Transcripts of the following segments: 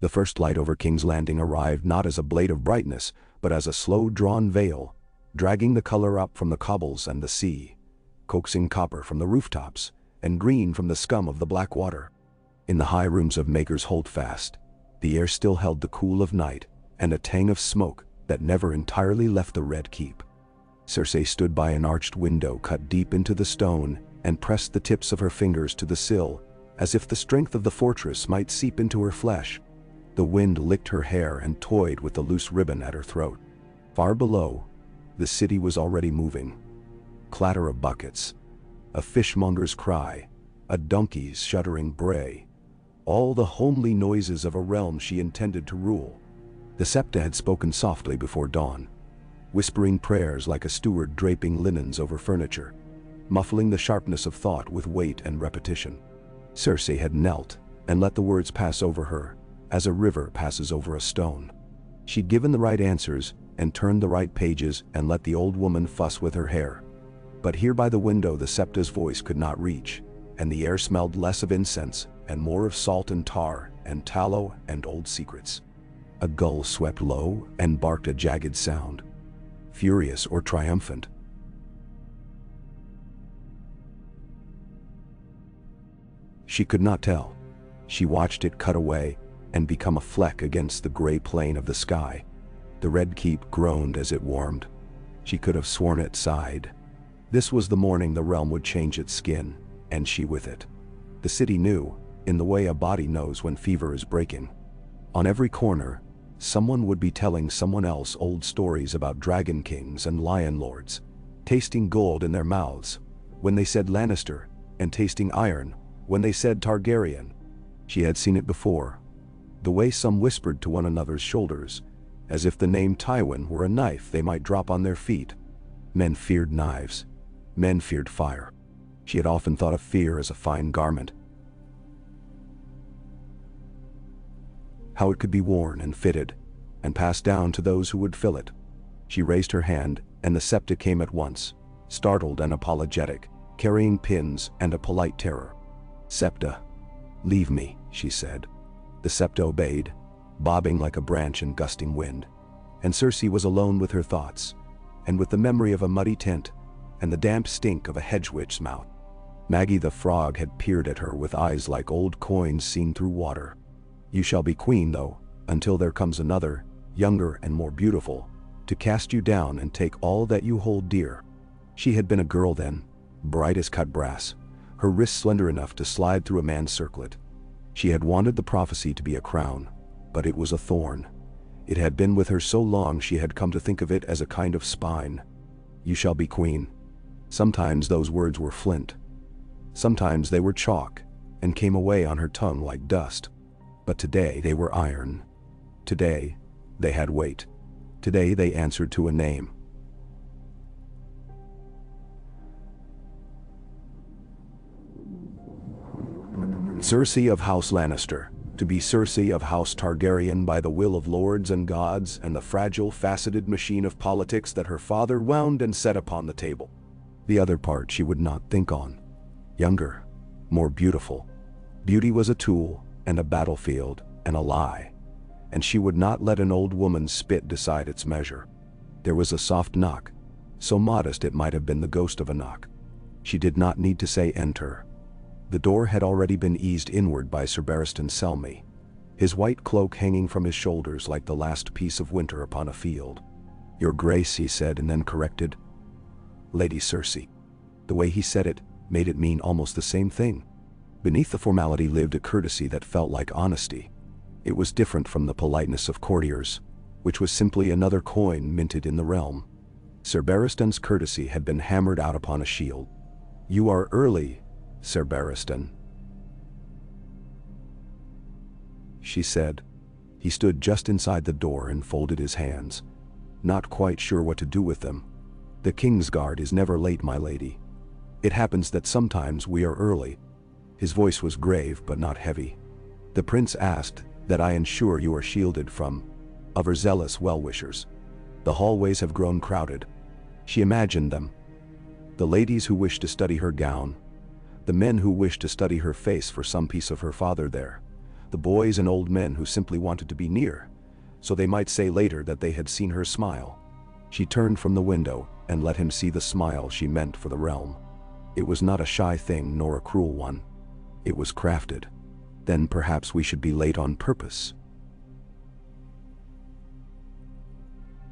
The first light over King's Landing arrived not as a blade of brightness, but as a slow-drawn veil, dragging the color up from the cobbles and the sea, coaxing copper from the rooftops, and green from the scum of the black water. In the high rooms of Maker's Holdfast, the air still held the cool of night and a tang of smoke that never entirely left the Red Keep. Cersei stood by an arched window cut deep into the stone and pressed the tips of her fingers to the sill, as if the strength of the fortress might seep into her flesh. The wind licked her hair and toyed with the loose ribbon at her throat. Far below, the city was already moving. Clatter of buckets, a fishmonger's cry, a donkey's shuddering bray, all the homely noises of a realm she intended to rule. The Septa had spoken softly before dawn, whispering prayers like a steward draping linens over furniture, muffling the sharpness of thought with weight and repetition. Cersei had knelt and let the words pass over her, as a river passes over a stone. She'd given the right answers and turned the right pages and let the old woman fuss with her hair. But here by the window the Septa's voice could not reach, and the air smelled less of incense and more of salt and tar and tallow and old secrets. A gull swept low and barked a jagged sound, furious or triumphant. She could not tell. She watched it cut away and become a fleck against the gray plane of the sky. The Red Keep groaned as it warmed. She could have sworn it sighed. This was the morning the realm would change its skin, and she with it. The city knew, in the way a body knows when fever is breaking. On every corner, someone would be telling someone else old stories about dragon kings and lion lords, tasting gold in their mouths when they said Lannister, and tasting iron when they said Targaryen. She had seen it before, the way some whispered to one another's shoulders, as if the name Tywin were a knife they might drop on their feet. Men feared knives. Men feared fire. She had often thought of fear as a fine garment, how it could be worn and fitted, and passed down to those who would fill it. She raised her hand, and the Septa came at once, startled and apologetic, carrying pins and a polite terror. "Septa, leave me," she said. The Septa obeyed, bobbing like a branch in gusting wind, and Cersei was alone with her thoughts, and with the memory of a muddy tent, and the damp stink of a hedge-witch's mouth. Maggie the frog had peered at her with eyes like old coins seen through water. "You shall be queen, though, until there comes another, younger and more beautiful, to cast you down and take all that you hold dear." She had been a girl then, bright as cut brass, her wrists slender enough to slide through a man's circlet. She had wanted the prophecy to be a crown, but it was a thorn. It had been with her so long she had come to think of it as a kind of spine. "You shall be queen." Sometimes those words were flint. Sometimes they were chalk, and came away on her tongue like dust. But today they were iron. Today they had weight. Today they answered to a name. Cersei of House Lannister, to be Cersei of House Targaryen by the will of lords and gods and the fragile, faceted machine of politics that her father wound and set upon the table. The other part she would not think on. Younger, more beautiful. Beauty was a tool and a battlefield and a lie, and she would not let an old woman's spit decide its measure. There was a soft knock, so modest it might have been the ghost of a knock. She did not need to say enter. The door had already been eased inward by Sir Barristan Selmy, his white cloak hanging from his shoulders like the last piece of winter upon a field. "Your Grace," he said, and then corrected, "Lady Cersei." The way he said it made it mean almost the same thing. Beneath the formality lived a courtesy that felt like honesty. It was different from the politeness of courtiers, which was simply another coin minted in the realm. Sir Barristan's courtesy had been hammered out upon a shield. "You are early, Sir Barristan," she said. He stood just inside the door and folded his hands, not quite sure what to do with them. "The Kingsguard is never late, my lady. It happens that sometimes we are early." His voice was grave but not heavy. "The prince asked that I ensure you are shielded from overzealous well-wishers. The hallways have grown crowded." She imagined them. The ladies who wished to study her gown, the men who wished to study her face for some piece of her father there, the boys and old men who simply wanted to be near, so they might say later that they had seen her smile. She turned from the window and let him see the smile she meant for the realm. It was not a shy thing nor a cruel one. It was crafted. Then perhaps we should be late on purpose,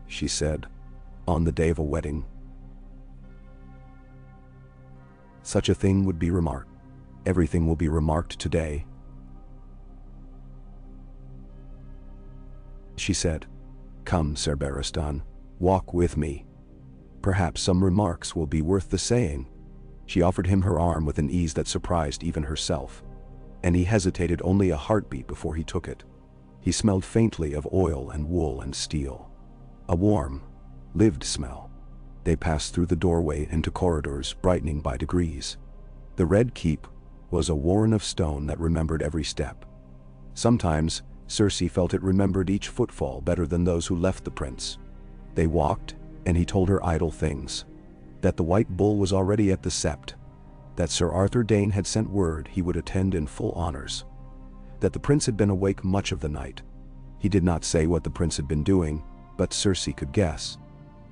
she said, on the day of a wedding. Such a thing would be remarked. Everything will be remarked today, she said. Come, Sir Barristan, walk with me. Perhaps some remarks will be worth the saying. She offered him her arm with an ease that surprised even herself, and he hesitated only a heartbeat before he took it. He smelled faintly of oil and wool and steel. A warm, lived smell. They passed through the doorway into corridors brightening by degrees. The Red Keep was a warren of stone that remembered every step. Sometimes Cersei felt it remembered each footfall better than those who left the prince. They walked, and he told her idle things. That the White Bull was already at the sept. That Sir Arthur Dane had sent word he would attend in full honors. That the prince had been awake much of the night. He did not say what the prince had been doing, but Cersei could guess.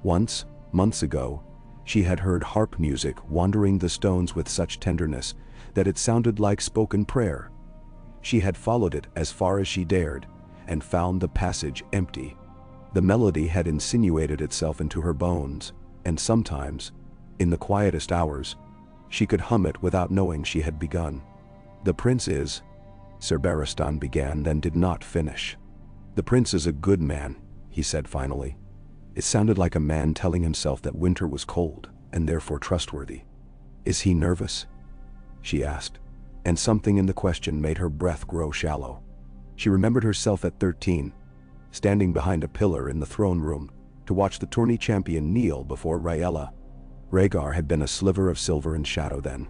Once, months ago, she had heard harp music wandering the stones with such tenderness that it sounded like spoken prayer. She had followed it as far as she dared, and found the passage empty. The melody had insinuated itself into her bones, and sometimes, in the quietest hours, she could hum it without knowing she had begun. The prince is, Sir Barristan began, then did not finish. The prince is a good man, he said finally. It sounded like a man telling himself that winter was cold, and therefore trustworthy. Is he nervous? She asked, and something in the question made her breath grow shallow. She remembered herself at 13, standing behind a pillar in the throne room, to watch the tourney champion kneel before Rhaegar. Rhaegar had been a sliver of silver and shadow then,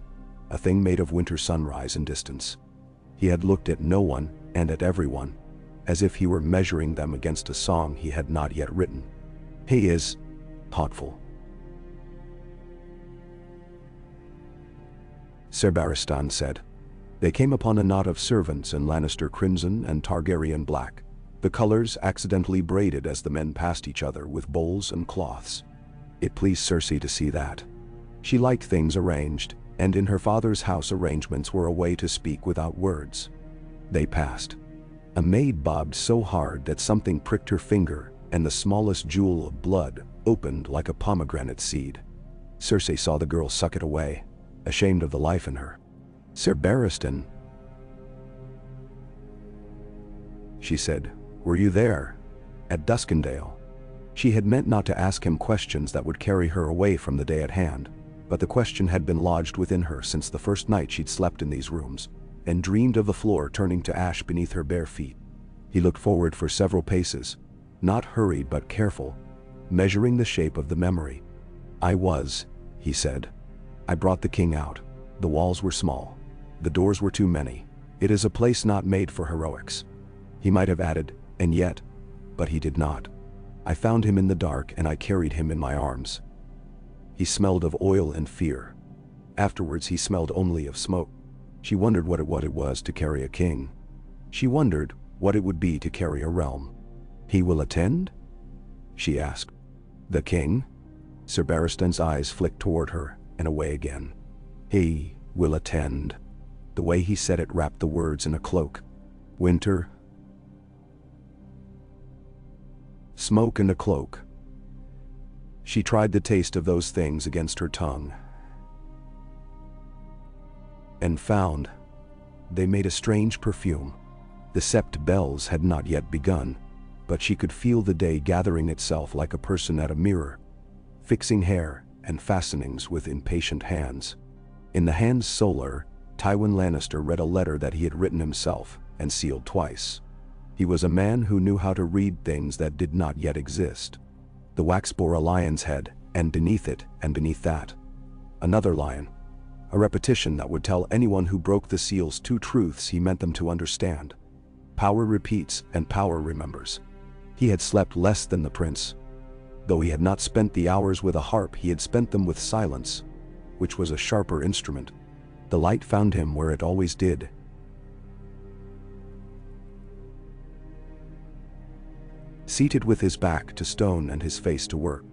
a thing made of winter sunrise and distance. He had looked at no one and at everyone, as if he were measuring them against a song he had not yet written. He is thoughtful. Sir Barristan said. They came upon a knot of servants in Lannister crimson and Targaryen black, the colors accidentally braided as the men passed each other with bowls and cloths. It pleased Cersei to see that. She liked things arranged, and in her father's house arrangements were a way to speak without words. They passed. A maid bobbed so hard that something pricked her finger, and the smallest jewel of blood opened like a pomegranate seed. Cersei saw the girl suck it away, ashamed of the life in her. Sir Barristan, she said, were you there? At Duskendale? She had meant not to ask him questions that would carry her away from the day at hand, but the question had been lodged within her since the first night she'd slept in these rooms, and dreamed of the floor turning to ash beneath her bare feet. He looked forward for several paces, not hurried but careful, measuring the shape of the memory. I was, he said. I brought the king out. The walls were small. The doors were too many. It is a place not made for heroics. He might have added, and yet, but he did not. I found him in the dark and I carried him in my arms. He smelled of oil and fear. Afterwards he smelled only of smoke. She wondered what it was to carry a king. She wondered what it would be to carry a realm. He will attend? She asked. The king? Sir Barristan's eyes flicked toward her and away again. He will attend. The way he said it wrapped the words in a cloak. Winter. Smoke and a cloak. She tried the taste of those things against her tongue, and found they made a strange perfume. The sept bells had not yet begun, but she could feel the day gathering itself like a person at a mirror, fixing hair and fastenings with impatient hands. In the hands solar, Tywin Lannister read a letter that he had written himself and sealed twice. He was a man who knew how to read things that did not yet exist. The wax bore a lion's head, and beneath it, and beneath that, another lion. A repetition that would tell anyone who broke the seals two truths he meant them to understand. Power repeats and power remembers. He had slept less than the prince. Though he had not spent the hours with a harp, he had spent them with silence, which was a sharper instrument. The light found him where it always did. seated with his back to stone and his face to work.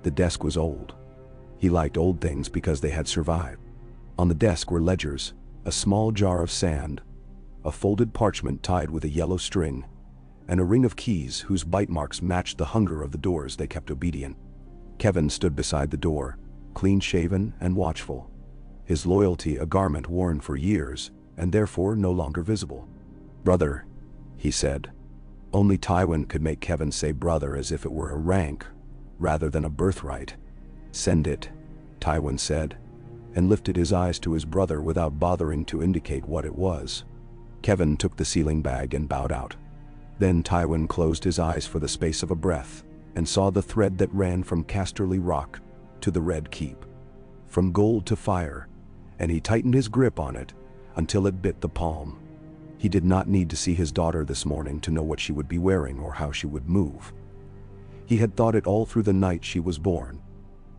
The desk was old. He liked old things because they had survived. On the desk were ledgers, a small jar of sand, a folded parchment tied with a yellow string, and a ring of keys whose bite marks matched the hunger of the doors they kept obedient. Kevin stood beside the door, clean-shaven and watchful, his loyalty a garment worn for years and therefore no longer visible. "Brother," he said. Only Tywin could make Kevin say brother as if it were a rank rather than a birthright. "Send it," Tywin said, and lifted his eyes to his brother without bothering to indicate what it was. Kevin took the sealing bag and bowed out. Then Tywin closed his eyes for the space of a breath and saw the thread that ran from Casterly Rock to the Red Keep, from gold to fire, and he tightened his grip on it until it bit the palm. He did not need to see his daughter this morning to know what she would be wearing or how she would move. He had thought it all through the night she was born.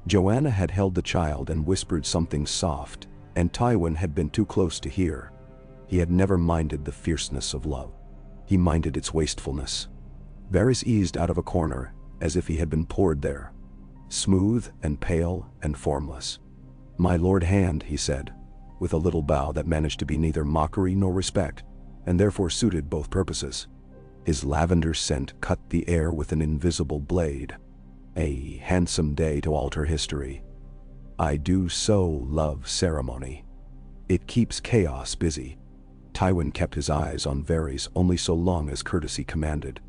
Joanna had held the child and whispered something soft, and Tywin had been too close to hear. He had never minded the fierceness of love. He minded its wastefulness. Varys eased out of a corner as if he had been poured there, smooth and pale and formless. "My lord hand," he said, with a little bow that managed to be neither mockery nor respect, and therefore suited both purposes. His lavender scent cut the air with an invisible blade. "A handsome day to alter history. I do so love ceremony. It keeps chaos busy." Tywin kept his eyes on Varys only so long as courtesy commanded.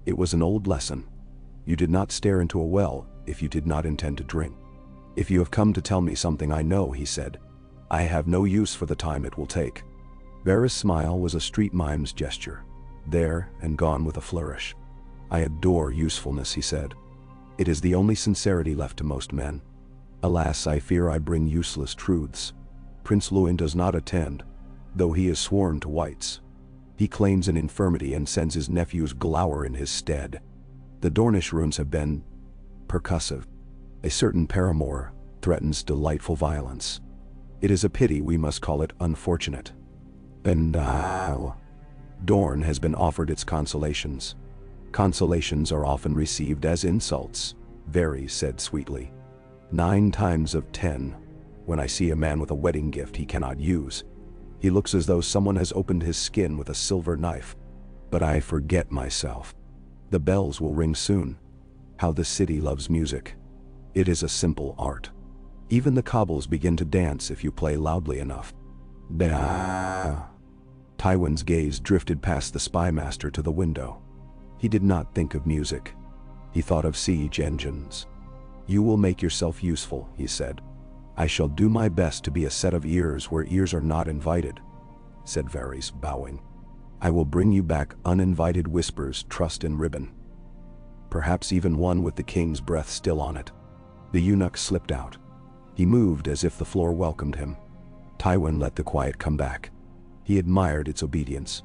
It was an old lesson. You did not stare into a well if you did not intend to drink. "If you have come to tell me something I know," he said, "I have no use for the time it will take." Varys' smile was a street mime's gesture, there and gone with a flourish. "I adore usefulness," he said. "It is the only sincerity left to most men. Alas, I fear I bring useless truths. Prince Lewin does not attend, though he is sworn to whites. He claims an infirmity and sends his nephews glower in his stead. The Dornish runes have been percussive. A certain paramour threatens delightful violence. It is a pity we must call it unfortunate. And Dorne has been offered its consolations. Consolations are often received as insults," Varys said sweetly. 9 times of 10, when I see a man with a wedding gift he cannot use, he looks as though someone has opened his skin with a silver knife. But I forget myself. The bells will ring soon. How the city loves music. It is a simple art. Even the cobbles begin to dance if you play loudly enough." Tywin's gaze drifted past the spymaster to the window. He did not think of music. He thought of siege engines. "You will make yourself useful," he said. "I shall do my best to be a set of ears where ears are not invited," said Varys, bowing. "I will bring you back uninvited whispers trussed in ribbon. Perhaps even one with the king's breath still on it." The eunuch slipped out. He moved as if the floor welcomed him. Tywin let the quiet come back. He admired its obedience.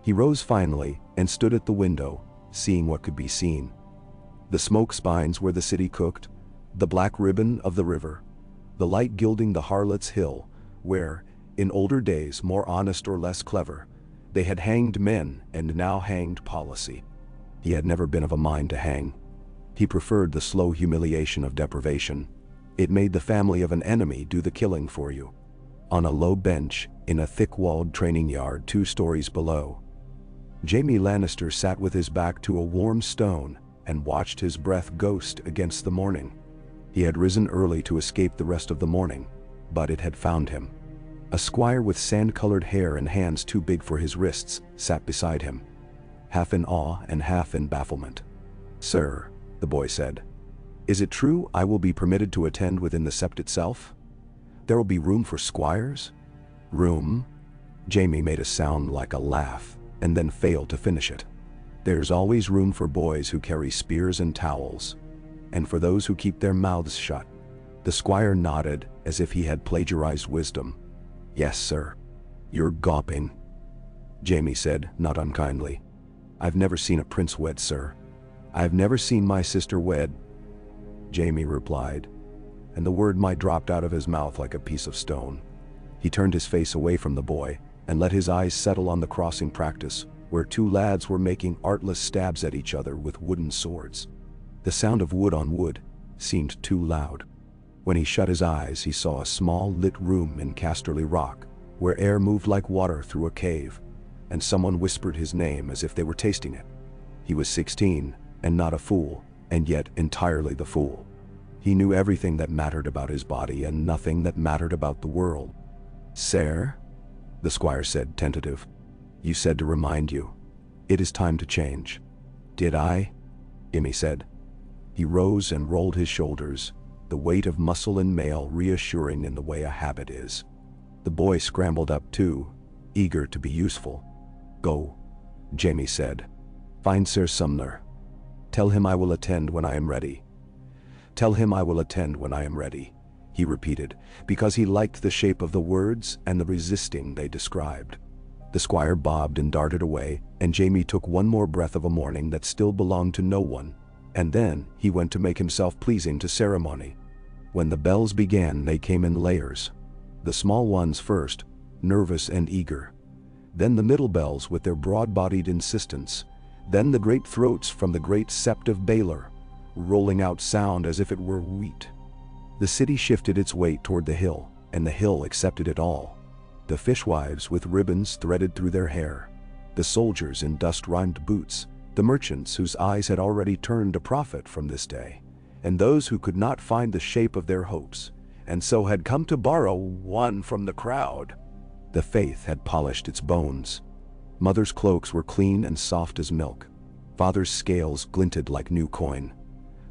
He rose finally and stood at the window, seeing what could be seen. The smoke spines where the city cooked, the black ribbon of the river, the light gilding the harlot's hill, where, in older days more honest or less clever, they had hanged men and now hanged policy. He had never been of a mind to hang. He preferred the slow humiliation of deprivation. It made the family of an enemy do the killing for you. On a low bench, in a thick-walled training yard 2 stories below, Jaime Lannister sat with his back to a warm stone and watched his breath ghost against the morning. He had risen early to escape the rest of the morning, but it had found him. A squire with sand-colored hair and hands too big for his wrists sat beside him, half in awe and half in bafflement. "Sir," the boy said, "is it true I will be permitted to attend within the sept itself? There will be room for squires?" "Room?" Jaime made a sound like a laugh, and then failed to finish it. "There's always room for boys who carry spears and towels, and for those who keep their mouths shut." The squire nodded as if he had plagiarized wisdom. "Yes, sir." "You're gawping," Jaime said, not unkindly. "I've never seen a prince wed, sir." "I've never seen my sister wed," Jaime replied, and the word might dropped out of his mouth like a piece of stone. He turned his face away from the boy and let his eyes settle on the crossing practice, where two lads were making artless stabs at each other with wooden swords. The sound of wood on wood seemed too loud. When he shut his eyes, he saw a small lit room in Casterly Rock, where air moved like water through a cave, and someone whispered his name as if they were tasting it. He was 16, and not a fool, and yet entirely the fool. He knew everything that mattered about his body and nothing that mattered about the world. "Sir?" the squire said, tentative. "You said to remind you. It is time to change." "Did I?" Jaime said. He rose and rolled his shoulders, the weight of muscle and mail reassuring in the way a habit is. The boy scrambled up too, eager to be useful. "Go," Jaime said. "Find Sir Sumner. Tell him I will attend when I am ready." "Tell him I will attend when I am ready," he repeated, because he liked the shape of the words and the resisting they described. The squire bobbed and darted away, and Jaime took one more breath of a morning that still belonged to no one, and then he went to make himself pleasing to ceremony. When the bells began, they came in layers. The small ones first, nervous and eager. Then the middle bells with their broad-bodied insistence. Then the great throats from the great sept of Baelor, rolling out sound as if it were wheat. The city shifted its weight toward the hill, and the hill accepted it all. The fishwives with ribbons threaded through their hair, the soldiers in dust-rimed boots, the merchants whose eyes had already turned to profit from this day, and those who could not find the shape of their hopes, and so had come to borrow one from the crowd. The faith had polished its bones. Mothers' cloaks were clean and soft as milk. Fathers' scales glinted like new coin.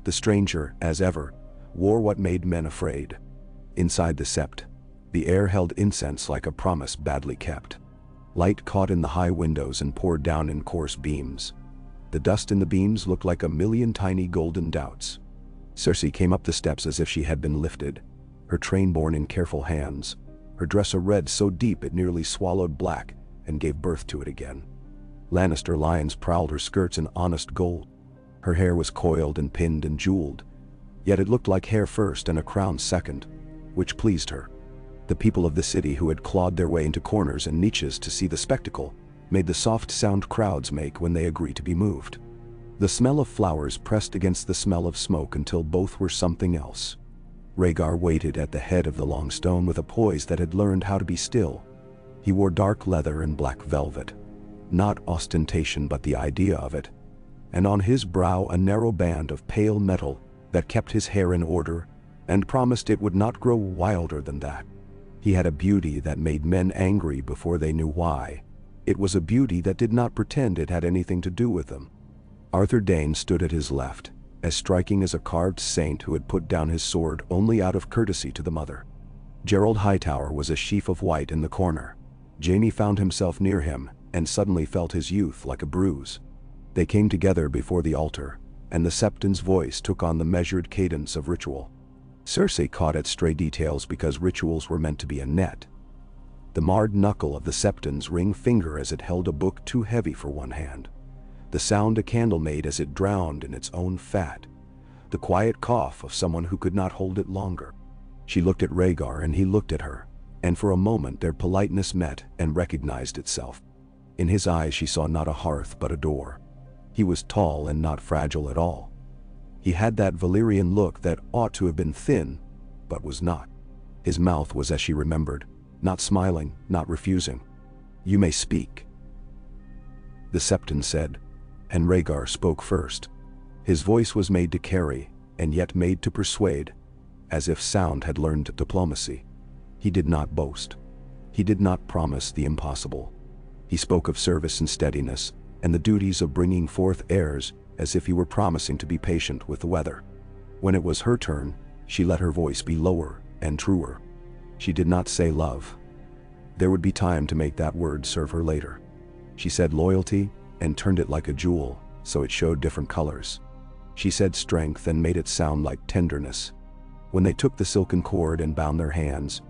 The stranger, as ever, wore what made men afraid. Inside the sept, the air held incense like a promise badly kept. Light caught in the high windows and poured down in coarse beams. The dust in the beams looked like a million tiny golden doubts. Cersei came up the steps as if she had been lifted, her train borne in careful hands, her dress a red so deep it nearly swallowed black and gave birth to it again. Lannister lions prowled her skirts in honest gold. Her hair was coiled and pinned and jeweled, yet it looked like hair first and a crown second, which pleased her. The people of the city who had clawed their way into corners and niches to see the spectacle made the soft sound crowds make when they agree to be moved. The smell of flowers pressed against the smell of smoke until both were something else. Rhaegar waited at the head of the long stone with a poise that had learned how to be still. He wore dark leather and black velvet. Not ostentation but the idea of it. And on his brow a narrow band of pale metal that kept his hair in order and promised it would not grow wilder than that. He had a beauty that made men angry before they knew why. It was a beauty that did not pretend it had anything to do with them. Arthur Dayne stood at his left, as striking as a carved saint who had put down his sword only out of courtesy to the mother. Gerald Hightower was a sheaf of white in the corner. Jaime found himself near him, and suddenly felt his youth like a bruise. They came together before the altar, and the Septon's voice took on the measured cadence of ritual. Cersei caught at stray details because rituals were meant to be a net. The marred knuckle of the Septon's ring finger as it held a book too heavy for one hand. The sound a candle made as it drowned in its own fat. The quiet cough of someone who could not hold it longer. She looked at Rhaegar and he looked at her, and for a moment their politeness met and recognized itself. In his eyes she saw not a hearth but a door. He was tall and not fragile at all. He had that Valyrian look that ought to have been thin, but was not. His mouth was as she remembered, not smiling, not refusing. "You may speak," the Septon said, and Rhaegar spoke first. His voice was made to carry, and yet made to persuade, as if sound had learned diplomacy. He did not boast. He did not promise the impossible. He spoke of service and steadiness, and the duties of bringing forth heirs, as if he were promising to be patient with the weather. When it was her turn, she let her voice be lower and truer. She did not say love. There would be time to make that word serve her later. She said loyalty, and turned it like a jewel, so it showed different colors. She said strength and made it sound like tenderness. When they took the silken cord and bound their hands,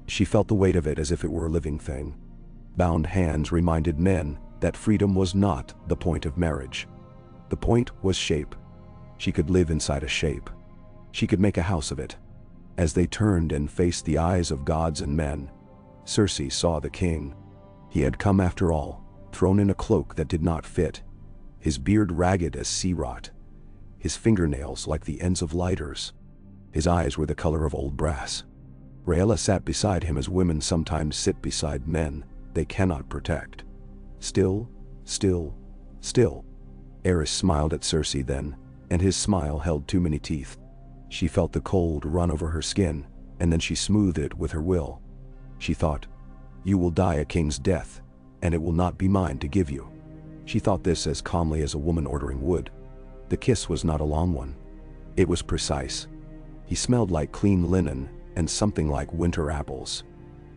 she felt the weight of it as if it were a living thing. Bound hands reminded men that freedom was not the point of marriage. The point was shape. She could live inside a shape. She could make a house of it. As they turned and faced the eyes of gods and men, Cersei saw the king. He had come after all, thrown in a cloak that did not fit, his beard ragged as sea rot, his fingernails like the ends of lighters. His eyes were the color of old brass. Rhaegar sat beside him as women sometimes sit beside men they cannot protect. Still, still, still. Aerys smiled at Cersei then, and his smile held too many teeth. She felt the cold run over her skin, and then she smoothed it with her will. She thought, "You will die a king's death, and it will not be mine to give you." She thought this as calmly as a woman ordering wood. The kiss was not a long one. It was precise. He smelled like clean linen and something like winter apples.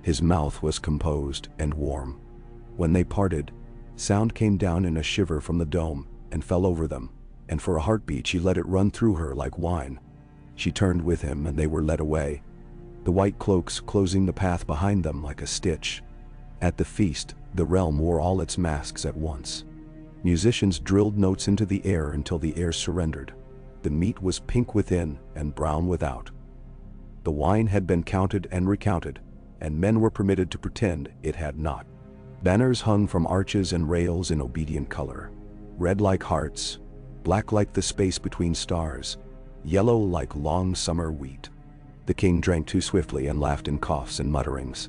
His mouth was composed and warm. When they parted, sound came down in a shiver from the dome and fell over them, and for a heartbeat she let it run through her like wine. She turned with him and they were led away, the white cloaks closing the path behind them like a stitch. At the feast, the realm wore all its masks at once. Musicians drilled notes into the air until the air surrendered. The meat was pink within and brown without. The wine had been counted and recounted, and men were permitted to pretend it had not. Banners hung from arches and rails in obedient color, red like hearts, black like the space between stars, yellow like long summer wheat. The king drank too swiftly and laughed in coughs and mutterings.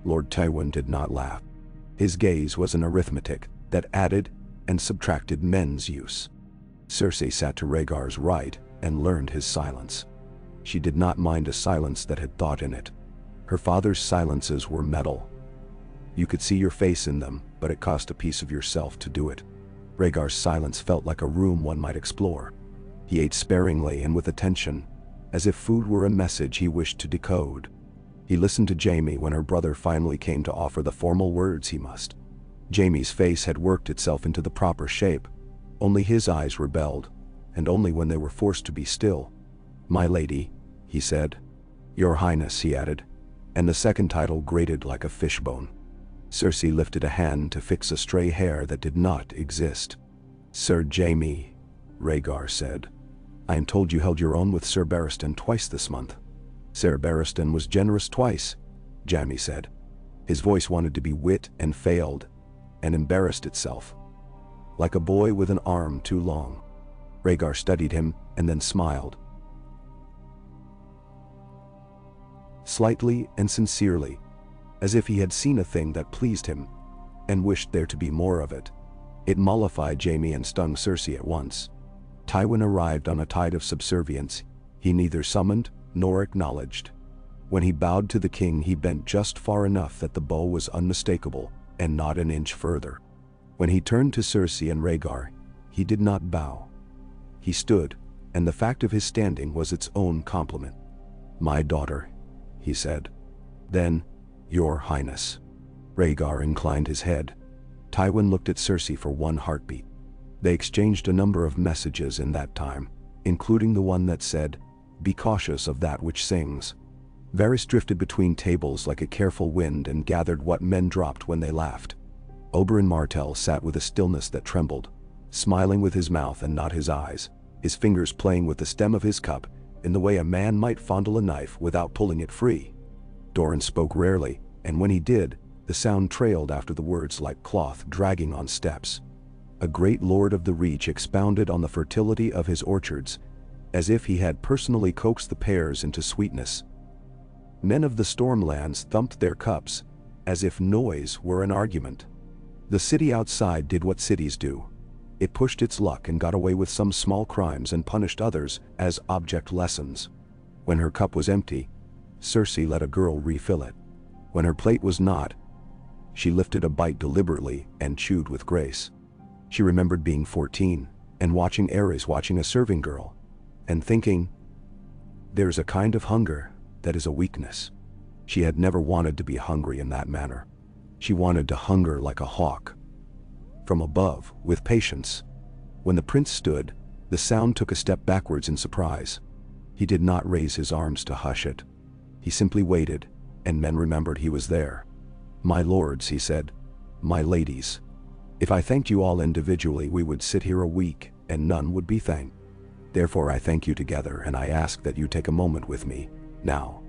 Lord Tywin did not laugh. His gaze was an arithmetic that added and subtracted men's use. Cersei sat to Rhaegar's right and learned his silence. She did not mind a silence that had thought in it. Her father's silences were metal. You could see your face in them, but it cost a piece of yourself to do it. Rhaegar's silence felt like a room one might explore. He ate sparingly and with attention, as if food were a message he wished to decode. He listened to Jaime when her brother finally came to offer the formal words he must. Jaime's face had worked itself into the proper shape. Only his eyes rebelled, and only when they were forced to be still. "My lady," he said. "Your Highness," he added, and the second title grated like a fishbone. Cersei lifted a hand to fix a stray hair that did not exist. "Sir Jaime," Rhaegar said. "I am told you held your own with Sir Barristan twice this month." "Sir Barristan was generous twice," Jaime said. His voice wanted to be wit and failed, and embarrassed itself, like a boy with an arm too long. Rhaegar studied him and then smiled. Slightly and sincerely, as if he had seen a thing that pleased him, and wished there to be more of it. It mollified Jaime and stung Cersei at once. Tywin arrived on a tide of subservience he neither summoned nor acknowledged. When he bowed to the king, he bent just far enough that the bow was unmistakable, and not an inch further. When he turned to Cersei and Rhaegar, he did not bow. He stood, and the fact of his standing was its own compliment. "My daughter," he said. Then, "Your Highness." Rhaegar inclined his head. Tywin looked at Cersei for one heartbeat. They exchanged a number of messages in that time, including the one that said, "Be cautious of that which sings." Varys drifted between tables like a careful wind and gathered what men dropped when they laughed. Oberyn Martell sat with a stillness that trembled, smiling with his mouth and not his eyes, his fingers playing with the stem of his cup in the way a man might fondle a knife without pulling it free. Doran spoke rarely, and when he did, the sound trailed after the words like cloth dragging on steps. A great lord of the Reach expounded on the fertility of his orchards, as if he had personally coaxed the pears into sweetness. Men of the Stormlands thumped their cups, as if noise were an argument. The city outside did what cities do. It pushed its luck and got away with some small crimes and punished others as object lessons. When her cup was empty, Cersei let a girl refill it. When her plate was not, she lifted a bite deliberately and chewed with grace. She remembered being 14 and watching Aerys watching a serving girl, and thinking, "There's a kind of hunger that is a weakness." She had never wanted to be hungry in that manner. She wanted to hunger like a hawk. From above, with patience. When the prince stood, the sound took a step backwards in surprise. He did not raise his arms to hush it. He simply waited, and men remembered he was there. "My lords," he said, "my ladies. If I thanked you all individually, we would sit here a week, and none would be thanked. Therefore I thank you together, and I ask that you take a moment with me, now.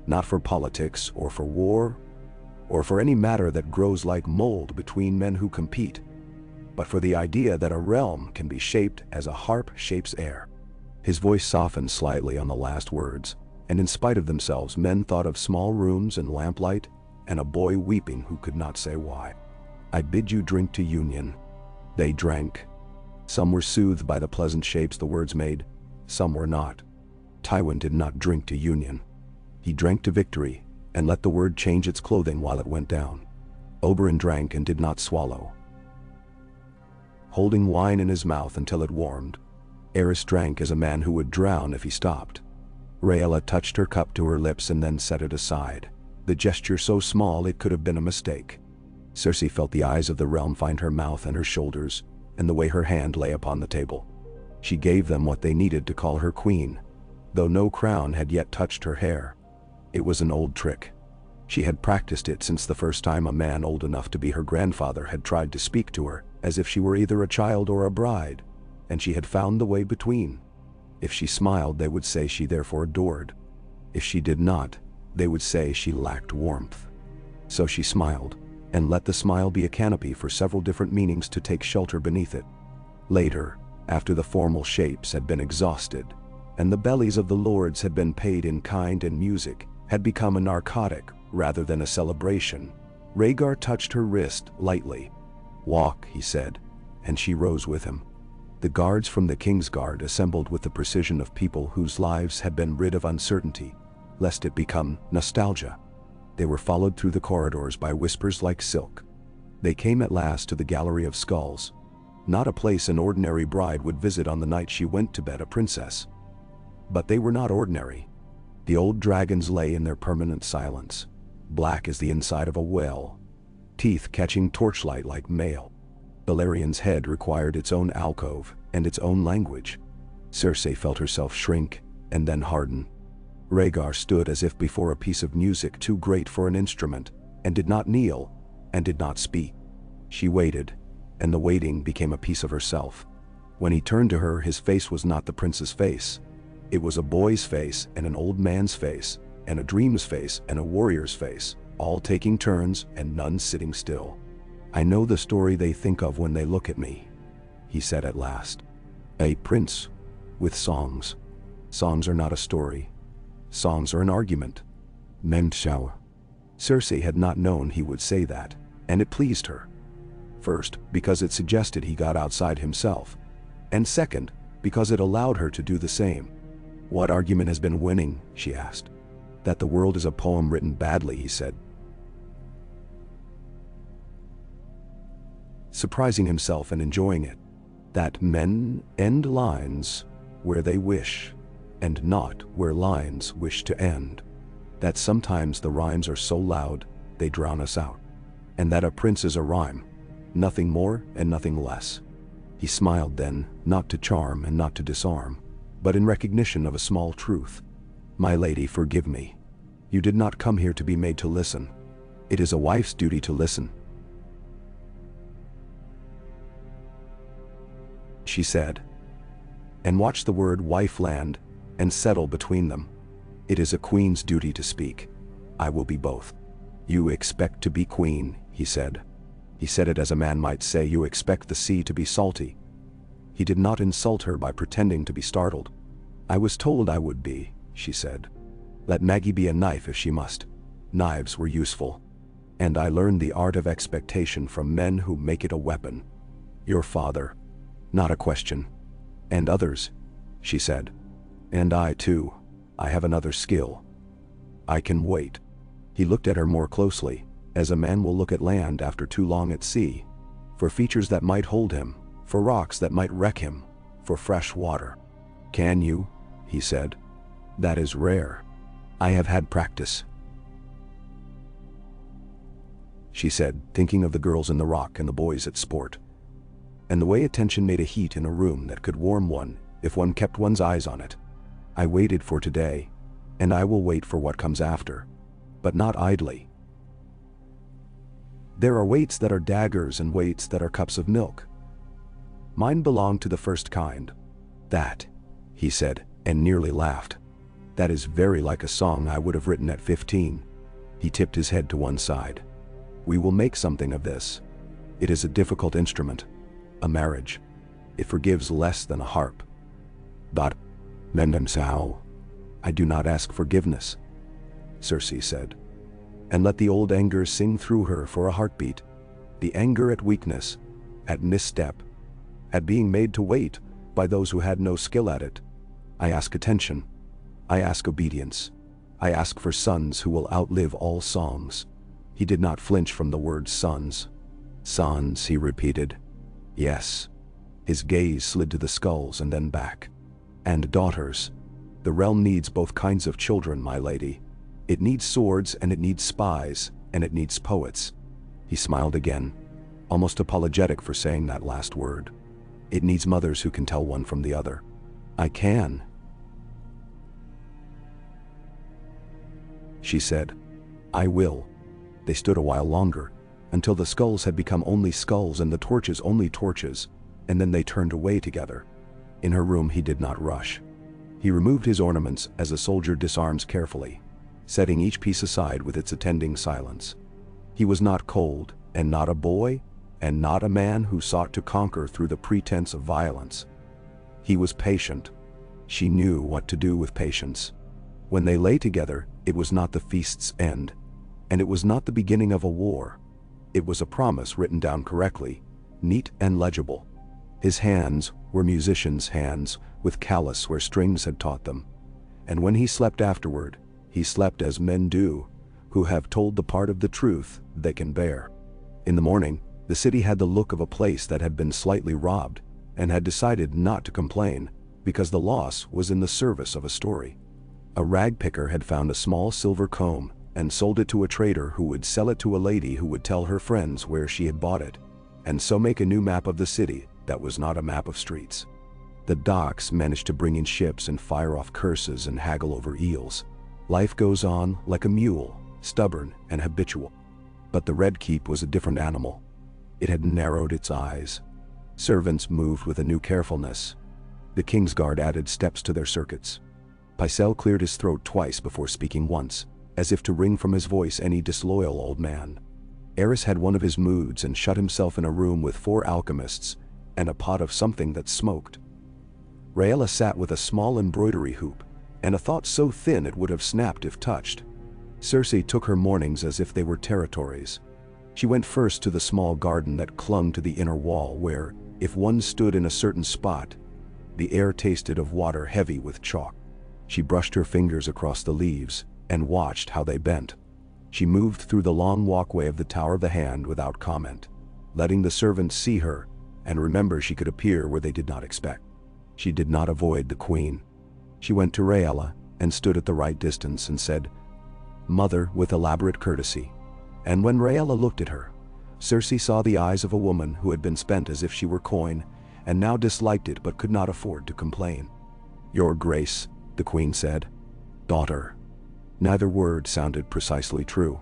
Not for politics, or for war, or for any matter that grows like mold between men who compete, but for the idea that a realm can be shaped as a harp shapes air. His voice softened slightly on the last words, and in spite of themselves men thought of small rooms and lamplight, and a boy weeping who could not say why. I bid you drink to union. They drank. Some were soothed by the pleasant shapes the words made, some were not. Tywin did not drink to union. He drank to victory, and let the word change its clothing while it went down. Oberyn drank and did not swallow, holding wine in his mouth until it warmed. Aerys drank as a man who would drown if he stopped. Rhaella touched her cup to her lips and then set it aside, the gesture so small it could have been a mistake. Cersei felt the eyes of the realm find her mouth and her shoulders, and the way her hand lay upon the table. She gave them what they needed to call her queen, though no crown had yet touched her hair. It was an old trick. She had practiced it since the first time a man old enough to be her grandfather had tried to speak to her, as if she were either a child or a bride, and she had found the way between. If she smiled, they would say she therefore adored. If she did not, they would say she lacked warmth. So she smiled, and let the smile be a canopy for several different meanings to take shelter beneath it. Later, after the formal shapes had been exhausted, and the bellies of the lords had been paid in kind and music, had become a narcotic rather than a celebration, Rhaegar touched her wrist lightly. "Walk," he said, and she rose with him. The guards from the Kingsguard assembled with the precision of people whose lives had been rid of uncertainty, lest it become nostalgia. They were followed through the corridors by whispers like silk. They came at last to the Gallery of Skulls, not a place an ordinary bride would visit on the night she went to bed a princess. But they were not ordinary. The old dragons lay in their permanent silence, black as the inside of a well, teeth catching torchlight like mail. Valyrian's head required its own alcove and its own language. Cersei felt herself shrink and then harden. Rhaegar stood as if before a piece of music too great for an instrument, and did not kneel, and did not speak. She waited, and the waiting became a piece of herself. When he turned to her, his face was not the prince's face. It was a boy's face, and an old man's face, and a dream's face, and a warrior's face, all taking turns and none sitting still. "I know the story they think of when they look at me," he said at last. "A prince with songs. Songs are not a story. Songs are an argument." Menschau. Cersei had not known he would say that, and it pleased her. First, because it suggested he got outside himself, and second, because it allowed her to do the same. "What argument has been winning?" she asked. "That the world is a poem written badly," he said, surprising himself and enjoying it. "That men end lines where they wish, and not where lines wish to end. That sometimes the rhymes are so loud they drown us out. And that a prince is a rhyme, nothing more and nothing less." He smiled then, not to charm and not to disarm, but in recognition of a small truth. "My lady, forgive me. You did not come here to be made to listen. It is a wife's duty to listen," she said, and watch the word wife land and settle between them. "It is a queen's duty to speak. I will be both." "You expect to be queen," he said. He said it as a man might say, "You expect the sea to be salty." He did not insult her by pretending to be startled. "I was told I would be," she said. "Let Maggie be a knife if she must. Knives were useful. And I learned the art of expectation from men who make it a weapon. Your father. Not a question. And others," she said. "And I too. I have another skill. I can wait." He looked at her more closely, as a man will look at land after too long at sea, for features that might hold him, for rocks that might wreck him, for fresh water. "Can you?" he said. "That is rare. I have had practice," she said, thinking of the girls in the rock and the boys at sport, and the way attention made a heat in a room that could warm one if one kept one's eyes on it. "I waited for today, and I will wait for what comes after, but not idly. There are waits that are daggers and waits that are cups of milk. Mine belong to the first kind." "That," he said, and nearly laughed. "That is very like a song I would have written at 15. He tipped his head to one side. We will make something of this. It is a difficult instrument, a marriage. It forgives less than a harp. But, Mendemsau, I do not ask forgiveness, Cersei said. And let the old anger sing through her for a heartbeat, the anger at weakness, at misstep, at being made to wait by those who had no skill at it. I ask attention. I ask obedience. I ask for sons who will outlive all songs. He did not flinch from the word sons. Sons, he repeated. Yes. His gaze slid to the skulls and then back. And daughters. The realm needs both kinds of children, my lady. It needs swords, and it needs spies, and it needs poets. He smiled again, almost apologetic for saying that last word. It needs mothers who can tell one from the other. I can, she said. I will. They stood a while longer, until the skulls had become only skulls and the torches only torches, and then they turned away together. In her room he did not rush. He removed his ornaments as a soldier disarms carefully, setting each piece aside with its attending silence. He was not cold, and not a boy, and not a man who sought to conquer through the pretense of violence. He was patient. She knew what to do with patience. When they lay together, it was not the feast's end, and it was not the beginning of a war. It was a promise written down correctly, neat and legible. His hands were musicians' hands, with callous where strings had taught them. And when he slept afterward, he slept as men do, who have told the part of the truth they can bear. In the morning, the city had the look of a place that had been slightly robbed, and had decided not to complain, because the loss was in the service of a story. A rag picker had found a small silver comb, and sold it to a trader who would sell it to a lady who would tell her friends where she had bought it, and so make a new map of the city that was not a map of streets. The docks managed to bring in ships and fire off curses and haggle over eels. Life goes on like a mule, stubborn and habitual. But the Red Keep was a different animal. It had narrowed its eyes. Servants moved with a new carefulness. The Kingsguard added steps to their circuits. Pycelle cleared his throat twice before speaking once, as if to wring from his voice any disloyal old man. Aerys had one of his moods and shut himself in a room with 4 alchemists and a pot of something that smoked. Rhaegar sat with a small embroidery hoop, and a thought so thin it would have snapped if touched. Cersei took her mornings as if they were territories. She went first to the small garden that clung to the inner wall where, if one stood in a certain spot, the air tasted of water heavy with chalk. She brushed her fingers across the leaves and watched how they bent. She moved through the long walkway of the Tower of the Hand without comment, letting the servants see her and remember she could appear where they did not expect. She did not avoid the queen. She went to Rhaegar and stood at the right distance and said, "Mother," with elaborate courtesy. And when Rhaegar looked at her, Cersei saw the eyes of a woman who had been spent as if she were coin, and now disliked it but could not afford to complain. "Your Grace," the queen said. "Daughter." Neither word sounded precisely true.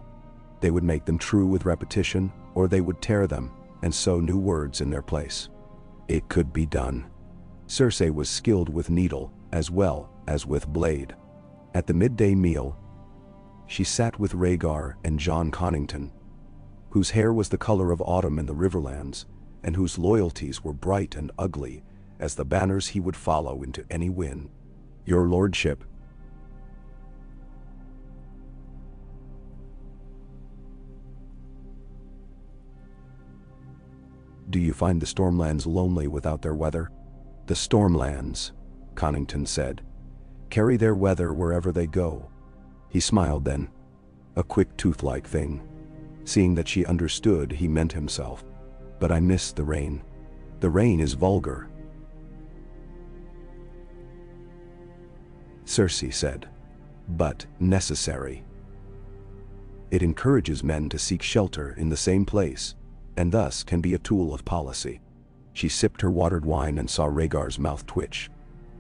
They would make them true with repetition, or they would tear them and sew new words in their place. It could be done. Cersei was skilled with needle as well as with blade. At the midday meal, she sat with Rhaegar and Jon Connington, whose hair was the color of autumn in the Riverlands, and whose loyalties were bright and ugly as the banners he would follow into any wind. "Your lordship," "do you find the Stormlands lonely without their weather?" "The Stormlands," Connington said, "carry their weather wherever they go." He smiled then, a quick tooth-like thing. Seeing that she understood, he meant himself. "But I miss the rain. The rain is vulgar." Cersei said, "But necessary. It encourages men to seek shelter in the same place, and thus can be a tool of policy." She sipped her watered wine and saw Rhaegar's mouth twitch.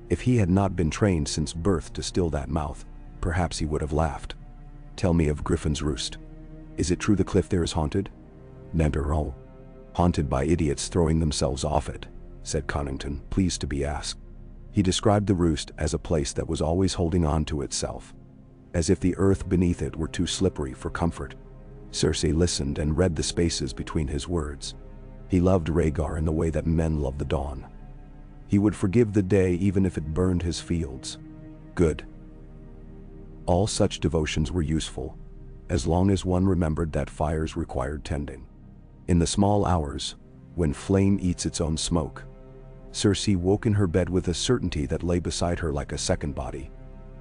If he had not been trained since birth to still that mouth, perhaps he would have laughed. "Tell me of Griffin's Roost. Is it true the cliff there is haunted?" "Never. Haunted by idiots throwing themselves off it," said Connington, pleased to be asked. He described the roost as a place that was always holding on to itself, as if the earth beneath it were too slippery for comfort. Cersei listened and read the spaces between his words. He loved Rhaegar in the way that men love the dawn. He would forgive the day even if it burned his fields. Good. All such devotions were useful, as long as one remembered that fires required tending. In the small hours, when flame eats its own smoke, Cersei woke in her bed with a certainty that lay beside her like a second body.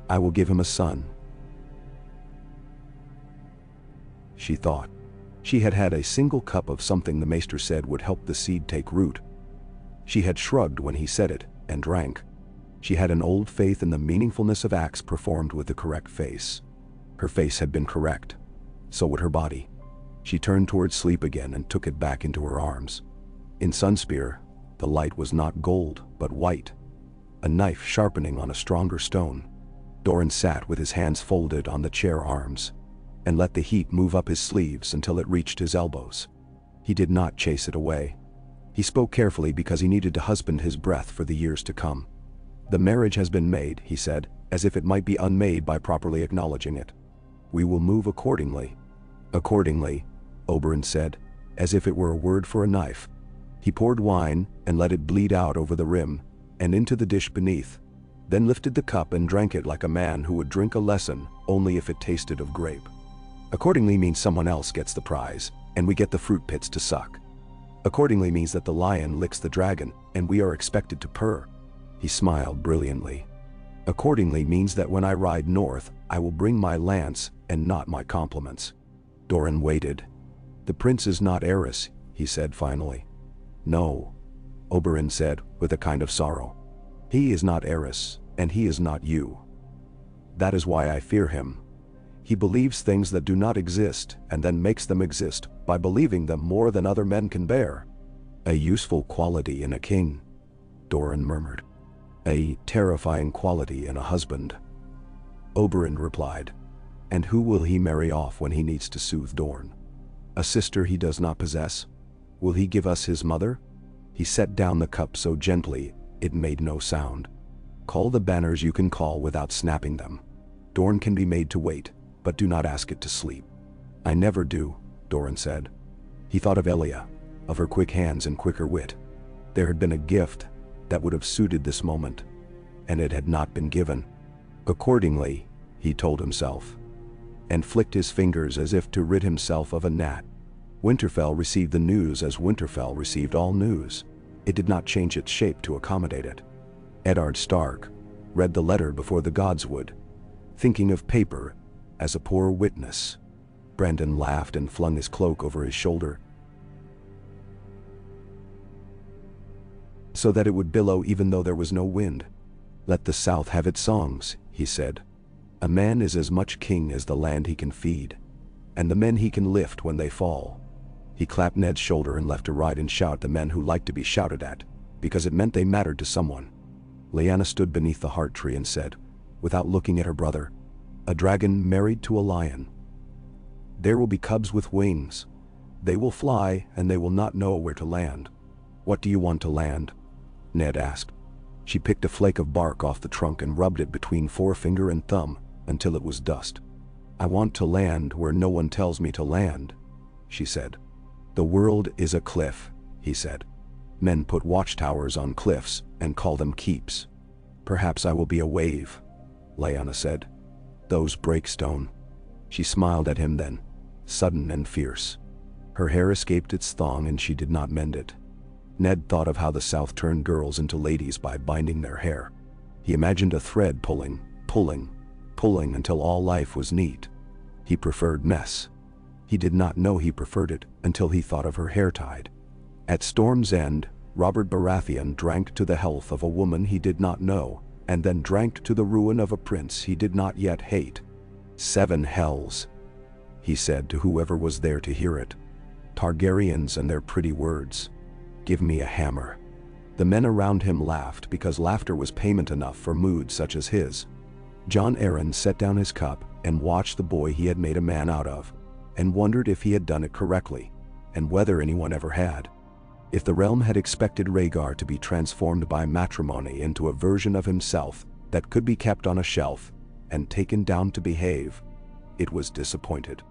I will give him a son, she thought. She had had a single cup of something the Maester said would help the seed take root. She had shrugged when he said it, and drank. She had an old faith in the meaningfulness of acts performed with the correct face. Her face had been correct. So would her body. She turned towards sleep again and took it back into her arms. In Sunspear, the light was not gold, but white. A knife sharpening on a stronger stone. Doran sat with his hands folded on the chair arms, and let the heat move up his sleeves until it reached his elbows. He did not chase it away. He spoke carefully because he needed to husband his breath for the years to come. The marriage has been made, he said, as if it might be unmade by properly acknowledging it. We will move accordingly. Accordingly, Oberyn said, as if it were a word for a knife. He poured wine and let it bleed out over the rim and into the dish beneath, then lifted the cup and drank it like a man who would drink a lesson only if it tasted of grape. Accordingly means someone else gets the prize, and we get the fruit pits to suck. Accordingly means that the lion licks the dragon, and we are expected to purr. He smiled brilliantly. Accordingly means that when I ride north, I will bring my lance and not my compliments. Doran waited. The prince is not Eris, he said finally. No, Oberyn said with a kind of sorrow. He is not Eris, and he is not you. That is why I fear him. He believes things that do not exist and then makes them exist by believing them more than other men can bear. A useful quality in a king, Doran murmured. A terrifying quality in a husband, Oberyn replied. And who will he marry off when he needs to soothe Dorne? A sister he does not possess? Will he give us his mother? He set down the cup so gently it made no sound. Call the banners you can call without snapping them. Dorne can be made to wait, but do not ask it to sleep. I never do, Doran said. He thought of Elia, of her quick hands and quicker wit. There had been a gift that would have suited this moment, and it had not been given. Accordingly, he told himself, and flicked his fingers as if to rid himself of a gnat. Winterfell received the news as Winterfell received all news. It did not change its shape to accommodate it. Eddard Stark read the letter before the gods would, thinking of paper as a poor witness. Brandon laughed and flung his cloak over his shoulder, so that it would billow even though there was no wind. Let the south have its songs, he said. A man is as much king as the land he can feed, and the men he can lift when they fall. He clapped Ned's shoulder and left to ride and shout the men who liked to be shouted at, because it meant they mattered to someone. Lyanna stood beneath the heart tree and said, without looking at her brother, a dragon married to a lion. There will be cubs with wings. They will fly and they will not know where to land. What do you want to land? Ned asked. She picked a flake of bark off the trunk and rubbed it between forefinger and thumb until it was dust. I want to land where no one tells me to land, she said. The world is a cliff, he said. Men put watchtowers on cliffs and call them keeps. Perhaps I will be a wave, Lyanna said. Those break stone. She smiled at him then, sudden and fierce. Her hair escaped its thong and she did not mend it. Ned thought of how the South turned girls into ladies by binding their hair. He imagined a thread pulling until all life was neat. He preferred mess. He did not know he preferred it until he thought of her hair tied. At Storm's End, Robert Baratheon drank to the health of a woman he did not know, and then drank to the ruin of a prince he did not yet hate. 7 hells, he said to whoever was there to hear it. Targaryens and their pretty words. Give me a hammer. The men around him laughed because laughter was payment enough for moods such as his. Jon Arryn set down his cup and watched the boy he had made a man out of, and wondered if he had done it correctly, and whether anyone ever had. If the realm had expected Rhaegar to be transformed by matrimony into a version of himself that could be kept on a shelf and taken down to behave, it was disappointed.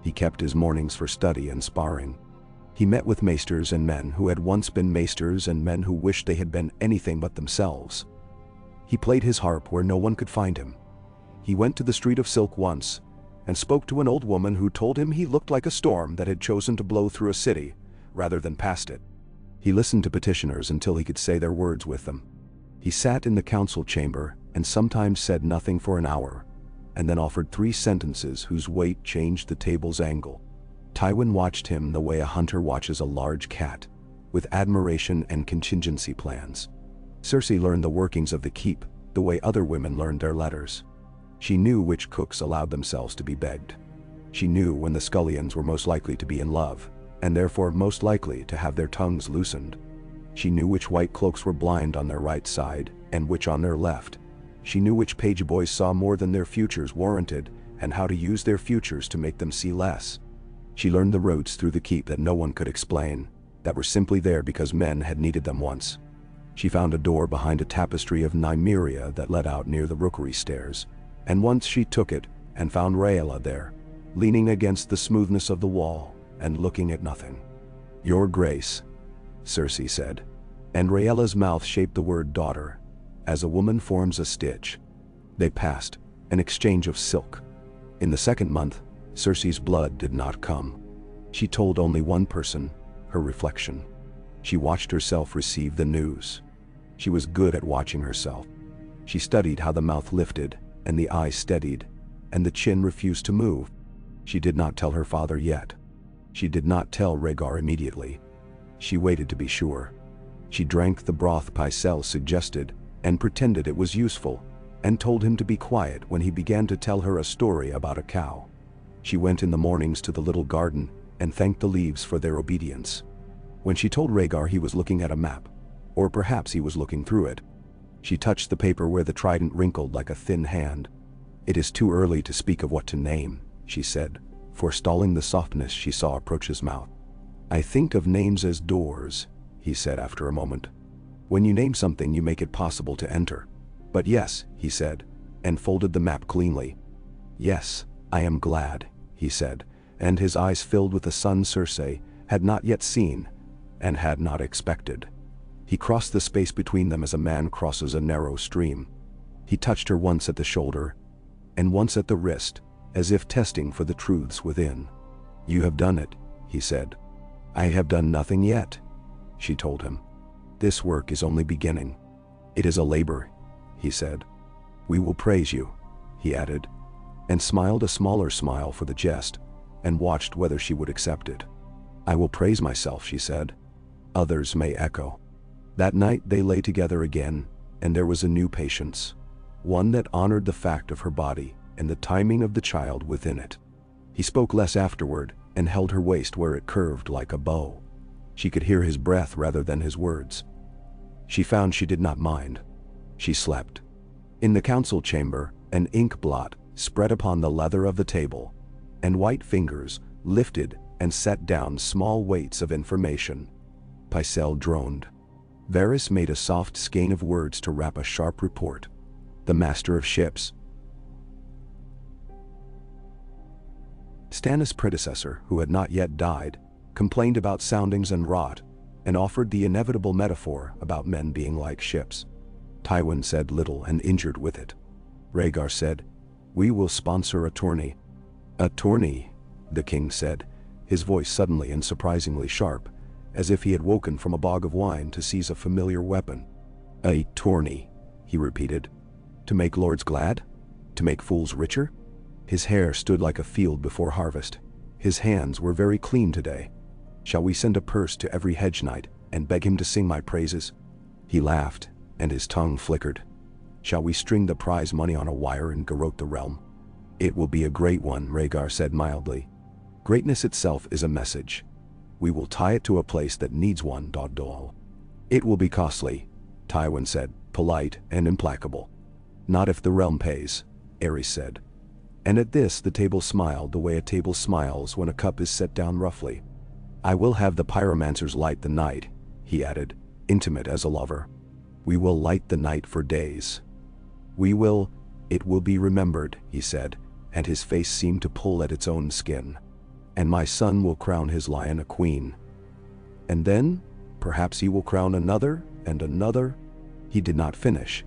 He kept his mornings for study and sparring. He met with maesters and men who had once been maesters and men who wished they had been anything but themselves. He played his harp where no one could find him. He went to the Street of Silk once and spoke to an old woman who told him he looked like a storm that had chosen to blow through a city rather than past it. He listened to petitioners until he could say their words with them. He sat in the council chamber and sometimes said nothing for an hour, and then offered 3 sentences whose weight changed the table's angle. Tywin watched him the way a hunter watches a large cat, with admiration and contingency plans. Cersei learned the workings of the keep the way other women learned their letters. She knew which cooks allowed themselves to be begged. She knew when the scullions were most likely to be in love, and therefore most likely to have their tongues loosened. She knew which white cloaks were blind on their right side and which on their left. She knew which page boys saw more than their futures warranted and how to use their futures to make them see less. She learned the roads through the keep that no one could explain, that were simply there because men had needed them once. She found a door behind a tapestry of Nymeria that led out near the rookery stairs, and once she took it and found Rhaegar there, leaning against the smoothness of the wall and looking at nothing. "Your Grace," Cersei said, and Rhaegar's mouth shaped the word daughter, as a woman forms a stitch. They passed, an exchange of silk. In the 2nd month, Cersei's blood did not come. She told only one person, her reflection. She watched herself receive the news. She was good at watching herself. She studied how the mouth lifted, and the eye steadied, and the chin refused to move. She did not tell her father yet. She did not tell Rhaegar immediately. She waited to be sure. She drank the broth Pycelle suggested, and pretended it was useful, and told him to be quiet when he began to tell her a story about a cow. She went in the mornings to the little garden and thanked the leaves for their obedience. When she told Rhaegar he was looking at a map, or perhaps he was looking through it, she touched the paper where the trident wrinkled like a thin hand. "It is too early to speak of what to name," she said, forestalling the softness she saw approach his mouth. "I think of names as doors," he said after a moment. "When you name something you make it possible to enter." "But yes," he said, and folded the map cleanly. "Yes, I am glad," he said, and his eyes filled with the sun Cersei had not yet seen and had not expected. He crossed the space between them as a man crosses a narrow stream. He touched her once at the shoulder and once at the wrist, as if testing for the truths within. "You have done it," he said. "I have done nothing yet," she told him. "This work is only beginning. It is a labor," he said. "We will praise you," he added, and smiled a smaller smile for the jest, and watched whether she would accept it. "I will praise myself," she said. Others may echo. That night they lay together again, and there was a new patience, one that honored the fact of her body and the timing of the child within it. He spoke less afterward and held her waist where it curved like a bow. She could hear his breath rather than his words. She found she did not mind. She slept. In the council chamber, an ink blot spread upon the leather of the table, and white fingers lifted and set down small weights of information. Pycelle droned. Varys made a soft skein of words to wrap a sharp report. The master of ships. Stannis' predecessor, who had not yet died, complained about soundings and rot, and offered the inevitable metaphor about men being like ships. Tywin said little and injured with it. Rhaegar said, "We will sponsor a tourney." "A tourney," the king said, his voice suddenly and surprisingly sharp, as if he had woken from a bog of wine to seize a familiar weapon. "A tourney," he repeated. "To make lords glad? To make fools richer?" His hair stood like a field before harvest. His hands were very clean today. "Shall we send a purse to every hedge knight and beg him to sing my praises?" He laughed, and his tongue flickered. "Shall we string the prize money on a wire and garrote the realm?" "It will be a great one," Rhaegar said mildly. "Greatness itself is a message. We will tie it to a place that needs one. Dol. It will be costly," Tywin said, polite and implacable. "Not if the realm pays," Aerys said. And at this the table smiled the way a table smiles when a cup is set down roughly. "I will have the pyromancers light the night," he added, intimate as a lover. "We will light the night for days. It will be remembered," he said, and his face seemed to pull at its own skin. And my son will crown his lion a queen. And then, perhaps he will crown another and another. He did not finish.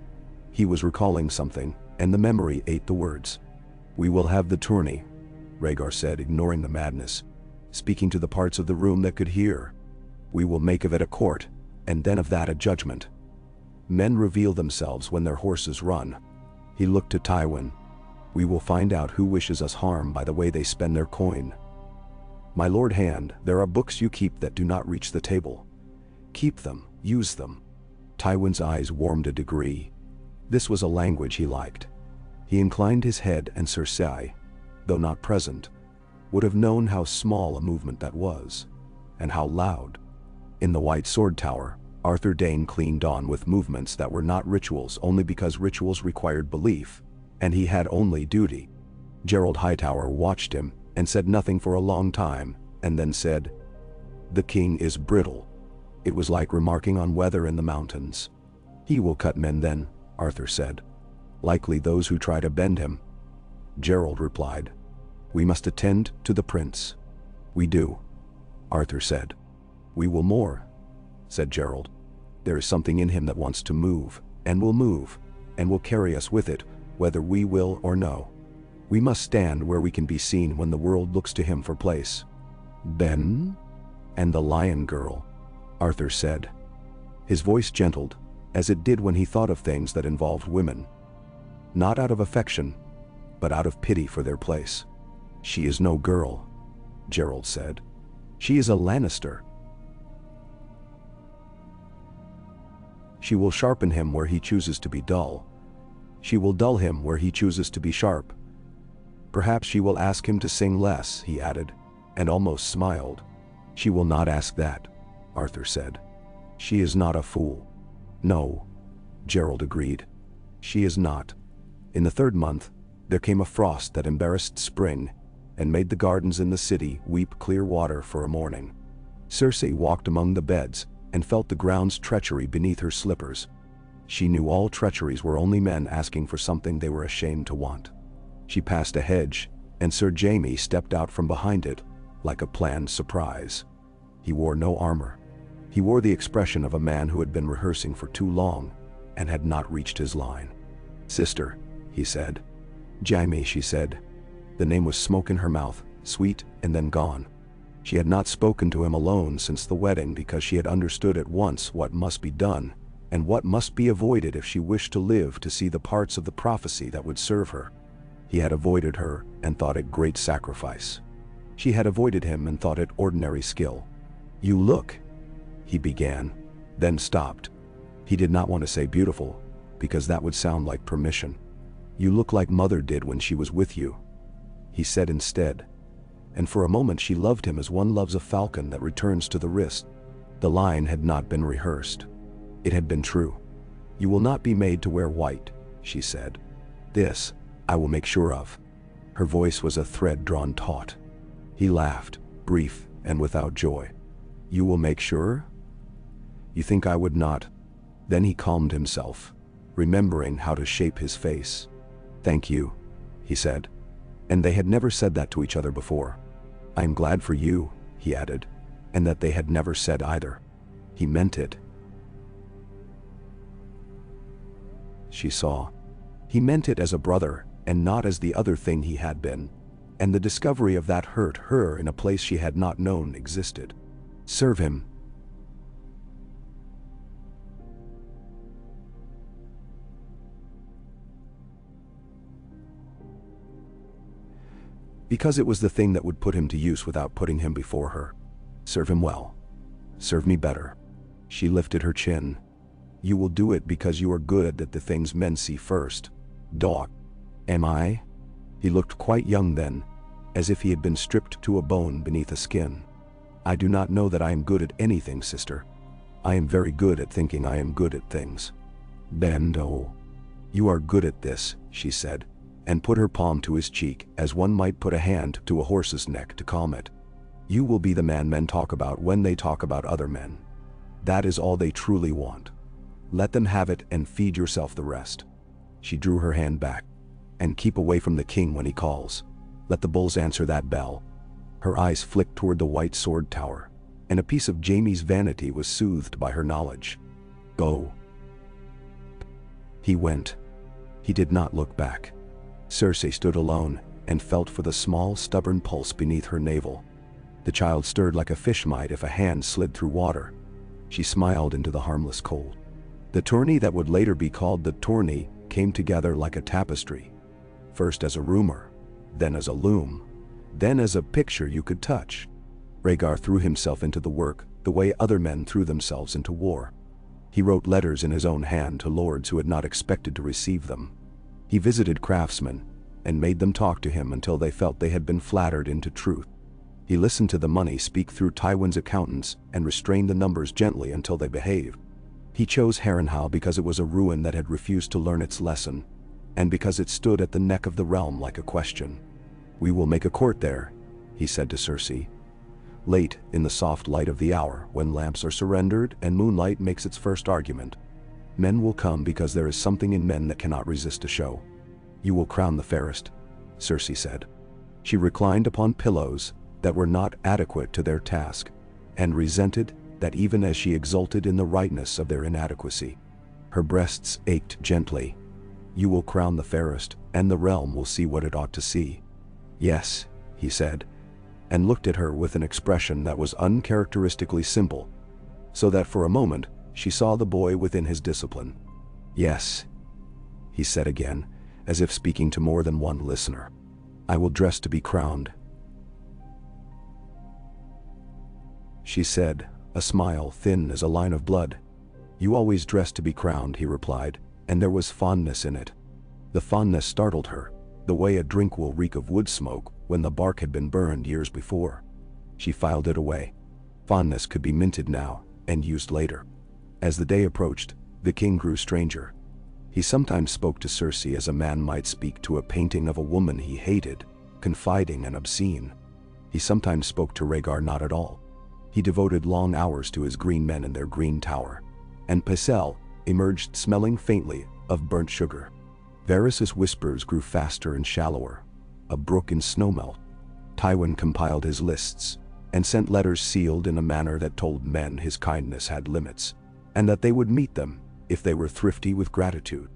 He was recalling something, and the memory ate the words. We will have the tourney, Rhaegar said, ignoring the madness, speaking to the parts of the room that could hear. We will make of it a court, and then of that a judgment. Men reveal themselves when their horses run. He looked to Tywin. We will find out who wishes us harm by the way they spend their coin. My lord Hand, there are books you keep that do not reach the table. Keep them, use them. Tywin's eyes warmed a degree. This was a language he liked. He inclined his head, and Cersei, though not present, would have known how small a movement that was, and how loud. In the White Sword Tower, Arthur Dayne cleaned on with movements that were not rituals only because rituals required belief, and he had only duty. Gerald Hightower watched him and said nothing for a long time, and then said, "The king is brittle." It was like remarking on weather in the mountains. "He will cut men then," Arthur said. "Likely those who try to bend him." Gerald replied, "We must attend to the prince." "We do," Arthur said. "We will more," said Gerald. "There is something in him that wants to move, and will carry us with it, whether we will or no. We must stand where we can be seen when the world looks to him for place." "Ben?" "And the lion girl," Arthur said. His voice gentled, as it did when he thought of things that involved women. Not out of affection, but out of pity for their place. "She is no girl," Gerald said. "She is a Lannister. She will sharpen him where he chooses to be dull. She will dull him where he chooses to be sharp. Perhaps she will ask him to sing less," he added, and almost smiled. "She will not ask that," Arthur said. "She is not a fool." "No," Gerald agreed. "She is not." In the 3rd month, there came a frost that embarrassed spring and made the gardens in the city weep clear water for a morning. Cersei walked among the beds and felt the ground's treachery beneath her slippers. She knew all treacheries were only men asking for something they were ashamed to want. She passed a hedge, and Sir Jaime stepped out from behind it, like a planned surprise. He wore no armor. He wore the expression of a man who had been rehearsing for too long and had not reached his line. "Sister," he said. "Jaime," she said. The name was smoke in her mouth, sweet and then gone. She had not spoken to him alone since the wedding because she had understood at once what must be done and what must be avoided if she wished to live to see the parts of the prophecy that would serve her. He had avoided her and thought it great sacrifice. She had avoided him and thought it ordinary skill. "You look," he began, then stopped. He did not want to say beautiful, because that would sound like permission. "You look like Mother did when she was with you," he said instead. And for a moment she loved him as one loves a falcon that returns to the wrist. The line had not been rehearsed. It had been true. "You will not be made to wear white," she said. "This, I will make sure of." Her voice was a thread drawn taut. He laughed, brief and without joy. "You will make sure? You think I would not?" Then he calmed himself, remembering how to shape his face. "Thank you," he said. And they had never said that to each other before. "I am glad for you," he added, and that they had never said either. He meant it. She saw. He meant it as a brother, and not as the other thing he had been, and the discovery of that hurt her in a place she had not known existed. "Serve him." Because it was the thing that would put him to use without putting him before her. "Serve him well. Serve me better." She lifted her chin. "You will do it because you are good at the things men see first. Dog. Am I?" He looked quite young then, as if he had been stripped to a bone beneath a skin. "I do not know that I am good at anything, sister. I am very good at thinking I am good at things." "Bendo. You are good at this," she said, and put her palm to his cheek as one might put a hand to a horse's neck to calm it. "You will be the man men talk about when they talk about other men. That is all they truly want. Let them have it and feed yourself the rest." She drew her hand back. "And keep away from the king when he calls. Let the bulls answer that bell." Her eyes flicked toward the white sword tower, and a piece of Jaime's vanity was soothed by her knowledge. Go. He went. He did not look back. Cersei stood alone and felt for the small, stubborn pulse beneath her navel. The child stirred like a fish might if a hand slid through water. She smiled into the harmless cold. The tourney that would later be called the tourney came together like a tapestry. First as a rumor, then as a loom, then as a picture you could touch. Rhaegar threw himself into the work the way other men threw themselves into war. He wrote letters in his own hand to lords who had not expected to receive them. He visited craftsmen and made them talk to him until they felt they had been flattered into truth. He listened to the money speak through Tywin's accountants and restrained the numbers gently until they behaved. He chose Harrenhal because it was a ruin that had refused to learn its lesson, and because it stood at the neck of the realm like a question. "We will make a court there," he said to Cersei. Late, in the soft light of the hour, when lamps are surrendered and moonlight makes its first argument, men will come because there is something in men that cannot resist a show. "You will crown the fairest," Cersei said. She reclined upon pillows that were not adequate to their task, and resented that even as she exulted in the rightness of their inadequacy, her breasts ached gently. "You will crown the fairest, and the realm will see what it ought to see." "Yes," he said, and looked at her with an expression that was uncharacteristically simple, so that for a moment she saw the boy within his discipline. "Yes," he said again, as if speaking to more than one listener. "I will dress to be crowned," she said, a smile thin as a line of blood. "You always dress to be crowned," he replied, and there was fondness in it. The fondness startled her, the way a drink will reek of wood smoke when the bark had been burned years before. She filed it away. Fondness could be minted now and used later. As the day approached, the king grew stranger. He sometimes spoke to Cersei as a man might speak to a painting of a woman he hated, confiding and obscene. He sometimes spoke to Rhaegar not at all. He devoted long hours to his green men in their green tower, and Pycelle emerged smelling faintly of burnt sugar. Varys' whispers grew faster and shallower, a brook in snowmelt. Tywin compiled his lists and sent letters sealed in a manner that told men his kindness had limits, and that they would meet them if they were thrifty with gratitude.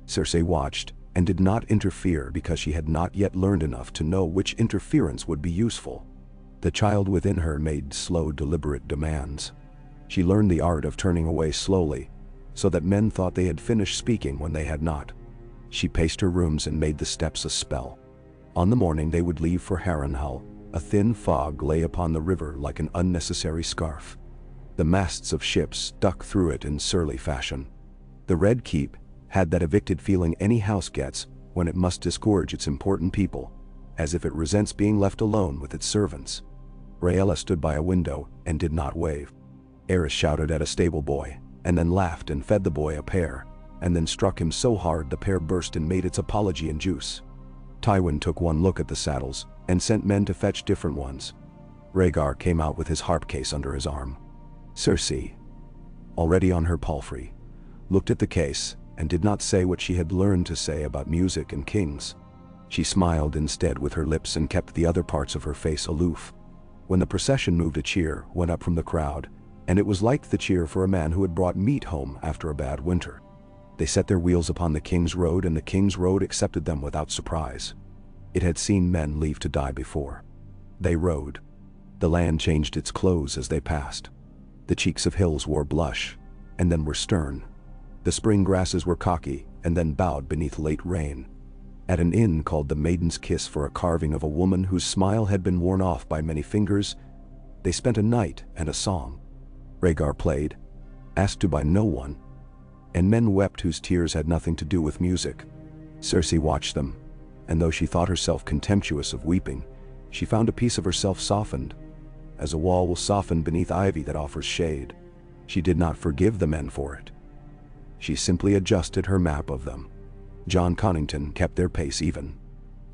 Cersei watched and did not interfere because she had not yet learned enough to know which interference would be useful. The child within her made slow, deliberate demands. She learned the art of turning away slowly, so that men thought they had finished speaking when they had not. She paced her rooms and made the steps a spell. On the morning they would leave for Harrenhal, a thin fog lay upon the river like an unnecessary scarf. The masts of ships stuck through it in surly fashion. The Red Keep had that evicted feeling any house gets when it must disgorge its important people, as if it resents being left alone with its servants. Rhaella stood by a window and did not wave. Aerys shouted at a stable boy, and then laughed and fed the boy a pear, and then struck him so hard the pear burst and made its apology in juice. Tywin took one look at the saddles and sent men to fetch different ones. Rhaegar came out with his harp case under his arm. Cersei, already on her palfrey, looked at the case and did not say what she had learned to say about music and kings. She smiled instead with her lips and kept the other parts of her face aloof. When the procession moved, a cheer went up from the crowd, and it was like the cheer for a man who had brought meat home after a bad winter. They set their wheels upon the King's Road, and the King's Road accepted them without surprise. It had seen men leave to die before. They rode. The land changed its clothes as they passed. The cheeks of hills wore blush, and then were stern. The spring grasses were cocky, and then bowed beneath late rain. At an inn called the Maiden's Kiss for a carving of a woman whose smile had been worn off by many fingers, they spent a night and a song. Rhaegar played, asked to by no one, and men wept whose tears had nothing to do with music. Cersei watched them, and though she thought herself contemptuous of weeping, she found a piece of herself softened, as a wall will soften beneath ivy that offers shade. She did not forgive the men for it. She simply adjusted her map of them. John Connington kept their pace even.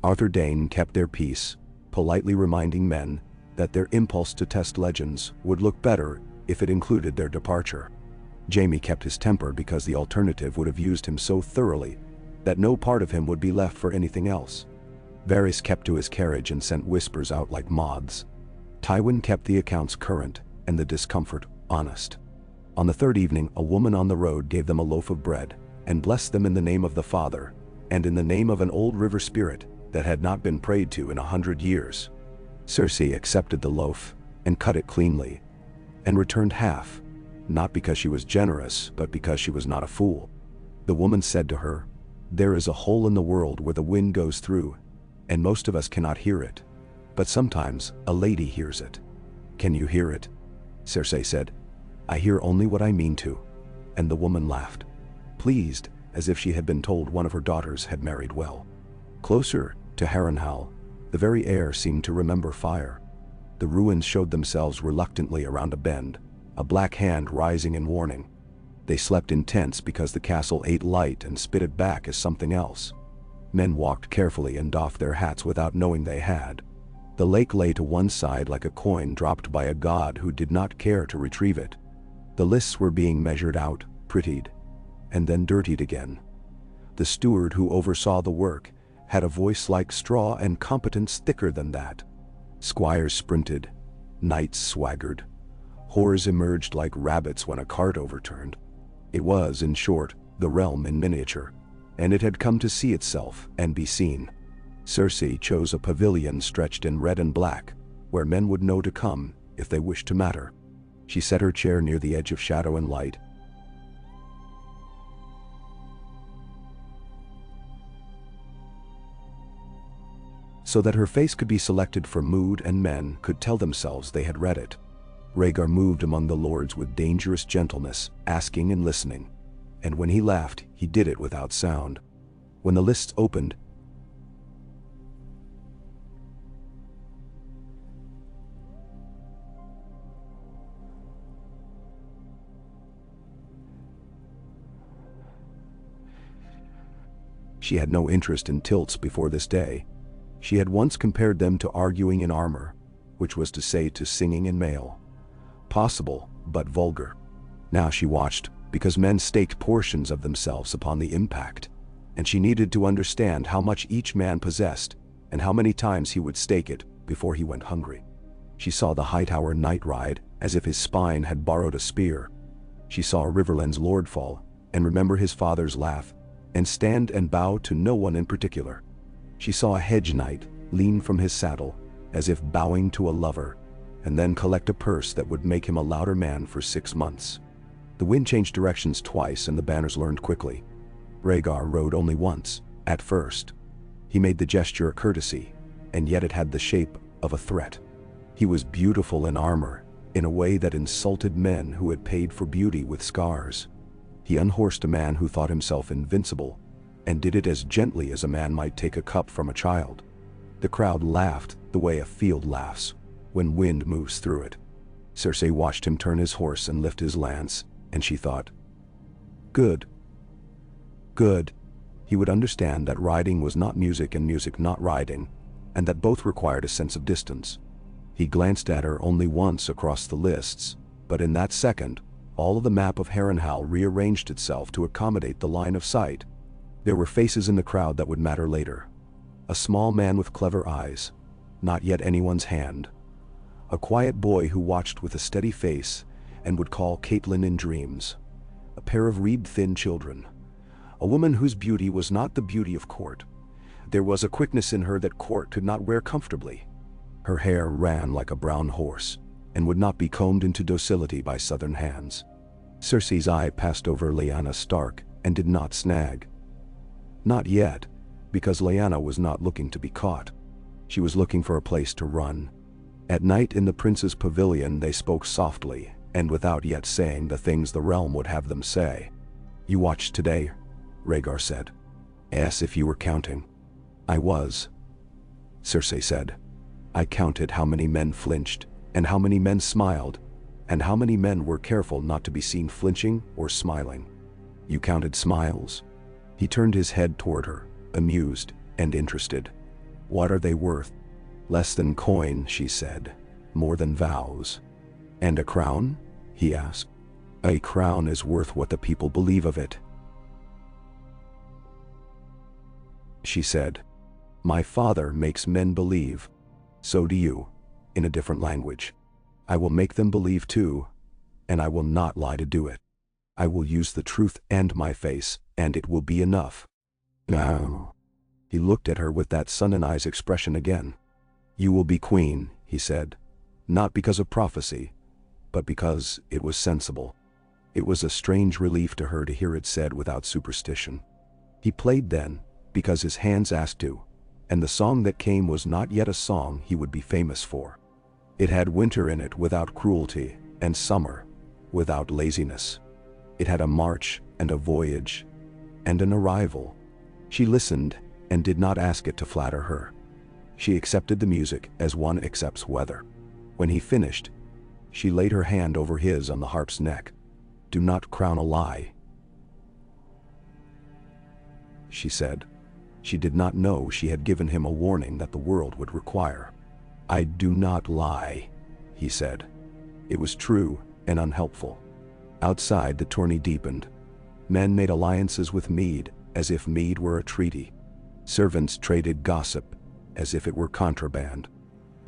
Arthur Dane kept their peace, politely reminding men that their impulse to test legends would look better if it included their departure. Jaime kept his temper because the alternative would have used him so thoroughly that no part of him would be left for anything else. Varys kept to his carriage and sent whispers out like moths. Tywin kept the accounts current and the discomfort honest. On the third evening, a woman on the road gave them a loaf of bread and blessed them in the name of the Father and in the name of an old river spirit that had not been prayed to in 100 years. Cersei accepted the loaf and cut it cleanly and returned half, not because she was generous, but because she was not a fool. The woman said to her, "There is a hole in the world where the wind goes through, and most of us cannot hear it. But sometimes a lady hears it. Can you hear it?" Cersei said, "I hear only what I mean to." And the woman laughed, pleased as if she had been told one of her daughters had married well. Closer to Harrenhal, the very air seemed to remember fire. The ruins showed themselves reluctantly around a bend, a black hand rising in warning. They slept in tents because the castle ate light and spit it back as something else. Men walked carefully and doffed their hats without knowing they had. The lake lay to one side like a coin dropped by a god who did not care to retrieve it. The lists were being measured out, prettied, and then dirtied again. The steward who oversaw the work had a voice like straw and competence thicker than that. Squires sprinted, knights swaggered, whores emerged like rabbits when a cart overturned. It was, in short, the realm in miniature, and it had come to see itself and be seen. Cersei chose a pavilion stretched in red and black, where men would know to come if they wished to matter. She set her chair near the edge of shadow and light, so that her face could be selected for mood and men could tell themselves they had read it. Rhaegar moved among the lords with dangerous gentleness, asking and listening, and when he laughed, he did it without sound. When the lists opened, she had no interest in tilts before this day. She had once compared them to arguing in armor, which was to say to singing in mail. Possible, but vulgar. Now she watched, because men staked portions of themselves upon the impact, and she needed to understand how much each man possessed, and how many times he would stake it before he went hungry. She saw the Hightower knight ride, as if his spine had borrowed a spear. She saw Riverland's lord fall, and remember his father's laugh, and stand and bow to no one in particular. She saw a hedge knight lean from his saddle, as if bowing to a lover, and then collect a purse that would make him a louder man for 6 months. The wind changed directions twice and the banners learned quickly. Rhaegar rode only once, at first. He made the gesture a courtesy, and yet it had the shape of a threat. He was beautiful in armor, in a way that insulted men who had paid for beauty with scars. He unhorsed a man who thought himself invincible, and did it as gently as a man might take a cup from a child. The crowd laughed the way a field laughs when wind moves through it. Cersei watched him turn his horse and lift his lance, and she thought, "Good. Good." He would understand that riding was not music and music not riding, and that both required a sense of distance. He glanced at her only once across the lists, but in that second, all of the map of Harrenhal rearranged itself to accommodate the line of sight. There were faces in the crowd that would matter later. A small man with clever eyes, not yet anyone's hand. A quiet boy who watched with a steady face and would call Catelyn in dreams. A pair of reed-thin children. A woman whose beauty was not the beauty of court. There was a quickness in her that court could not wear comfortably. Her hair ran like a brown horse, and would not be combed into docility by southern hands. Cersei's eye passed over Lyanna Stark and did not snag. Not yet, because Lyanna was not looking to be caught. She was looking for a place to run. At night in the prince's pavilion they spoke softly, and without yet saying the things the realm would have them say. "You watched today," Rhaegar said. "Yes, if you were counting." "I was," Cersei said. "I counted how many men flinched, and how many men smiled, and how many men were careful not to be seen flinching or smiling." "You counted smiles?" He turned his head toward her, amused and interested. "What are they worth?" "Less than coin," she said. "More than vows." "And a crown?" he asked. "A crown is worth what the people believe of it," she said. My father makes men believe. So do you, in a different language. I will make them believe too, and I will not lie to do it. I will use the truth and my face, and it will be enough. Now. He looked at her with that sun and eyes expression again. You will be queen, he said, not because of prophecy, but because it was sensible. It was a strange relief to her to hear it said without superstition. He played then, because his hands asked to, and the song that came was not yet a song he would be famous for. It had winter in it without cruelty, and summer without laziness. It had a march and a voyage, and an arrival. She listened and did not ask it to flatter her. She accepted the music as one accepts weather. When he finished, she laid her hand over his on the harp's neck. Do not crown a lie, she said. She did not know she had given him a warning that the world would require. I do not lie, he said. It was true and unhelpful. Outside, the tourney deepened. Men made alliances with mead, as if mead were a treaty. Servants traded gossip, as if it were contraband.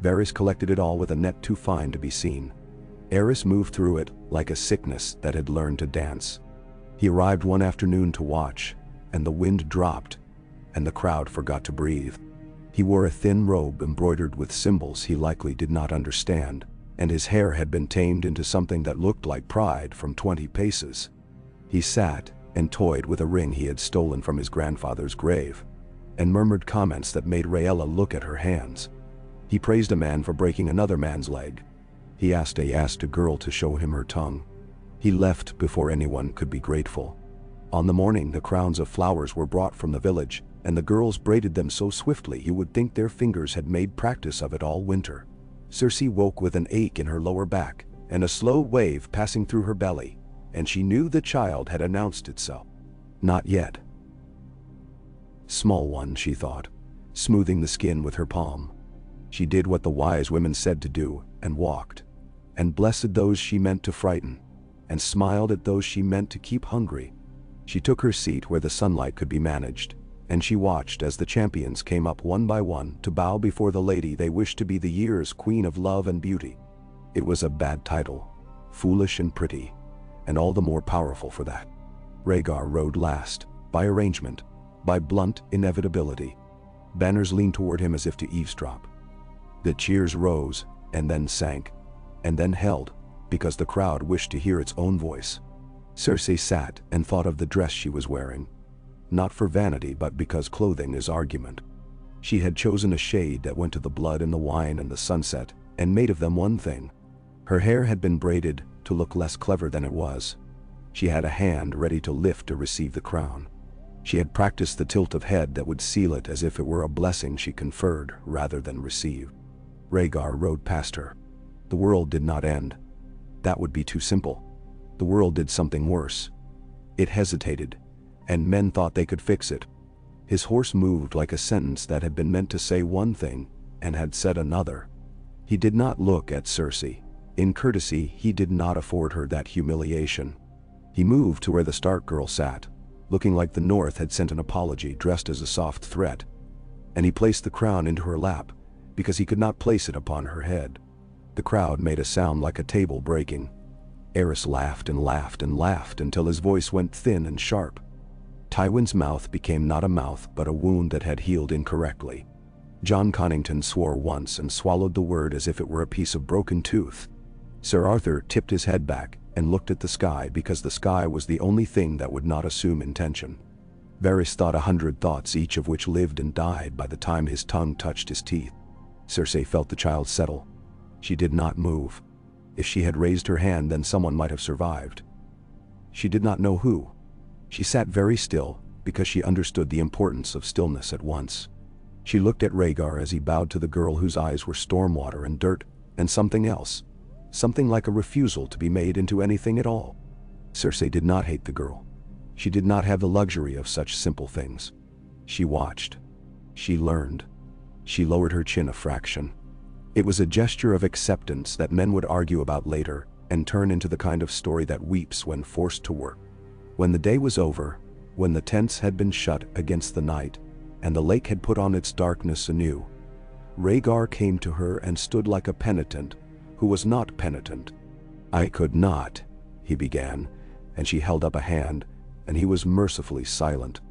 Varys collected it all with a net too fine to be seen. Eris moved through it like a sickness that had learned to dance. He arrived one afternoon to watch, and the wind dropped, and the crowd forgot to breathe. He wore a thin robe embroidered with symbols he likely did not understand, and his hair had been tamed into something that looked like pride from 20 paces. He sat and toyed with a ring he had stolen from his grandfather's grave, and murmured comments that made Rhaegar look at her hands. He praised a man for breaking another man's leg. He asked a girl to show him her tongue. He left before anyone could be grateful. On the morning, the crowns of flowers were brought from the village, and the girls braided them so swiftly you would think their fingers had made practice of it all winter. Cersei woke with an ache in her lower back, and a slow wave passing through her belly, and she knew the child had announced itself. Not yet. Small one, she thought, smoothing the skin with her palm. She did what the wise women said to do, and walked, and blessed those she meant to frighten, and smiled at those she meant to keep hungry. She took her seat where the sunlight could be managed, and she watched as the champions came up one by one to bow before the lady they wished to be the year's queen of love and beauty. It was a bad title, foolish and pretty, and all the more powerful for that. Rhaegar rode last, by arrangement, by blunt inevitability. Banners leaned toward him as if to eavesdrop. The cheers rose, and then sank, and then held, because the crowd wished to hear its own voice. Cersei sat and thought of the dress she was wearing, not for vanity but because clothing is argument. She had chosen a shade that went to the blood and the wine and the sunset, and made of them one thing. Her hair had been braided to look less clever than it was. She had a hand ready to lift to receive the crown. She had practiced the tilt of head that would seal it as if it were a blessing she conferred rather than received. Rhaegar rode past her. The world did not end. That would be too simple. The world did something worse. It hesitated, and men thought they could fix it. His horse moved like a sentence that had been meant to say one thing and had said another. He did not look at Cersei. In courtesy, he did not afford her that humiliation. He moved to where the Stark girl sat, looking like the North had sent an apology dressed as a soft threat, and he placed the crown into her lap because he could not place it upon her head. The crowd made a sound like a table breaking. Eris laughed and laughed and laughed until his voice went thin and sharp. Tywin's mouth became not a mouth but a wound that had healed incorrectly. John Connington swore once and swallowed the word as if it were a piece of broken tooth. Sir Arthur tipped his head back and looked at the sky because the sky was the only thing that would not assume intention. Varys thought 100 thoughts, each of which lived and died by the time his tongue touched his teeth. Cersei felt the child settle. She did not move. If she had raised her hand, then someone might have survived. She did not know who. She sat very still because she understood the importance of stillness at once. She looked at Rhaegar as he bowed to the girl whose eyes were storm water and dirt, and something else. Something like a refusal to be made into anything at all. Cersei did not hate the girl. She did not have the luxury of such simple things. She watched. She learned. She lowered her chin a fraction. It was a gesture of acceptance that men would argue about later and turn into the kind of story that weeps when forced to work. When the day was over, when the tents had been shut against the night, and the lake had put on its darkness anew. Rhaegar came to her and stood like a penitent who was not penitent. "I could not," he began, and she held up a hand, and he was mercifully silent.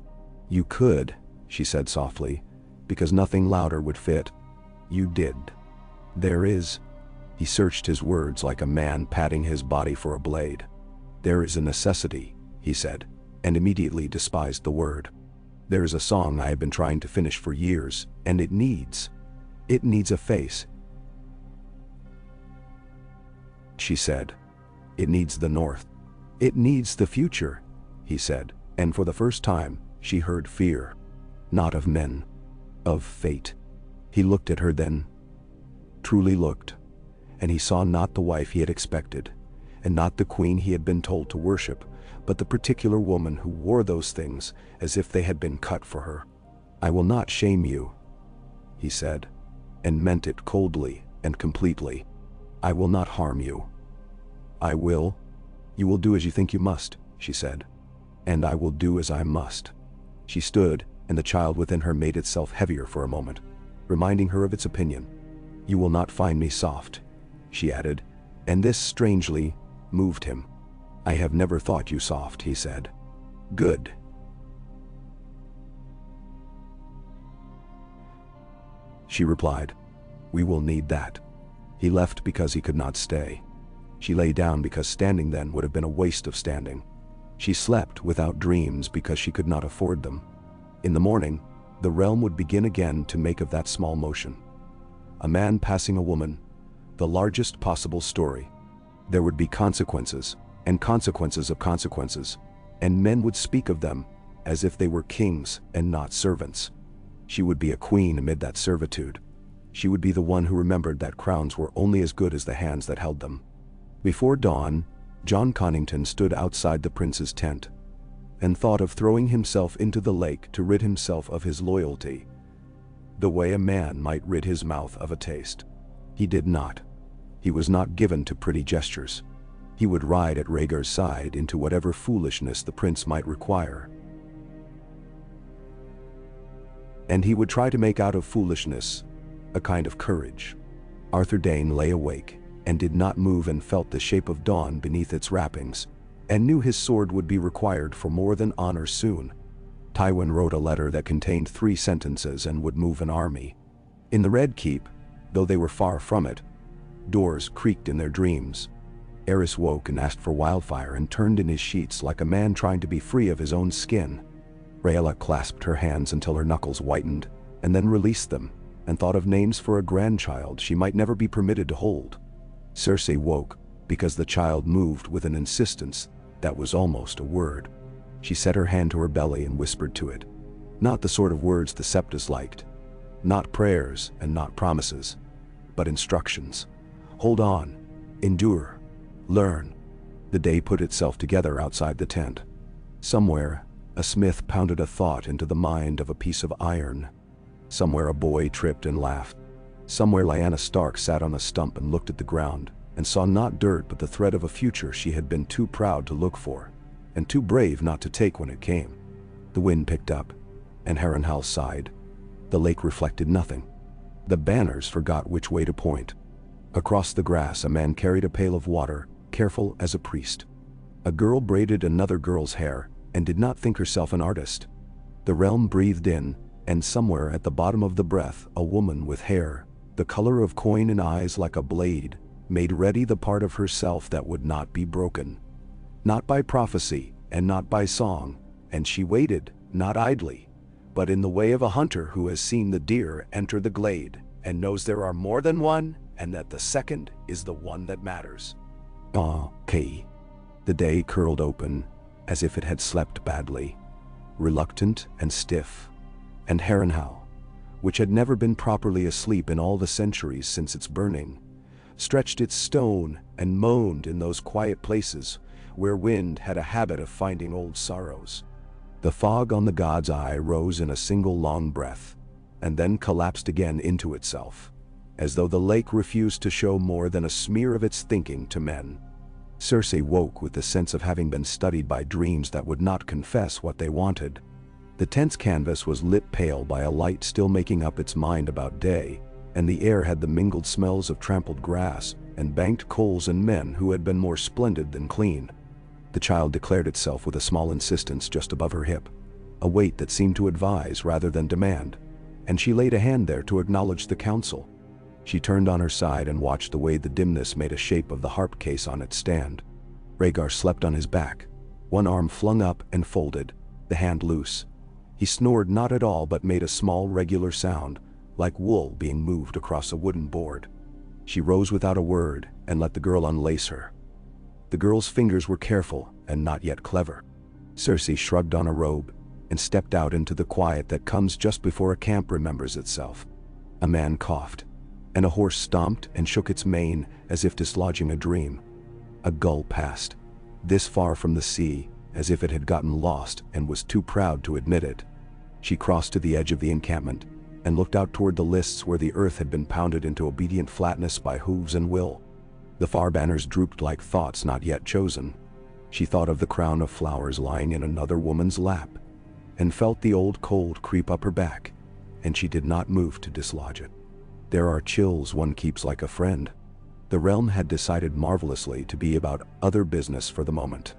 "You could," she said softly, "because nothing louder would fit. You did. There is—" He searched his words like a man patting his body for a blade. "There is a necessity," he said, and immediately despised the word. "There is a song I have been trying to finish for years, and it needs a face," she said. "It needs the North. It needs the future," he said, and for the first time, she heard fear. Not of men. Of fate. He looked at her then. Truly looked. And he saw not the wife he had expected, and not the queen he had been told to worship, but the particular woman who wore those things as if they had been cut for her. "I will not shame you," he said, and meant it coldly and completely. "I will not harm you. I will—" "You will do as you think you must," she said. "And I will do as I must." She stood, and the child within her made itself heavier for a moment, reminding her of its opinion. "You will not find me soft," she added, and this strangely moved him. "I have never thought you soft," he said. "Good." She replied, "We will need that." He left because he could not stay. She lay down because standing then would have been a waste of standing. She slept without dreams because she could not afford them. In the morning, the realm would begin again to make of that small motion. A man passing a woman, the largest possible story. There would be consequences, and consequences of consequences, and men would speak of them as if they were kings and not servants. She would be a queen amid that servitude. She would be the one who remembered that crowns were only as good as the hands that held them. Before dawn, John Connington stood outside the prince's tent, and thought of throwing himself into the lake to rid himself of his loyalty, the way a man might rid his mouth of a taste. He did not. He was not given to pretty gestures. He would ride at Rhaegar's side into whatever foolishness the prince might require. And he would try to make out of foolishness a kind of courage. Arthur Dane lay awake, and did not move, and felt the shape of dawn beneath its wrappings, and knew his sword would be required for more than honor soon. Tywin wrote a letter that contained 3 sentences and would move an army. In the Red Keep, though they were far from it, doors creaked in their dreams. Aerys woke and asked for wildfire and turned in his sheets like a man trying to be free of his own skin. Rhaella clasped her hands until her knuckles whitened, and then released them, and thought of names for a grandchild she might never be permitted to hold. Cersei woke because the child moved with an insistence that was almost a word. She set her hand to her belly and whispered to it. Not the sort of words the Septus liked. Not prayers and not promises, but instructions. Hold on. Endure. Learn. The day put itself together outside the tent. Somewhere, a smith pounded a thought into the mind of a piece of iron. Somewhere a boy tripped and laughed. Somewhere Lyanna Stark sat on a stump and looked at the ground, and saw not dirt but the thread of a future she had been too proud to look for, and too brave not to take when it came. The wind picked up, and Harrenhal sighed. The lake reflected nothing. The banners forgot which way to point. Across the grass a man carried a pail of water, careful as a priest. A girl braided another girl's hair, and did not think herself an artist. The realm breathed in, and somewhere at the bottom of the breath a woman with hair, the color of coin and eyes like a blade, made ready the part of herself that would not be broken. Not by prophecy, and not by song, and she waited, not idly, but in the way of a hunter who has seen the deer enter the glade, and knows there are more than one, and that the second is the one that matters. Okay. The day curled open, as if it had slept badly, reluctant and stiff, and Harrenhal, which had never been properly asleep in all the centuries since its burning, stretched its stone and moaned in those quiet places where wind had a habit of finding old sorrows. The fog on the god's eye rose in a single long breath, and then collapsed again into itself, as though the lake refused to show more than a smear of its thinking to men. Cersei woke with the sense of having been studied by dreams that would not confess what they wanted. The tense canvas was lit pale by a light still making up its mind about day, and the air had the mingled smells of trampled grass and banked coals and men who had been more splendid than clean. The child declared itself with a small insistence just above her hip, a weight that seemed to advise rather than demand, and she laid a hand there to acknowledge the counsel. She turned on her side and watched the way the dimness made a shape of the harp case on its stand. Rhaegar slept on his back, one arm flung up and folded, the hand loose. He snored not at all but made a small regular sound, like wool being moved across a wooden board. She rose without a word and let the girl unlace her. The girl's fingers were careful and not yet clever. Cersei shrugged on a robe and stepped out into the quiet that comes just before a camp remembers itself. A man coughed, and a horse stomped and shook its mane as if dislodging a dream. A gull passed, this far from the sea, as if it had gotten lost and was too proud to admit it. She crossed to the edge of the encampment and looked out toward the lists where the earth had been pounded into obedient flatness by hooves and will. The far banners drooped like thoughts not yet chosen. She thought of the crown of flowers lying in another woman's lap, and felt the old cold creep up her back, and she did not move to dislodge it. There are chills one keeps like a friend. The realm had decided marvelously to be about other business for the moment.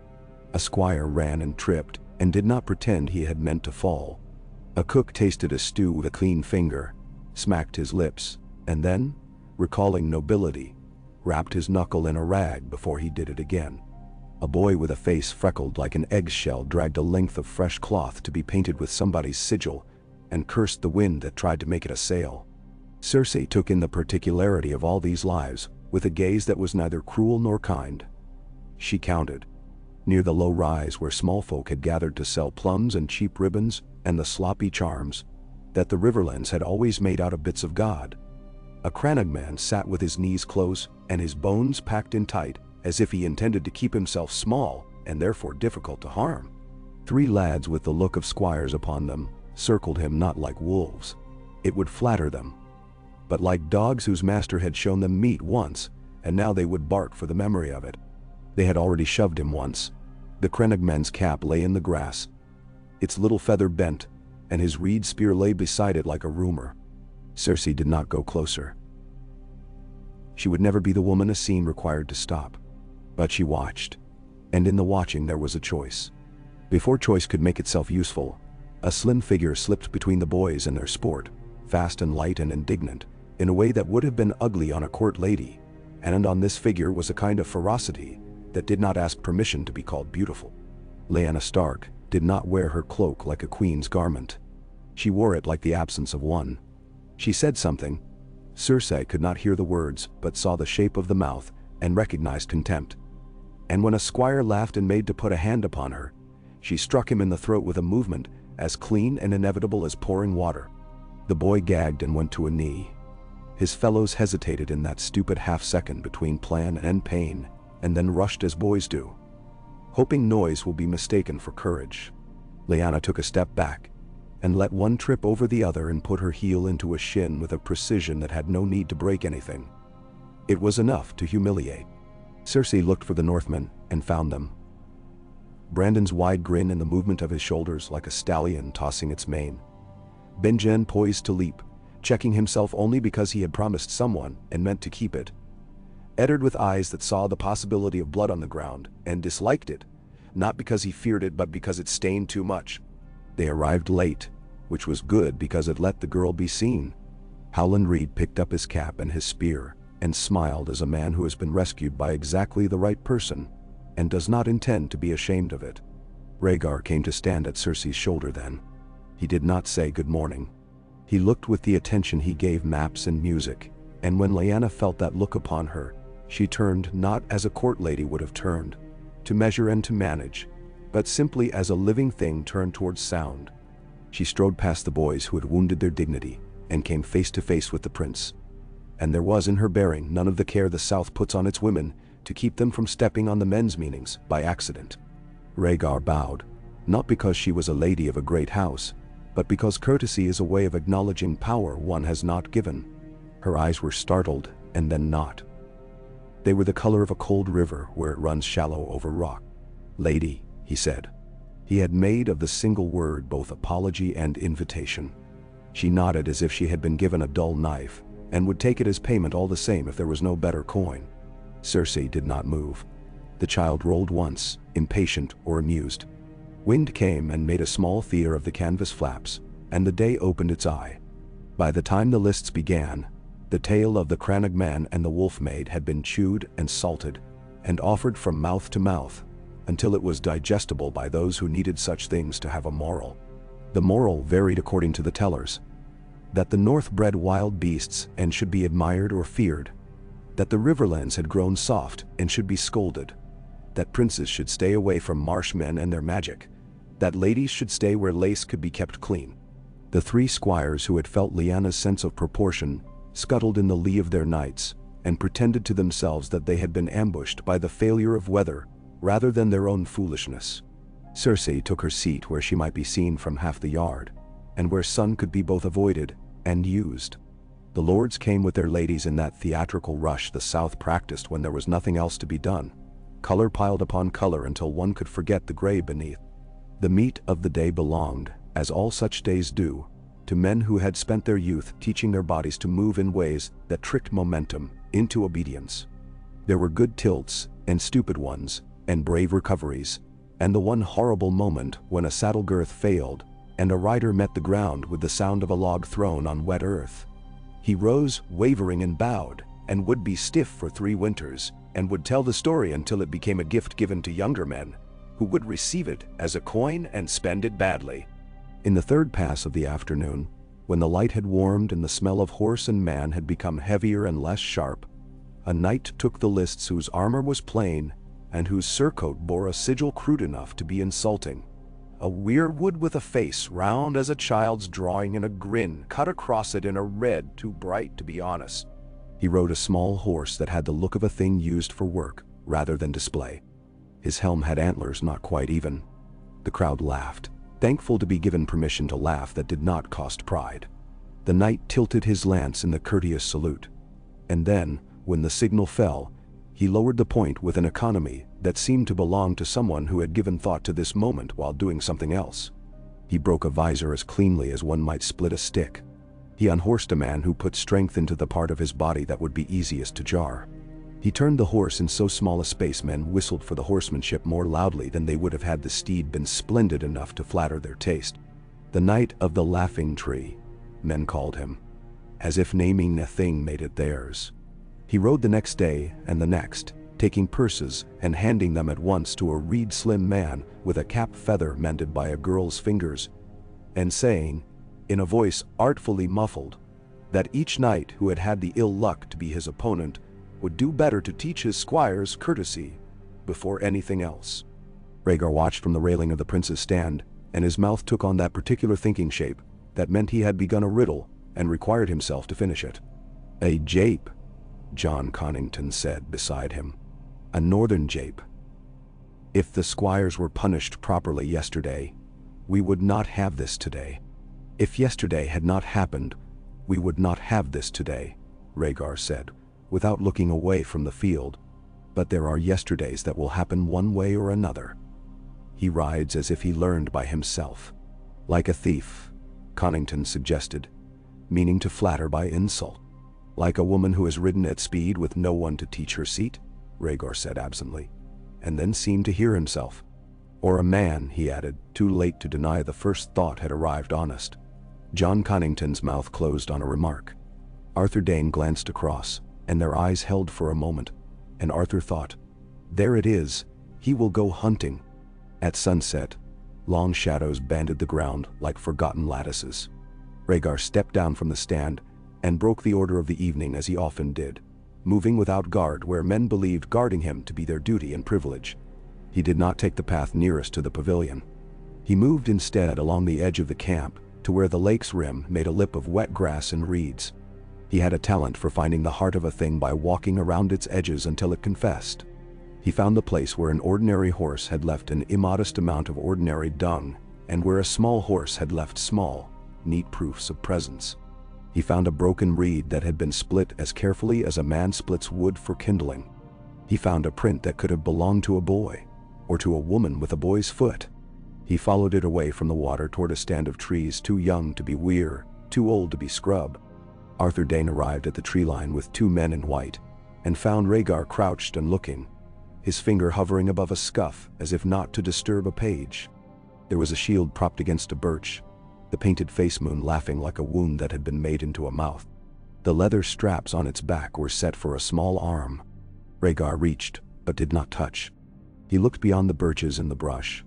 A squire ran and tripped, and did not pretend he had meant to fall. A cook tasted a stew with a clean finger, smacked his lips, and then, recalling nobility, wrapped his knuckle in a rag before he did it again. A boy with a face freckled like an eggshell dragged a length of fresh cloth to be painted with somebody's sigil, and cursed the wind that tried to make it a sail. Cersei took in the particularity of all these lives with a gaze that was neither cruel nor kind. She counted, near the low rise where small folk had gathered to sell plums and cheap ribbons and the sloppy charms, that the riverlands had always made out of bits of God. A Crannogman sat with his knees close and his bones packed in tight, as if he intended to keep himself small and therefore difficult to harm. 3 lads with the look of squires upon them circled him not like wolves. It would flatter them, but like dogs whose master had shown them meat once, and now they would bark for the memory of it. They had already shoved him once. The Crannogman's cap lay in the grass, its little feather bent, and his reed spear lay beside it like a rumor. Cersei did not go closer. She would never be the woman a scene required to stop. But she watched, and in the watching there was a choice. Before choice could make itself useful, a slim figure slipped between the boys and their sport, fast and light and indignant, in a way that would have been ugly on a court lady, and on this figure was a kind of ferocity that did not ask permission to be called beautiful. Lyanna Stark did not wear her cloak like a queen's garment. She wore it like the absence of one. She said something. Cersei could not hear the words, but saw the shape of the mouth and recognized contempt. And when a squire laughed and made to put a hand upon her, she struck him in the throat with a movement as clean and inevitable as pouring water. The boy gagged and went to a knee. His fellows hesitated in that stupid half-second between plan and pain, and then rushed as boys do, hoping noise will be mistaken for courage. Lyanna took a step back, and let one trip over the other and put her heel into a shin with a precision that had no need to break anything. It was enough to humiliate. Cersei looked for the Northmen and found them. Brandon's wide grin and the movement of his shoulders like a stallion tossing its mane. Benjen poised to leap, checking himself only because he had promised someone and meant to keep it. Eddard with eyes that saw the possibility of blood on the ground and disliked it, not because he feared it but because it stained too much. They arrived late, which was good because it let the girl be seen. Howland Reed picked up his cap and his spear and smiled as a man who has been rescued by exactly the right person and does not intend to be ashamed of it. Rhaegar came to stand at Cersei's shoulder then. He did not say good morning. He looked with the attention he gave maps and music, and when Lyanna felt that look upon her, she turned not as a court lady would have turned, to measure and to manage, but simply as a living thing turned towards sound. She strode past the boys who had wounded their dignity and came face to face with the prince. And there was in her bearing none of the care the South puts on its women to keep them from stepping on the men's meanings by accident. Rhaegar bowed, not because she was a lady of a great house, but because courtesy is a way of acknowledging power one has not given. Her eyes were startled and then not. They were the color of a cold river where it runs shallow over rock. "Lady," he said. He had made of the single word both apology and invitation. She nodded as if she had been given a dull knife, and would take it as payment all the same if there was no better coin. Cersei did not move. The child rolled once, impatient or amused. Wind came and made a small theater of the canvas flaps, and the day opened its eye. By the time the lists began, the tale of the Crannog man and the wolf maid had been chewed and salted, and offered from mouth to mouth, until it was digestible by those who needed such things to have a moral. The moral varied according to the tellers: that the north bred wild beasts and should be admired or feared, that the riverlands had grown soft and should be scolded, that princes should stay away from marsh men and their magic, that ladies should stay where lace could be kept clean. The three squires who had felt Lyanna's sense of proportion scuttled in the lee of their knights, and pretended to themselves that they had been ambushed by the failure of weather rather than their own foolishness. Cersei took her seat where she might be seen from half the yard, and where sun could be both avoided and used. The lords came with their ladies in that theatrical rush the South practiced when there was nothing else to be done. Color piled upon color until one could forget the gray beneath. The meat of the day belonged, as all such days do, to men who had spent their youth teaching their bodies to move in ways that tricked momentum into obedience. There were good tilts and stupid ones, and brave recoveries, and the one horrible moment when a saddle girth failed and a rider met the ground with the sound of a log thrown on wet earth. He rose, wavering, and bowed, and would be stiff for 3 winters, and would tell the story until it became a gift given to younger men, who would receive it as a coin and spend it badly. In the third pass of the afternoon, when the light had warmed and the smell of horse and man had become heavier and less sharp, a knight took the lists whose armor was plain and whose surcoat bore a sigil crude enough to be insulting. A weirwood with a face round as a child's drawing and a grin cut across it in a red too bright to be honest. He rode a small horse that had the look of a thing used for work rather than display. His helm had antlers not quite even. The crowd laughed, thankful to be given permission to laugh that did not cost pride. The knight tilted his lance in the courteous salute, and then, when the signal fell, he lowered the point with an economy that seemed to belong to someone who had given thought to this moment while doing something else. He broke a visor as cleanly as one might split a stick. He unhorsed a man who put strength into the part of his body that would be easiest to jar. He turned the horse in so small a space men whistled for the horsemanship more loudly than they would have had the steed been splendid enough to flatter their taste. The Knight of the Laughing Tree, men called him, as if naming a thing made it theirs. He rode the next day and the next, taking purses and handing them at once to a reed slim man with a cap feather mended by a girl's fingers, and saying, in a voice artfully muffled, that each knight who had had the ill luck to be his opponent would do better to teach his squires courtesy before anything else. Rhaegar watched from the railing of the prince's stand, and his mouth took on that particular thinking shape that meant he had begun a riddle and required himself to finish it. A jape, John Connington said beside him. A northern jape. If the squires were punished properly yesterday, we would not have this today. If yesterday had not happened, we would not have this today, Rhaegar said, without looking away from the field. But there are yesterdays that will happen one way or another. He rides as if he learned by himself. Like a thief, Connington suggested, meaning to flatter by insult. Like a woman who has ridden at speed with no one to teach her seat, Rhaegar said absently, and then seemed to hear himself. Or a man, he added, too late to deny the first thought had arrived honest. John Connington's mouth closed on a remark. Arthur Dane glanced across, and their eyes held for a moment, and Arthur thought, there it is, he will go hunting. At sunset, long shadows banded the ground like forgotten lattices. Rhaegar stepped down from the stand and broke the order of the evening as he often did, moving without guard where men believed guarding him to be their duty and privilege. He did not take the path nearest to the pavilion. He moved instead along the edge of the camp to where the lake's rim made a lip of wet grass and reeds. He had a talent for finding the heart of a thing by walking around its edges until it confessed. He found the place where an ordinary horse had left an immodest amount of ordinary dung, and where a small horse had left small, neat proofs of presence. He found a broken reed that had been split as carefully as a man splits wood for kindling. He found a print that could have belonged to a boy, or to a woman with a boy's foot. He followed it away from the water toward a stand of trees too young to be weir, too old to be scrub. Arthur Dane arrived at the tree line with 2 men in white, and found Rhaegar crouched and looking, his finger hovering above a scuff as if not to disturb a page. There was a shield propped against a birch, the painted face moon laughing like a wound that had been made into a mouth. The leather straps on its back were set for a small arm. Rhaegar reached, but did not touch. He looked beyond the birches and the brush,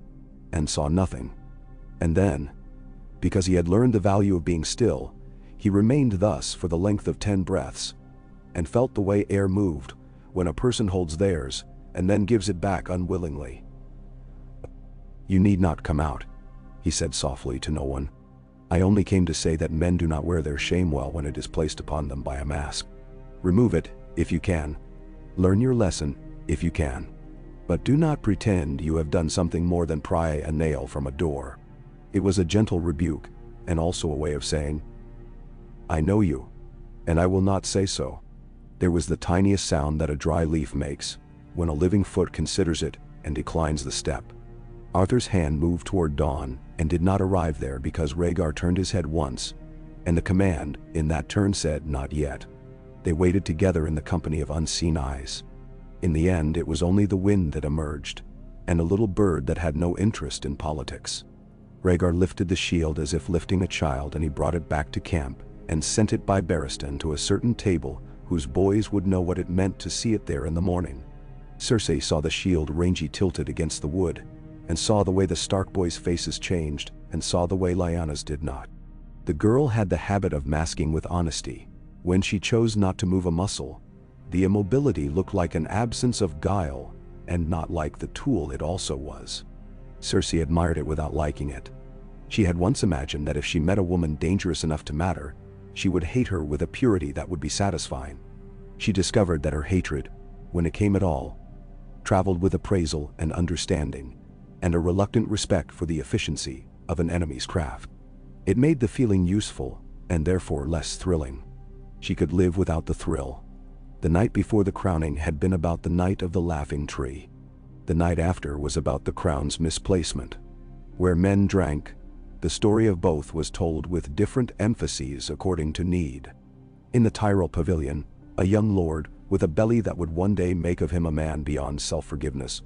and saw nothing. And then, because he had learned the value of being still, he remained thus for the length of 10 breaths, and felt the way air moved when a person holds theirs and then gives it back unwillingly. "You need not come out," he said softly to no one. "I only came to say that men do not wear their shame well when it is placed upon them by a mask. Remove it, if you can. Learn your lesson, if you can. But do not pretend you have done something more than pry a nail from a door." It was a gentle rebuke, and also a way of saying, "I know you, and I will not say so." There was the tiniest sound that a dry leaf makes when a living foot considers it and declines the step. Arthur's hand moved toward Dawn and did not arrive there because Rhaegar turned his head once, and the command in that turn said, "Not yet." They waited together in the company of unseen eyes. In the end, it was only the wind that emerged, and a little bird that had no interest in politics. Rhaegar lifted the shield as if lifting a child, and he brought it back to camp and sent it by Barristan to a certain table whose boys would know what it meant to see it there in the morning. Cersei saw the shield rangy tilted against the wood, and saw the way the Stark boys' faces changed, and saw the way Lyanna's did not. The girl had the habit of masking with honesty. When she chose not to move a muscle, the immobility looked like an absence of guile, and not like the tool it also was. Cersei admired it without liking it. She had once imagined that if she met a woman dangerous enough to matter, she would hate her with a purity that would be satisfying. She discovered that her hatred, when it came at all, traveled with appraisal and understanding, and a reluctant respect for the efficiency of an enemy's craft. It made the feeling useful, and therefore less thrilling. She could live without the thrill. The night before the crowning had been about the night of the laughing tree. The night after was about the crown's misplacement. Where men drank, the story of both was told with different emphases according to need. In the Tyrell pavilion, a young lord, with a belly that would one day make of him a man beyond self-forgiveness,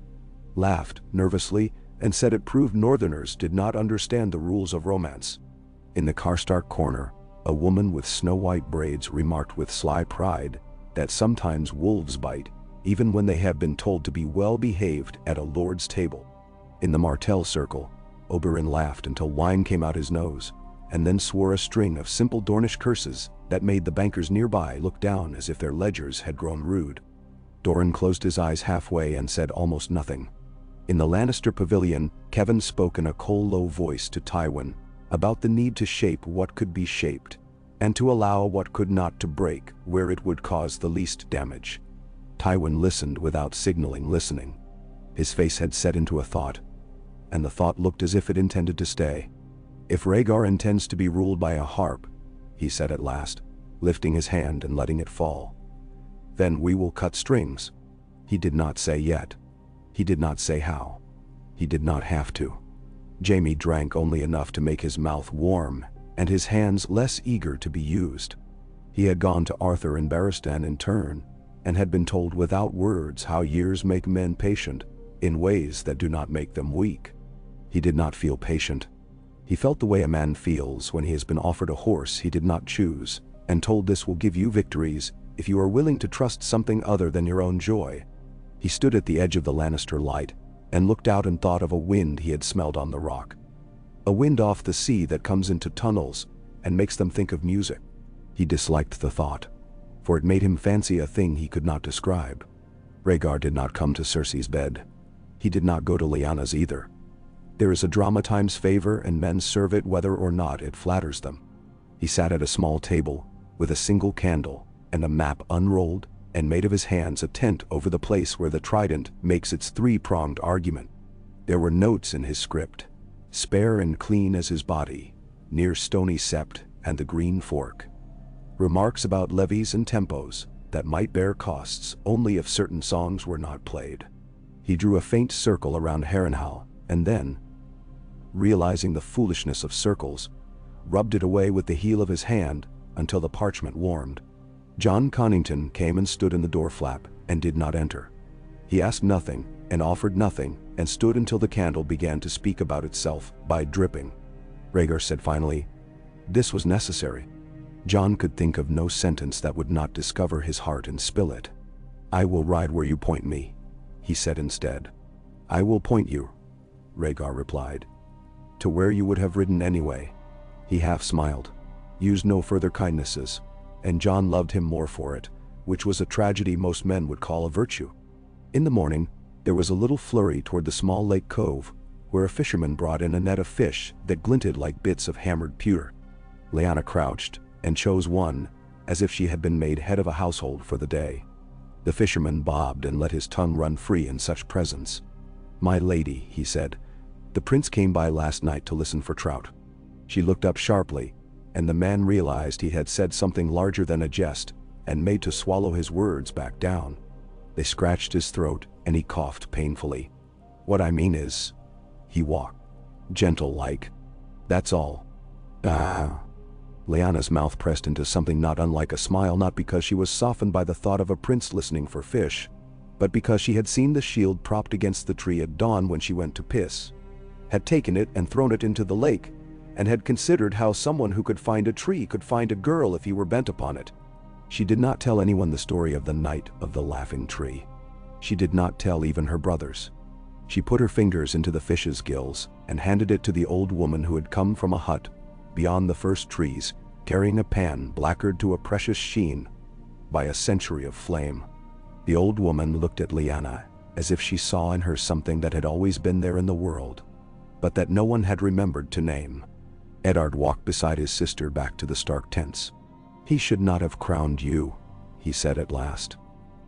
laughed nervously and said it proved Northerners did not understand the rules of romance. In the Karstark corner, a woman with snow-white braids remarked with sly pride that sometimes wolves bite, even when they have been told to be well-behaved at a lord's table. In the Martell circle, Oberyn laughed until wine came out his nose, and then swore a string of simple Dornish curses that made the bankers nearby look down as if their ledgers had grown rude. Doran closed his eyes halfway and said almost nothing. In the Lannister pavilion, Kevan spoke in a cold, low voice to Tywin about the need to shape what could be shaped, and to allow what could not to break where it would cause the least damage. Tywin listened without signaling listening. His face had set into a thought, and the thought looked as if it intended to stay. "If Rhaegar intends to be ruled by a harp," he said at last, lifting his hand and letting it fall, "then we will cut strings." He did not say yet. He did not say how. He did not have to. Jaime drank only enough to make his mouth warm, and his hands less eager to be used. He had gone to Arthur and Barristan in turn, and had been told without words how years make men patient, in ways that do not make them weak. He did not feel patient. He felt the way a man feels when he has been offered a horse he did not choose, and told this will give you victories if you are willing to trust something other than your own joy. He stood at the edge of the Lannister light, and looked out and thought of a wind he had smelled on the rock. A wind off the sea that comes into tunnels and makes them think of music. He disliked the thought, for it made him fancy a thing he could not describe. Rhaegar did not come to Cersei's bed. He did not go to Lyanna's either. There is a drama times favor, and men serve it whether or not it flatters them. He sat at a small table, with a single candle, and a map unrolled, and made of his hands a tent over the place where the Trident makes its three-pronged argument. There were notes in his script, spare and clean as his body, near Stony Sept and the Green Fork. Remarks about levies and tempos that might bear costs only if certain songs were not played. He drew a faint circle around Harrenhal, and then, realizing the foolishness of circles, rubbed it away with the heel of his hand until the parchment warmed. John Connington came and stood in the door flap and did not enter. He asked nothing and offered nothing and stood until the candle began to speak about itself by dripping. Rhaegar said finally, "This was necessary." John could think of no sentence that would not discover his heart and spill it. "I will ride where you point me," he said instead. "I will point you," Rhaegar replied, "to where you would have ridden anyway." He half smiled, used no further kindnesses, and John loved him more for it, which was a tragedy most men would call a virtue. In the morning, there was a little flurry toward the small lake cove, where a fisherman brought in a net of fish that glinted like bits of hammered pewter. Lyanna crouched and chose one, as if she had been made head of a household for the day. The fisherman bobbed and let his tongue run free in such presence. "My lady," he said, "the prince came by last night to listen for trout." She looked up sharply, and the man realized he had said something larger than a jest and made to swallow his words back down. They scratched his throat and he coughed painfully. "What I mean is," he walked, gentle-like. "That's all." "Ah." Lyanna's mouth pressed into something not unlike a smile, not because she was softened by the thought of a prince listening for fish, but because she had seen the shield propped against the tree at dawn when she went to piss, had taken it and thrown it into the lake, and had considered how someone who could find a tree could find a girl if he were bent upon it. She did not tell anyone the story of the night of the laughing tree. She did not tell even her brothers. She put her fingers into the fish's gills and handed it to the old woman who had come from a hut beyond the first trees, carrying a pan blackered to a precious sheen by a century of flame. The old woman looked at Lyanna as if she saw in her something that had always been there in the world, but that no one had remembered to name. Eddard walked beside his sister back to the Stark tents. "He should not have crowned you," he said at last.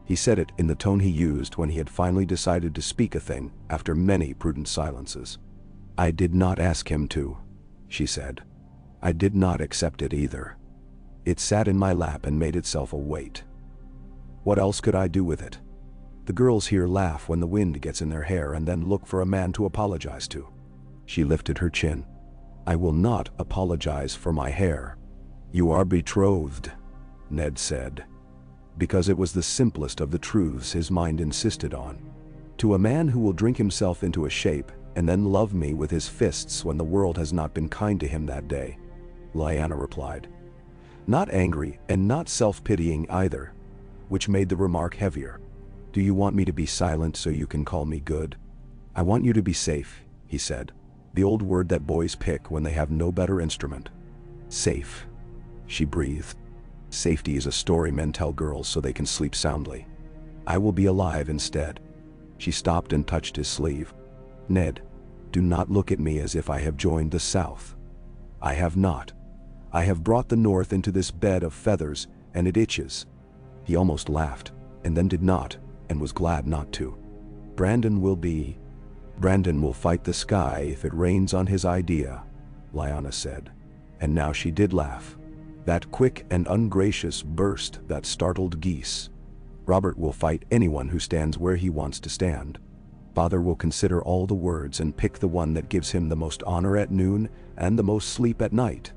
He said it in the tone he used when he had finally decided to speak a thing after many prudent silences. "I did not ask him to," she said. "I did not accept it either. It sat in my lap and made itself a weight. What else could I do with it? The girls here laugh when the wind gets in their hair and then look for a man to apologize to." She lifted her chin. "I will not apologize for my hair." "You are betrothed," Ned said, because it was the simplest of the truths his mind insisted on. "To a man who will drink himself into a shape and then love me with his fists when the world has not been kind to him that day," Lyanna replied. Not angry and not self-pitying either, which made the remark heavier. "Do you want me to be silent so you can call me good?" "I want you to be safe," he said, the old word that boys pick when they have no better instrument. "Safe," she breathed. "Safety is a story men tell girls so they can sleep soundly. I will be alive instead." She stopped and touched his sleeve. "Ned, do not look at me as if I have joined the South. I have not. I have brought the North into this bed of feathers, and it itches." He almost laughed, and then did not, and was glad not to. Brandon will fight the sky if it rains on his idea," Lyanna said. And now she did laugh. That quick and ungracious burst that startled geese. "Robert will fight anyone who stands where he wants to stand. Father will consider all the words and pick the one that gives him the most honor at noon and the most sleep at night.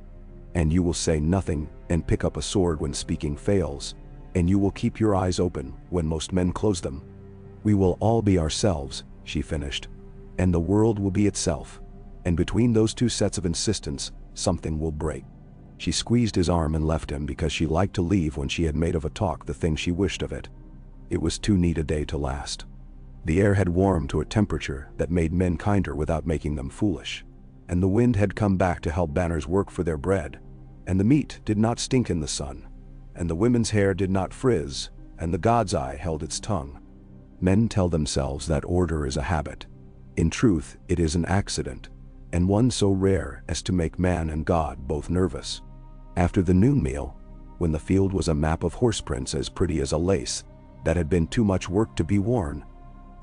And you will say nothing and pick up a sword when speaking fails, and you will keep your eyes open when most men close them. We will all be ourselves," she finished, "and the world will be itself, and between those two sets of insistence, something will break." She squeezed his arm and left him because she liked to leave when she had made of a talk the thing she wished of it. It was too neat a day to last. The air had warmed to a temperature that made men kinder without making them foolish, and the wind had come back to help banners work for their bread, and the meat did not stink in the sun, and the women's hair did not frizz, and the God's eye held its tongue. Men tell themselves that order is a habit. In truth, it is an accident, and one so rare as to make man and God both nervous. After the noon meal, when the field was a map of horseprints as pretty as a lace that had been too much work to be worn,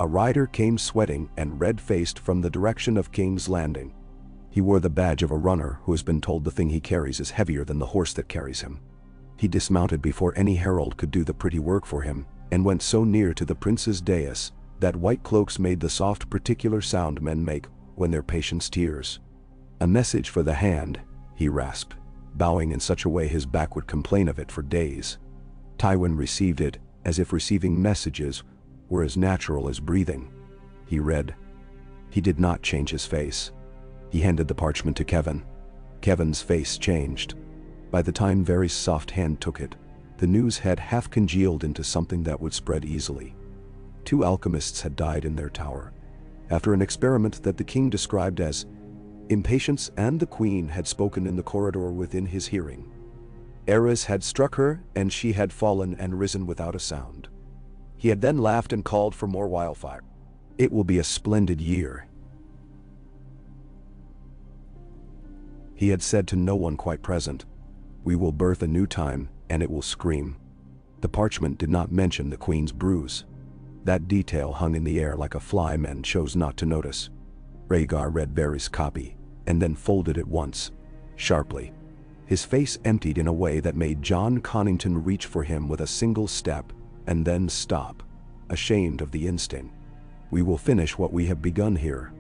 a rider came sweating and red-faced from the direction of King's Landing. He wore the badge of a runner who has been told the thing he carries is heavier than the horse that carries him. He dismounted before any herald could do the pretty work for him, and went so near to the prince's dais that white cloaks made the soft particular sound men make when their patience tears. "A message for the hand," he rasped, bowing in such a way his back would complain of it for days. Tywin received it as if receiving messages were as natural as breathing. He read. He did not change his face. He handed the parchment to Kevin. Kevin's face changed. By the time Varys' soft hand took it, the news had half congealed into something that would spread easily. 2 alchemists had died in their tower, after an experiment that the king described as impatience, and the queen had spoken in the corridor within his hearing. Ares had struck her, and she had fallen and risen without a sound. He had then laughed and called for more wildfire. "It will be a splendid year," he had said to no one quite present. "We will birth a new time, and it will scream." The parchment did not mention the queen's bruise. That detail hung in the air like a fly men chose not to notice. Rhaegar read Varys' copy, and then folded it once, sharply. His face emptied in a way that made John Connington reach for him with a single step, and then stop, ashamed of the instinct. "We will finish what we have begun here,"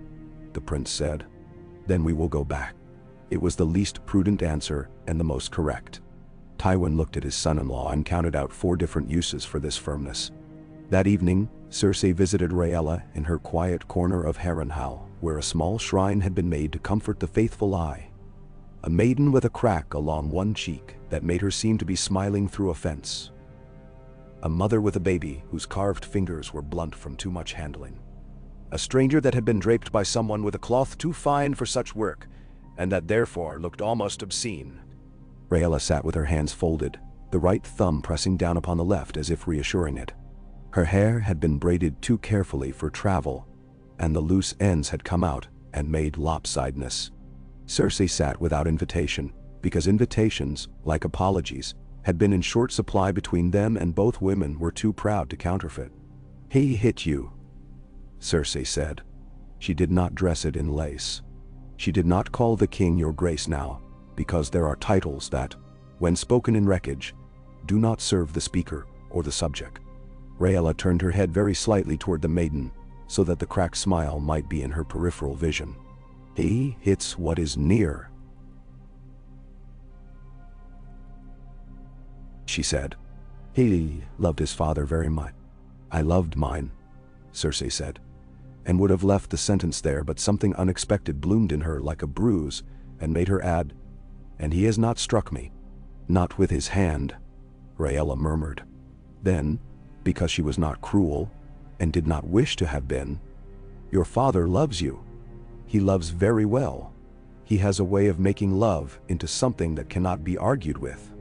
the prince said. "Then we will go back." It was the least prudent answer and the most correct. Tywin looked at his son-in-law and counted out 4 different uses for this firmness. That evening, Cersei visited Rhaella in her quiet corner of Harrenhal, where a small shrine had been made to comfort the faithful eye. A maiden with a crack along one cheek that made her seem to be smiling through a fence. A mother with a baby whose carved fingers were blunt from too much handling. A stranger that had been draped by someone with a cloth too fine for such work, and that therefore looked almost obscene. Rhaella sat with her hands folded, the right thumb pressing down upon the left as if reassuring it. Her hair had been braided too carefully for travel, and the loose ends had come out and made lopsidedness. Cersei sat without invitation, because invitations, like apologies, had been in short supply between them, and both women were too proud to counterfeit. "He hit you," Cersei said. She did not dress it in lace. She did not call the king your grace now, because there are titles that, when spoken in wreckage, do not serve the speaker or the subject. Rhaella turned her head very slightly toward the maiden, so that the cracked smile might be in her peripheral vision. "He hits what is near," she said. "He loved his father very much." "I loved mine," Cersei said, and would have left the sentence there, but something unexpected bloomed in her like a bruise and made her add, "And he has not struck me." "Not with his hand," Rhaella murmured. Then, because she was not cruel, and did not wish to have been, "Your father loves you. He loves very well. He has a way of making love into something that cannot be argued with.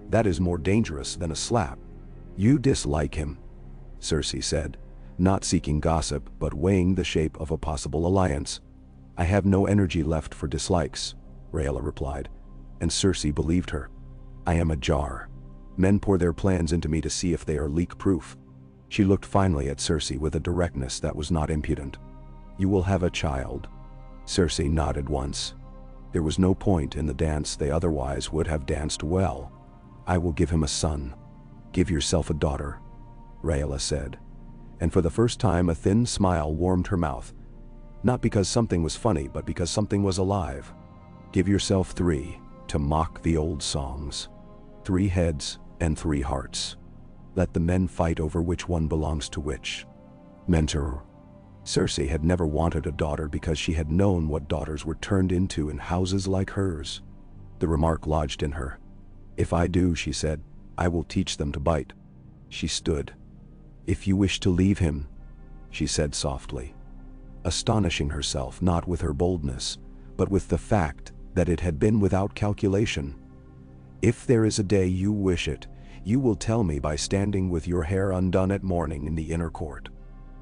That is more dangerous than a slap." "You dislike him," Cersei said, not seeking gossip but weighing the shape of a possible alliance. "I have no energy left for dislikes," Rhaella replied, and Cersei believed her. "I am a jar. Men pour their plans into me to see if they are leak-proof." She looked finally at Cersei with a directness that was not impudent. "You will have a child." Cersei nodded once. There was no point in the dance they otherwise would have danced well. "I will give him a son." "Give yourself a daughter," Rhaella said, and for the first time a thin smile warmed her mouth, not because something was funny but because something was alive. "Give yourself 3, to mock the old songs. 3 heads and 3 hearts. Let the men fight over which one belongs to which." Mentor. Cersei had never wanted a daughter because she had known what daughters were turned into in houses like hers. The remark lodged in her. "If I do," she said, "I will teach them to bite." She stood. "If you wish to leave him," she said softly, astonishing herself not with her boldness, but with the fact that it had been without calculation. "If there is a day you wish it, you will tell me by standing with your hair undone at morning in the inner court.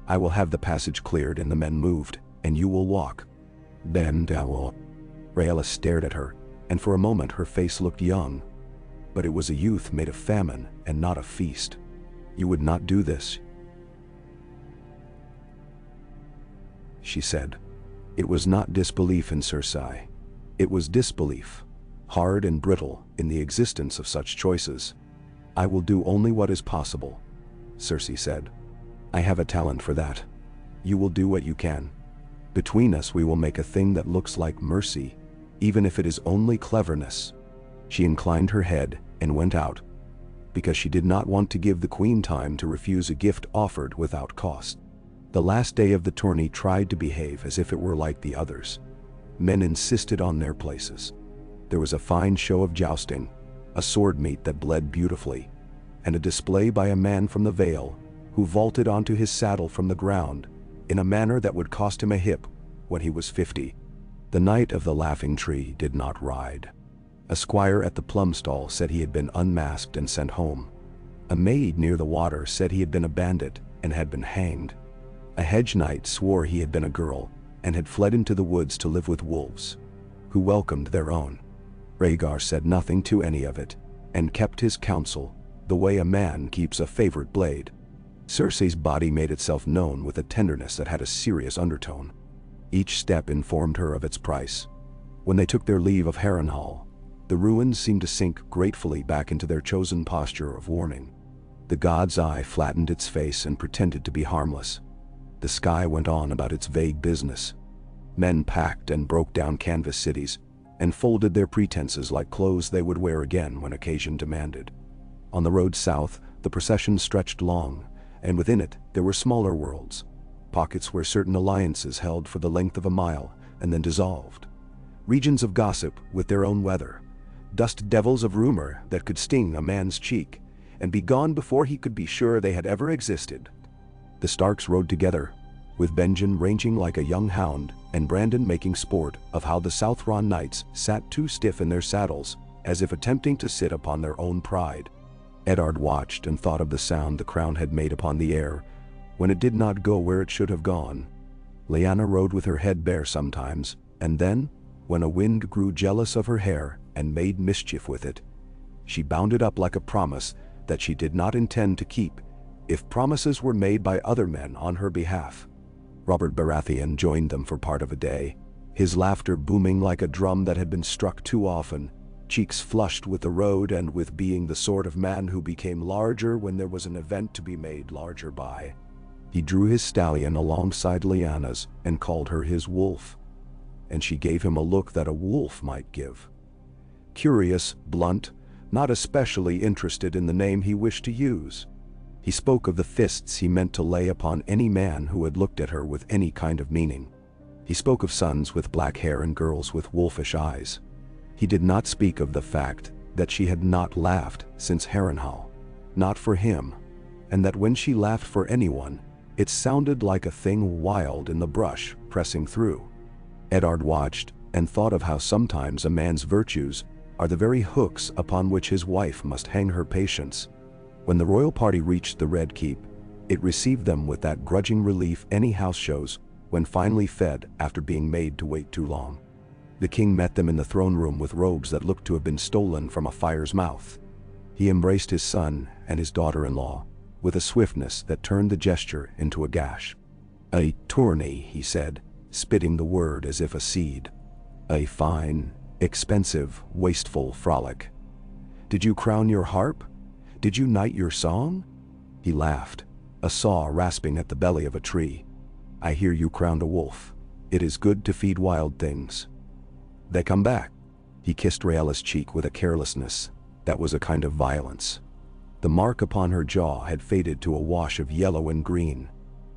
I will have the passage cleared and the men moved, and you will walk. Then I will." Rhaella stared at her, and for a moment her face looked young. But it was a youth made of famine and not a feast. "You would not do this," she said. It was not disbelief in Cersei. It was disbelief, hard and brittle in the existence of such choices. "I will do only what is possible," Cersei said. "I have a talent for that. You will do what you can. Between us we will make a thing that looks like mercy even if it is only cleverness." She inclined her head and went out, because she did not want to give the queen time to refuse a gift offered without cost. The last day of the tourney tried to behave as if it were like the others. Men insisted on their places. There was a fine show of jousting, a sword meet that bled beautifully, and a display by a man from the Vale who vaulted onto his saddle from the ground in a manner that would cost him a hip when he was 50. The Knight of the Laughing Tree did not ride. A squire at the plum stall said he had been unmasked and sent home. A maid near the water said he had been a bandit and had been hanged. A hedge knight swore he had been a girl and had fled into the woods to live with wolves, who welcomed their own. Rhaegar said nothing to any of it, and kept his counsel, the way a man keeps a favorite blade. Cersei's body made itself known with a tenderness that had a serious undertone. Each step informed her of its price. When they took their leave of Harrenhal, the ruins seemed to sink gratefully back into their chosen posture of warning. The god's eye flattened its face and pretended to be harmless. The sky went on about its vague business. Men packed and broke down canvas cities, and folded their pretenses like clothes they would wear again when occasion demanded. On the road south, the procession stretched long, and within it there were smaller worlds, pockets where certain alliances held for the length of a mile and then dissolved. Regions of gossip with their own weather, dust devils of rumor that could sting a man's cheek and be gone before he could be sure they had ever existed. The Starks rode together, with Benjen ranging like a young hound and Brandon making sport of how the Southron knights sat too stiff in their saddles, as if attempting to sit upon their own pride. Eddard watched and thought of the sound the crown had made upon the air when it did not go where it should have gone. Lyanna rode with her head bare sometimes, and then, when a wind grew jealous of her hair and made mischief with it, she bounded up like a promise that she did not intend to keep, if promises were made by other men on her behalf. Robert Baratheon joined them for part of a day, his laughter booming like a drum that had been struck too often, cheeks flushed with the road and with being the sort of man who became larger when there was an event to be made larger by. He drew his stallion alongside Lyanna's and called her his wolf, and she gave him a look that a wolf might give. Curious, blunt, not especially interested in the name he wished to use. He spoke of the fists he meant to lay upon any man who had looked at her with any kind of meaning. He spoke of sons with black hair and girls with wolfish eyes. He did not speak of the fact that she had not laughed since Harrenhal, not for him, and that when she laughed for anyone, it sounded like a thing wild in the brush pressing through. Eddard watched and thought of how sometimes a man's virtues are the very hooks upon which his wife must hang her patience. When the royal party reached the Red Keep, it received them with that grudging relief any house shows when finally fed after being made to wait too long. The king met them in the throne room with robes that looked to have been stolen from a fire's mouth. He embraced his son and his daughter-in-law with a swiftness that turned the gesture into a gash. "A tourney," he said, spitting the word as if a seed. "A fine, expensive, wasteful frolic. Did you crown your harp? Did you knight your song?" He laughed, a saw rasping at the belly of a tree. "I hear you crowned a wolf. It is good to feed wild things. They come back." He kissed Rhaella's cheek with a carelessness that was a kind of violence. The mark upon her jaw had faded to a wash of yellow and green.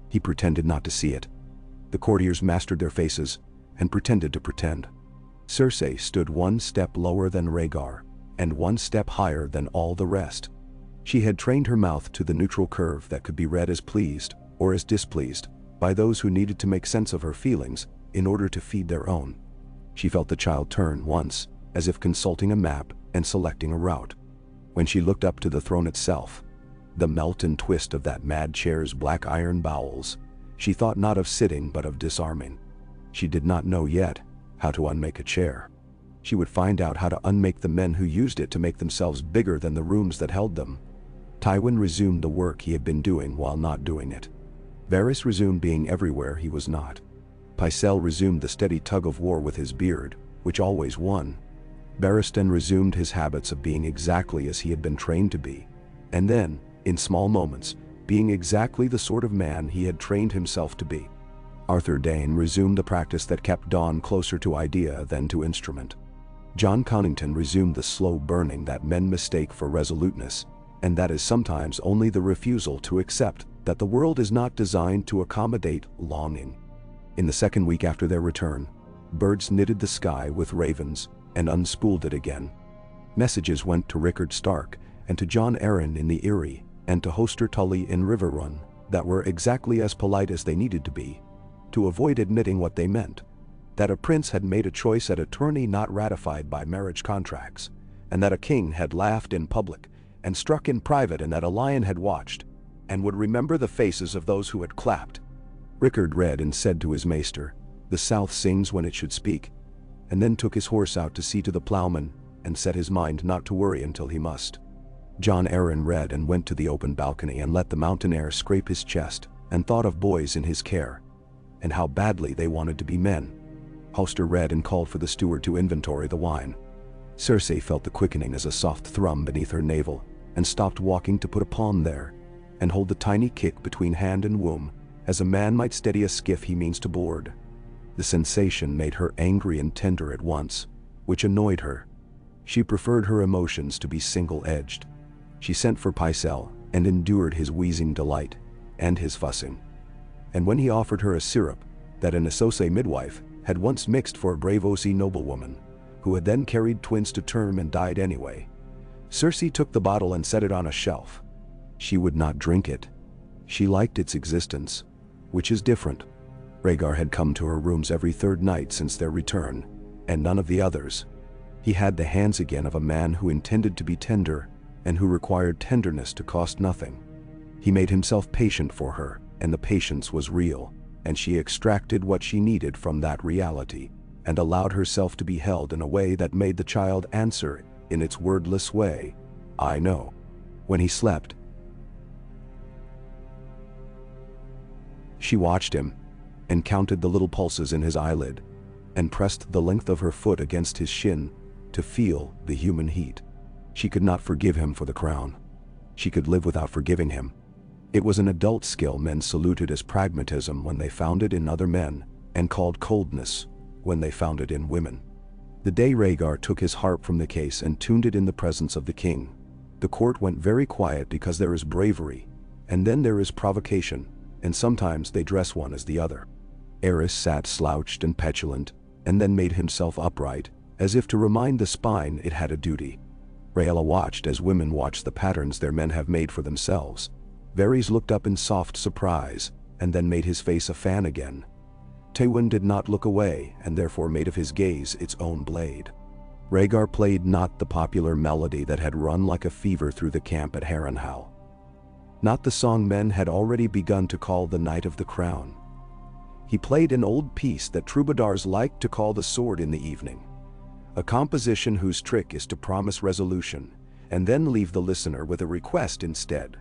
He pretended not to see it. The courtiers mastered their faces and pretended to pretend. Cersei stood one step lower than Rhaegar and one step higher than all the rest. She had trained her mouth to the neutral curve that could be read as pleased or as displeased by those who needed to make sense of her feelings in order to feed their own. She felt the child turn once, as if consulting a map and selecting a route. When she looked up to the throne itself, the melt and twist of that mad chair's black iron bowels, she thought not of sitting but of disarming. She did not know yet how to unmake a chair. She would find out how to unmake the men who used it to make themselves bigger than the rooms that held them. Tywin resumed the work he had been doing while not doing it. Varys resumed being everywhere he was not. Pycelle resumed the steady tug-of-war with his beard, which always won. Barristan resumed his habits of being exactly as he had been trained to be, and then, in small moments, being exactly the sort of man he had trained himself to be. Arthur Dane resumed the practice that kept Dawn closer to idea than to instrument. John Connington resumed the slow burning that men mistake for resoluteness, and that is sometimes only the refusal to accept that the world is not designed to accommodate longing. In the second week after their return, birds knitted the sky with ravens and unspooled it again. Messages went to Rickard Stark and to Jon Arryn in the Eyrie and to Hoster Tully in Riverrun that were exactly as polite as they needed to be, to avoid admitting what they meant, that a prince had made a choice at a tourney not ratified by marriage contracts, and that a king had laughed in public and struck in private, and that a lion had watched and would remember the faces of those who had clapped. Rickard read and said to his maester, "The South sings when it should speak," and then took his horse out to see to the ploughman and set his mind not to worry until he must. Jon Arryn read and went to the open balcony and let the mountain air scrape his chest, and thought of boys in his care, and how badly they wanted to be men. Hoster read and called for the steward to inventory the wine. Cersei felt the quickening as a soft thrum beneath her navel, and stopped walking to put a pawn there, and hold the tiny kick between hand and womb, as a man might steady a skiff he means to board. The sensation made her angry and tender at once, which annoyed her. She preferred her emotions to be single-edged. She sent for Pycelle and endured his wheezing delight and his fussing. And when he offered her a syrup that an Esose midwife had once mixed for a Braavosi noblewoman, who had then carried twins to term and died anyway, Cersei took the bottle and set it on a shelf. She would not drink it. She liked its existence, which is different. Rhaegar had come to her rooms every third night since their return, and none of the others. He had the hands again of a man who intended to be tender and who required tenderness to cost nothing. He made himself patient for her, and the patience was real, and she extracted what she needed from that reality, and allowed herself to be held in a way that made the child answer in its wordless way, "I know." When he slept, she watched him, and counted the little pulses in his eyelid, and pressed the length of her foot against his shin to feel the human heat. She could not forgive him for the crown. She could live without forgiving him. It was an adult skill men saluted as pragmatism when they found it in other men, and called coldness when they found it in women. The day Rhaegar took his harp from the case and tuned it in the presence of the king, the court went very quiet, because there is bravery, and then there is provocation, and sometimes they dress one as the other. Aerys sat slouched and petulant, and then made himself upright, as if to remind the spine it had a duty. Rhaella watched as women watch the patterns their men have made for themselves. Varys looked up in soft surprise, and then made his face a fan again. Tywin did not look away, and therefore made of his gaze its own blade. Rhaegar played not the popular melody that had run like a fever through the camp at Harrenhal. Not the song men had already begun to call the Night of the Crown. He played an old piece that troubadours liked to call the Sword in the Evening, a composition whose trick is to promise resolution, and then leave the listener with a request instead.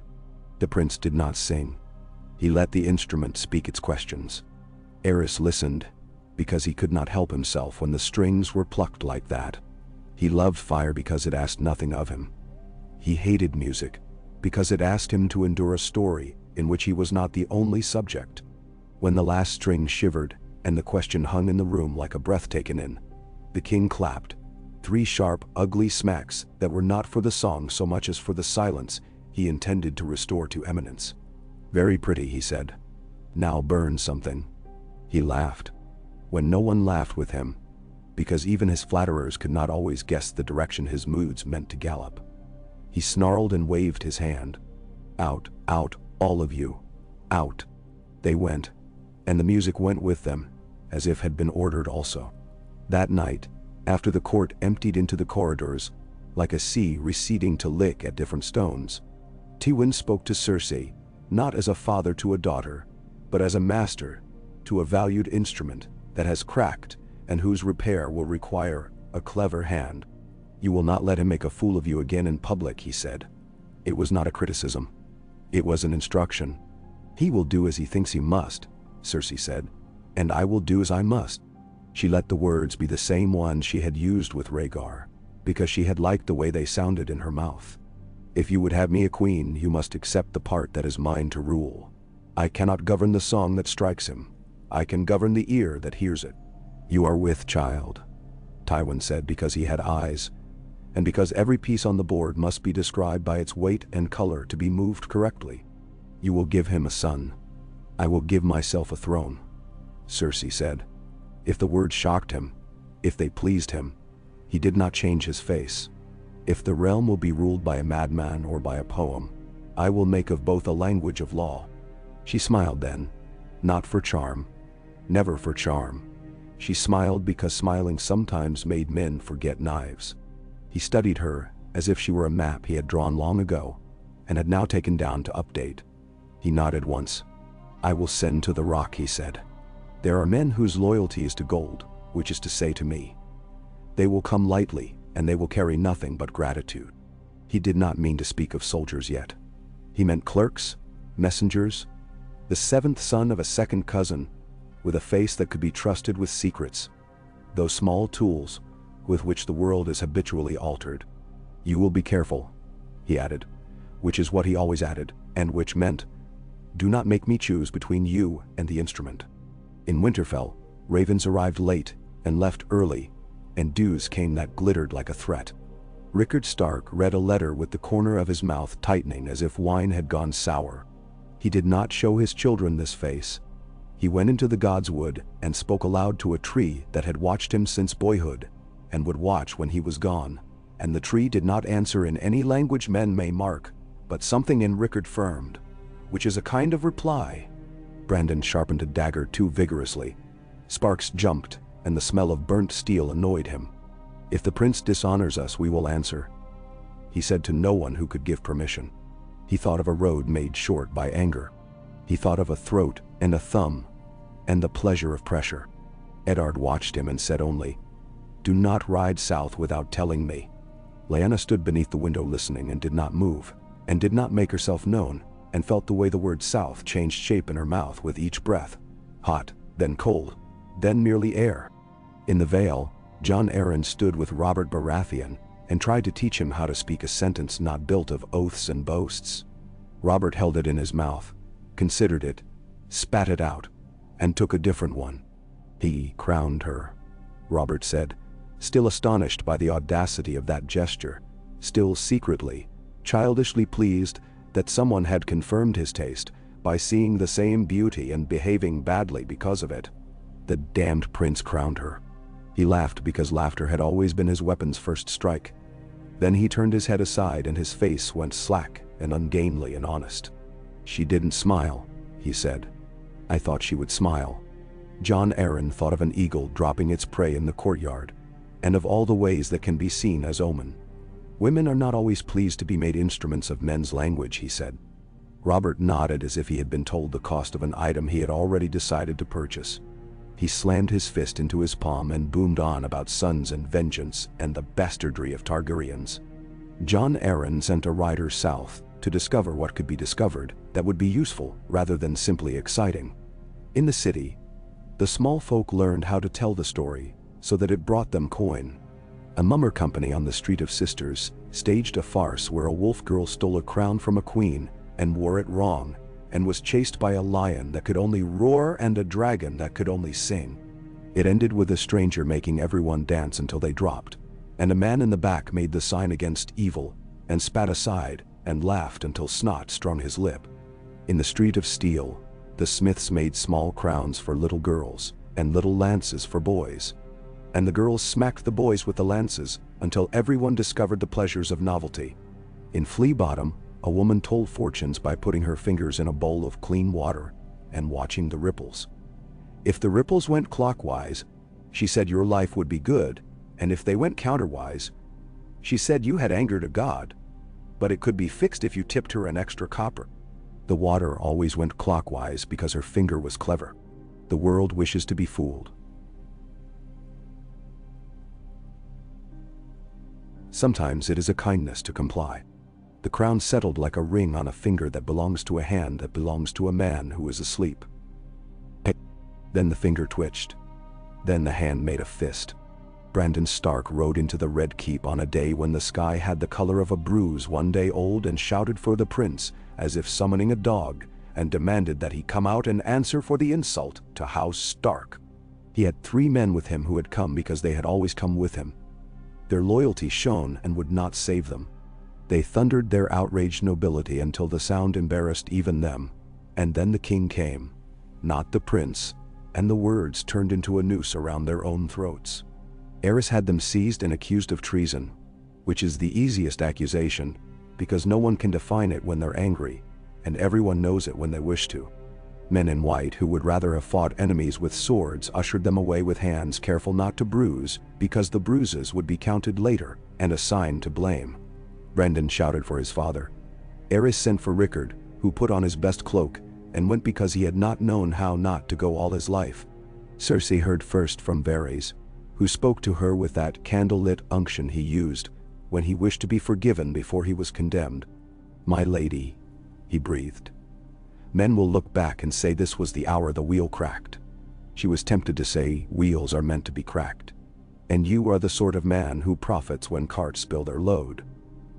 The prince did not sing. He let the instrument speak its questions. Aerys listened, because he could not help himself when the strings were plucked like that. He loved fire because it asked nothing of him. He hated music, because it asked him to endure a story in which he was not the only subject. When the last string shivered, and the question hung in the room like a breath taken in, the king clapped, 3 sharp, ugly smacks that were not for the song so much as for the silence he intended to restore to eminence. "Very pretty," he said. "Now burn something." He laughed, when no one laughed with him, because even his flatterers could not always guess the direction his moods meant to gallop. He snarled and waved his hand. "Out, out, all of you, out." They went, and the music went with them, as if had been ordered also. That night, after the court emptied into the corridors, like a sea receding to lick at different stones, Tywin spoke to Cersei, not as a father to a daughter, but as a master to a valued instrument that has cracked and whose repair will require a clever hand. "You will not let him make a fool of you again in public," he said. It was not a criticism. It was an instruction. "He will do as he thinks he must," Cersei said, "and I will do as I must." She let the words be the same ones she had used with Rhaegar, because she had liked the way they sounded in her mouth. "If you would have me a queen, you must accept the part that is mine to rule. I cannot govern the song that strikes him. I can govern the ear that hears it. You are with child, Tywin said, because he had eyes, and because every piece on the board must be described by its weight and color to be moved correctly. You will give him a son. I will give myself a throne, Cersei said. If the words shocked him, if they pleased him, he did not change his face. If the realm will be ruled by a madman or by a poem, I will make of both a language of law. She smiled then, not for charm, never for charm. She smiled because smiling sometimes made men forget knives. He studied her as if she were a map he had drawn long ago and had now taken down to update. He nodded once. I will send to the rock, he said. There are men whose loyalty is to gold, which is to say to me. They will come lightly, and they will carry nothing but gratitude. He did not mean to speak of soldiers yet. He meant clerks, messengers, the seventh son of a second cousin, with a face that could be trusted with secrets, those small tools with which the world is habitually altered. You will be careful, he added, which is what he always added, and which meant, do not make me choose between you and the instrument. In Winterfell, ravens arrived late and left early, and dews came that glittered like a threat. Rickard Stark read a letter with the corner of his mouth tightening as if wine had gone sour. He did not show his children this face. He went into the God's Wood and spoke aloud to a tree that had watched him since boyhood, and would watch when he was gone, and the tree did not answer in any language men may mark, but something in Rickard firmed, which is a kind of reply. Brandon sharpened a dagger too vigorously. Sparks jumped, and the smell of burnt steel annoyed him. If the prince dishonors us, we will answer, he said to no one who could give permission. He thought of a road made short by anger. He thought of a throat and a thumb, and the pleasure of pressure. Eddard watched him and said only, do not ride south without telling me. Lyanna stood beneath the window listening and did not move, and did not make herself known, and felt the way the word south changed shape in her mouth with each breath. Hot, then cold, then merely air. In the Vale, Jon Arryn stood with Robert Baratheon and tried to teach him how to speak a sentence not built of oaths and boasts. Robert held it in his mouth, considered it, spat it out, and took a different one. He crowned her, Robert said, still astonished by the audacity of that gesture, still secretly, childishly pleased that someone had confirmed his taste by seeing the same beauty and behaving badly because of it. The damned prince crowned her. He laughed because laughter had always been his weapon's first strike. Then he turned his head aside and his face went slack and ungainly and honest. She didn't smile, he said. I thought she would smile. Jon Arryn thought of an eagle dropping its prey in the courtyard, and of all the ways that can be seen as omen. Women are not always pleased to be made instruments of men's language, he said. Robert nodded as if he had been told the cost of an item he had already decided to purchase. He slammed his fist into his palm and boomed on about sons and vengeance and the bastardry of Targaryens. Jon Arryn sent a rider south to discover what could be discovered that would be useful rather than simply exciting. In the city, the small folk learned how to tell the story so that it brought them coin. A mummer company on the Street of Sisters staged a farce where a wolf girl stole a crown from a queen and wore it wrong, and was chased by a lion that could only roar and a dragon that could only sing. It ended with a stranger making everyone dance until they dropped, and a man in the back made the sign against evil and spat aside and laughed until snot strung his lip. In the Street of Steel, the smiths made small crowns for little girls and little lances for boys, and the girls smacked the boys with the lances until everyone discovered the pleasures of novelty. In Flea Bottom, a woman told fortunes by putting her fingers in a bowl of clean water and watching the ripples. If the ripples went clockwise, she said your life would be good, and if they went counterwise, she said you had angered a god, but it could be fixed if you tipped her an extra copper. The water always went clockwise because her finger was clever. The world wishes to be fooled. Sometimes it is a kindness to comply. The crown settled like a ring on a finger that belongs to a hand that belongs to a man who is asleep. Then the finger twitched. Then the hand made a fist. Brandon Stark rode into the Red Keep on a day when the sky had the color of a bruise 1 day old and shouted for the prince as if summoning a dog, and demanded that he come out and answer for the insult to House Stark. He had 3 men with him who had come because they had always come with him. Their loyalty shone and would not save them. They thundered their outraged nobility until the sound embarrassed even them, and then the king came, not the prince, and the words turned into a noose around their own throats. Aerys had them seized and accused of treason, which is the easiest accusation, because no one can define it when they're angry, and everyone knows it when they wish to. Men in white who would rather have fought enemies with swords ushered them away with hands careful not to bruise, because the bruises would be counted later and assigned to blame. Brendan shouted for his father. Aerys sent for Rickard, who put on his best cloak, and went because he had not known how not to go all his life. Cersei heard first from Varys, who spoke to her with that candle-lit unction he used when he wished to be forgiven before he was condemned. "My lady," he breathed. "Men will look back and say this was the hour the wheel cracked." She was tempted to say wheels are meant to be cracked. "And you are the sort of man who profits when carts spill their load.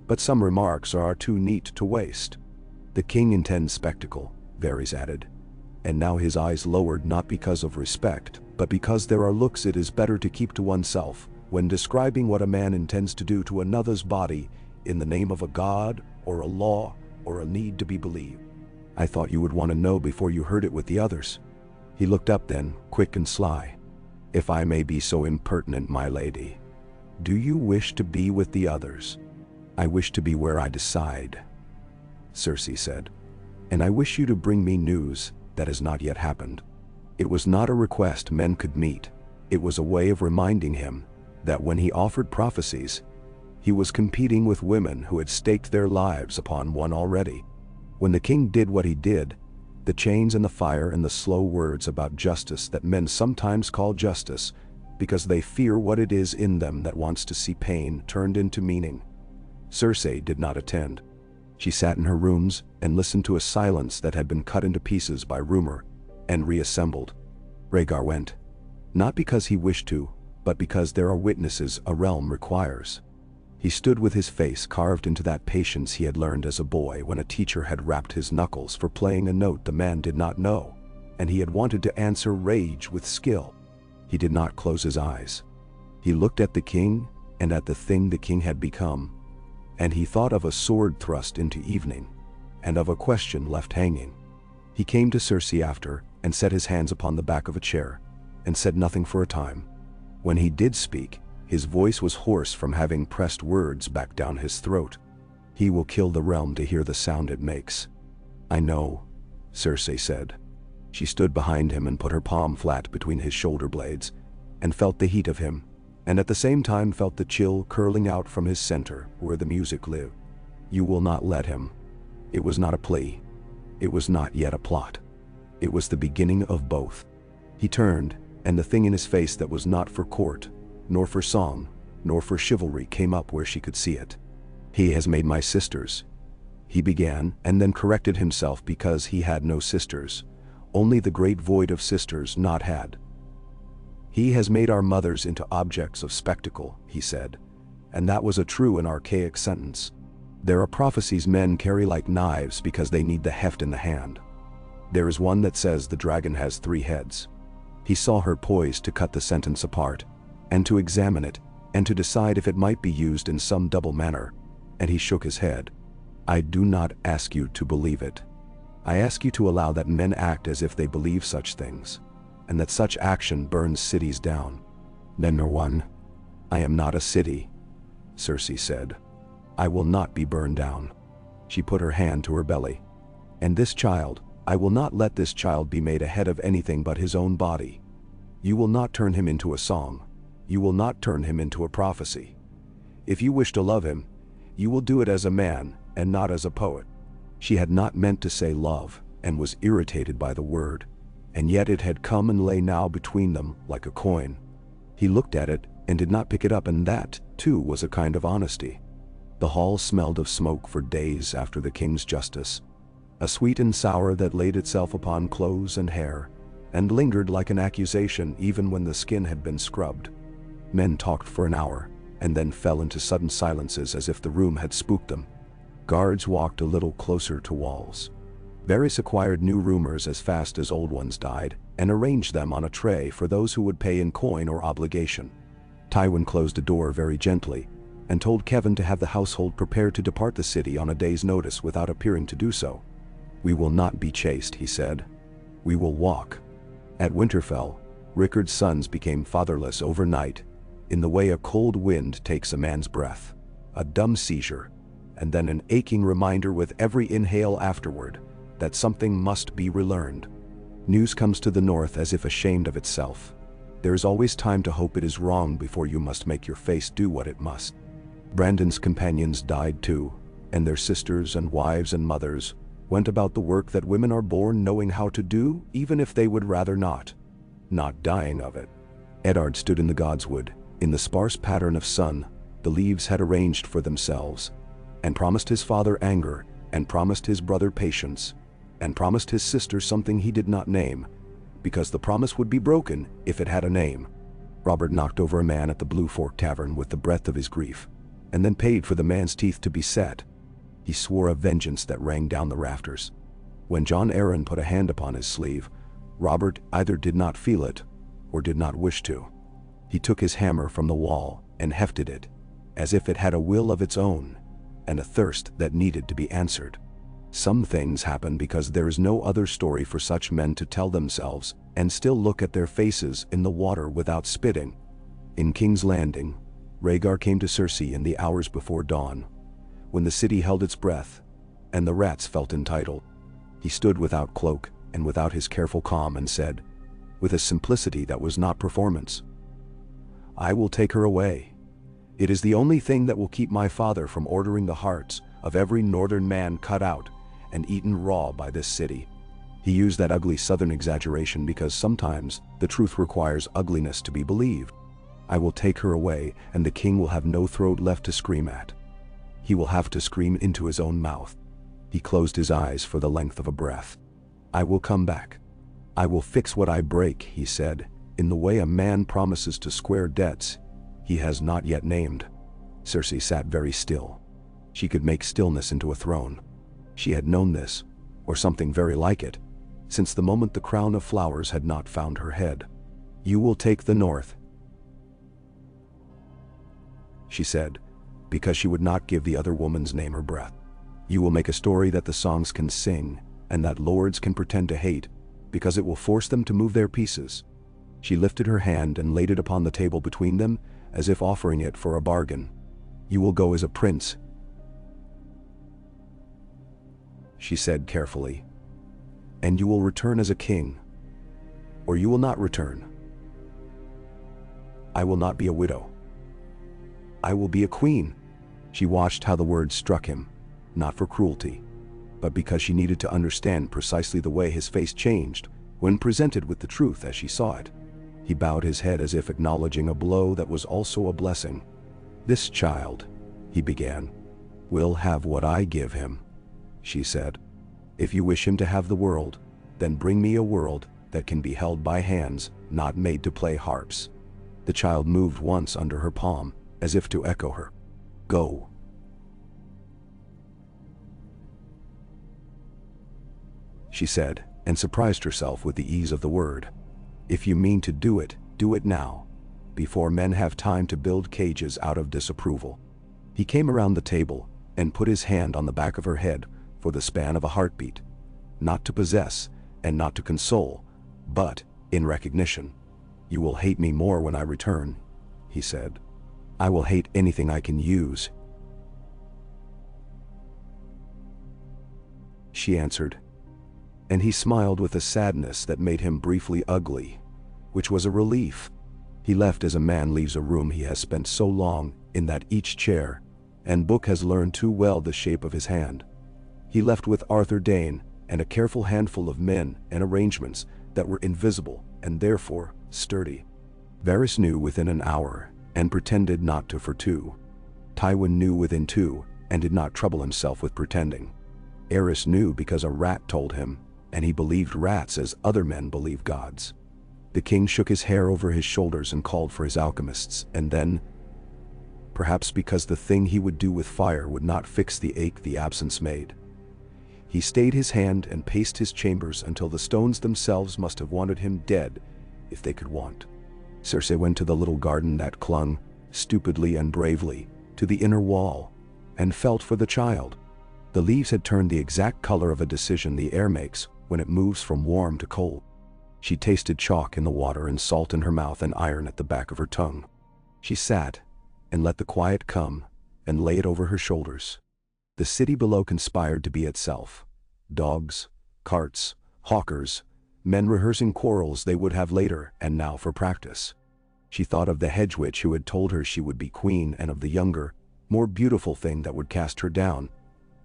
But some remarks are too neat to waste." "The king intends spectacle," Varys added. And now his eyes lowered not because of respect, but because there are looks it is better to keep to oneself when describing what a man intends to do to another's body in the name of a god or a law or a need to be believed. "I thought you would want to know before you heard it with the others." He looked up then, quick and sly. "If I may be so impertinent, my lady, do you wish to be with the others?" "I wish to be where I decide," Cersei said. "And I wish you to bring me news that has not yet happened." It was not a request men could meet. It was a way of reminding him that when he offered prophecies, he was competing with women who had staked their lives upon one already. When the king did what he did, the chains and the fire and the slow words about justice that men sometimes call justice because they fear what it is in them that wants to see pain turned into meaning. Cersei did not attend. She sat in her rooms and listened to a silence that had been cut into pieces by rumor and reassembled. Rhaegar went, not because he wished to, but because there are witnesses a realm requires. He stood with his face carved into that patience he had learned as a boy when a teacher had rapped his knuckles for playing a note the man did not know, and he had wanted to answer rage with skill. He did not close his eyes. He looked at the king and at the thing the king had become, and he thought of a sword thrust into evening, and of a question left hanging. He came to Cersei after, and set his hands upon the back of a chair, and said nothing for a time. When he did speak, his voice was hoarse from having pressed words back down his throat. "He will kill the realm to hear the sound it makes." "I know," Cersei said. She stood behind him and put her palm flat between his shoulder blades, and felt the heat of him, and at the same time felt the chill curling out from his center where the music lived. "You will not let him." It was not a plea. It was not yet a plot. It was the beginning of both. He turned, and the thing in his face that was not for court, nor for song, nor for chivalry came up where she could see it. "He has made my sisters," he began, and then corrected himself because he had no sisters, only the great void of sisters not had. "He has made our mothers into objects of spectacle," he said, and that was a true and archaic sentence. There are prophecies men carry like knives because they need the heft in the hand. There is one that says the dragon has 3 heads. He saw her poised to cut the sentence apart, and to examine it, and to decide if it might be used in some double manner, and he shook his head. "I do not ask you to believe it. I ask you to allow that men act as if they believe such things, and that such action burns cities down." "Number 1. I am not a city," Cersei said. "I will not be burned down." She put her hand to her belly. "And this child, I will not let this child be made a head of anything but his own body. You will not turn him into a song. You will not turn him into a prophecy. If you wish to love him, you will do it as a man and not as a poet." She had not meant to say love, and was irritated by the word, and yet it had come and lay now between them like a coin. He looked at it and did not pick it up, and that, too, was a kind of honesty. The hall smelled of smoke for days after the king's justice, a sweet and sour that laid itself upon clothes and hair, and lingered like an accusation even when the skin had been scrubbed. Men talked for an hour, and then fell into sudden silences as if the room had spooked them. Guards walked a little closer to walls. Varys acquired new rumors as fast as old ones died, and arranged them on a tray for those who would pay in coin or obligation. Tywin closed a door very gently, and told Kevin to have the household prepared to depart the city on a day's notice without appearing to do so. "We will not be chased," he said. "We will walk." At Winterfell, Rickard's sons became fatherless overnight, in the way a cold wind takes a man's breath, a dumb seizure, and then an aching reminder with every inhale afterward that something must be relearned. News comes to the north as if ashamed of itself. There is always time to hope it is wrong before you must make your face do what it must. Brandon's companions died too, and their sisters and wives and mothers went about the work that women are born knowing how to do, even if they would rather not dying of it. Eddard stood in the godswood, in the sparse pattern of sun the leaves had arranged for themselves, and promised his father anger, and promised his brother patience, and promised his sister something he did not name, because the promise would be broken if it had a name. Robert knocked over a man at the Blue Fork Tavern with the breath of his grief, and then paid for the man's teeth to be set. He swore a vengeance that rang down the rafters. When Jon Arryn put a hand upon his sleeve, Robert either did not feel it, or did not wish to. He took his hammer from the wall and hefted it, as if it had a will of its own, and a thirst that needed to be answered. Some things happen because there is no other story for such men to tell themselves and still look at their faces in the water without spitting. In King's Landing, Rhaegar came to Cersei in the hours before dawn, when the city held its breath, and the rats felt entitled. He stood without cloak and without his careful calm and said, with a simplicity that was not performance, "I will take her away. It is the only thing that will keep my father from ordering the hearts of every northern man cut out and eaten raw by this city." He used that ugly southern exaggeration because sometimes the truth requires ugliness to be believed. "I will take her away, and the king will have no throat left to scream at. He will have to scream into his own mouth." He closed his eyes for the length of a breath. "I will come back. I will fix what I break," he said, in the way a man promises to square debts he has not yet named. Cersei sat very still. She could make stillness into a throne. She had known this, or something very like it, since the moment the crown of flowers had not found her head. "You will take the north," she said, because she would not give the other woman's name her breath. "You will make a story that the songs can sing, and that lords can pretend to hate, because it will force them to move their pieces." She lifted her hand and laid it upon the table between them, as if offering it for a bargain. "You will go as a prince," she said carefully, "and you will return as a king, or you will not return. I will not be a widow. I will be a queen." She watched how the words struck him, not for cruelty, but because she needed to understand precisely the way his face changed when presented with the truth as she saw it. He bowed his head as if acknowledging a blow that was also a blessing. "This child," he began, "will have what I give him," she said. "If you wish him to have the world, then bring me a world that can be held by hands not made to play harps." The child moved once under her palm, as if to echo her. "Go," she said, and surprised herself with the ease of the word. "If you mean to do it now, before men have time to build cages out of disapproval." He came around the table and put his hand on the back of her head for the span of a heartbeat, not to possess and not to console, but in recognition. "You will hate me more when I return," he said. "I will hate anything I can use," she answered. And he smiled with a sadness that made him briefly ugly, which was a relief. He left as a man leaves a room he has spent so long in that each chair and book has learned too well the shape of his hand. He left with Arthur Dane and a careful handful of men and arrangements that were invisible and therefore sturdy. Varys knew within an hour and pretended not to for 2. Tywin knew within 2 and did not trouble himself with pretending. Aerys knew because a rat told him, and he believed rats as other men believe gods. The king shook his hair over his shoulders and called for his alchemists, and then, perhaps because the thing he would do with fire would not fix the ache the absence made, He stayed his hand and paced his chambers until the stones themselves must have wanted him dead, if they could want. Cersei went to the little garden that clung, stupidly and bravely, to the inner wall, and felt for the child. The leaves had turned the exact color of a decision the air makes when it moves from warm to cold. She tasted chalk in the water and salt in her mouth and iron at the back of her tongue. She sat and let the quiet come and lay it over her shoulders. The city below conspired to be itself. Dogs, carts, hawkers, men rehearsing quarrels they would have later and now for practice. She thought of the hedge witch who had told her she would be queen and of the younger, more beautiful thing that would cast her down.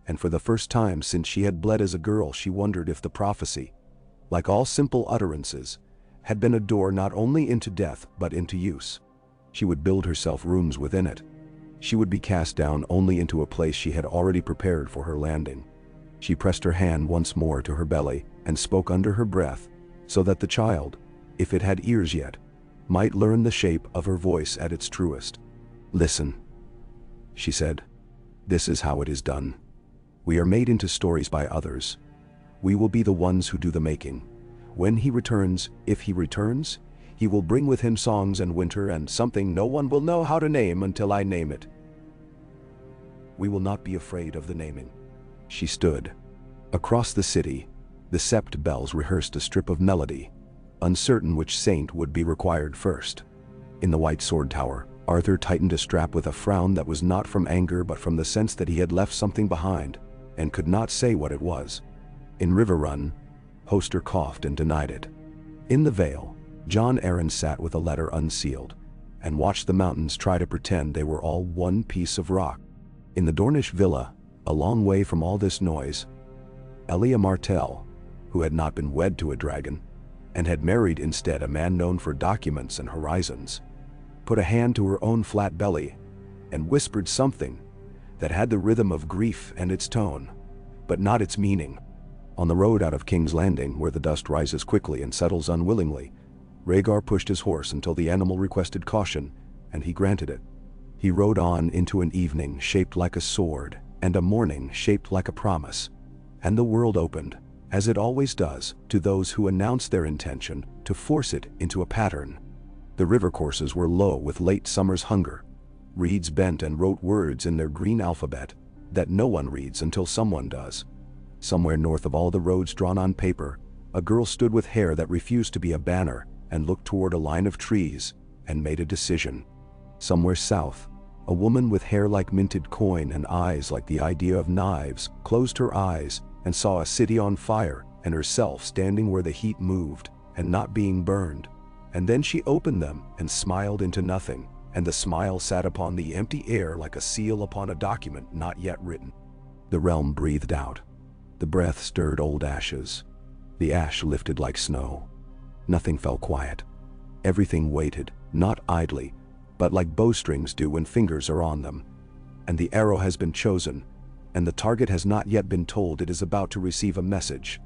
And for the first time since she had bled as a girl, she wondered if the prophecy, like all simple utterances, had been a door not only into death but into use. She would build herself rooms within it. She would be cast down only into a place she had already prepared for her landing. She pressed her hand once more to her belly and spoke under her breath, so that the child, if it had ears yet, might learn the shape of her voice at its truest. "Listen," she said. "This is how it is done. We are made into stories by others. We will be the ones who do the making. When he returns, if he returns, he will bring with him songs and winter and something no one will know how to name until I name it. We will not be afraid of the naming." She stood. Across the city, the sept bells rehearsed a strip of melody, uncertain which saint would be required first. In the White Sword Tower, Arthur tightened a strap with a frown that was not from anger but from the sense that he had left something behind, and could not say what it was. In River Run, Hoster coughed and denied it. In the Vale, Jon Arryn sat with a letter unsealed, and watched the mountains try to pretend they were all one piece of rock. In the Dornish villa, a long way from all this noise, Elia Martell, who had not been wed to a dragon, and had married instead a man known for documents and horizons, put a hand to her own flat belly and whispered something that had the rhythm of grief and its tone, but not its meaning. On the road out of King's Landing, where the dust rises quickly and settles unwillingly, Rhaegar pushed his horse until the animal requested caution, and he granted it. He rode on into an evening shaped like a sword and a morning shaped like a promise, and the world opened, as it always does, to those who announce their intention to force it into a pattern. The river courses were low with late summer's hunger. Reeds bent and wrote words in their green alphabet that no one reads until someone does. Somewhere north of all the roads drawn on paper, a girl stood with hair that refused to be a banner and looked toward a line of trees and made a decision. Somewhere south, a woman with hair like minted coin and eyes like the idea of knives closed her eyes and saw a city on fire and herself standing where the heat moved and not being burned. And then she opened them and smiled into nothing, and the smile sat upon the empty air like a seal upon a document not yet written. The realm breathed out. The breath stirred old ashes. The ash lifted like snow. Nothing fell quiet. Everything waited, not idly, but like bowstrings do when fingers are on them. And the arrow has been chosen, and the target has not yet been told it is about to receive a message.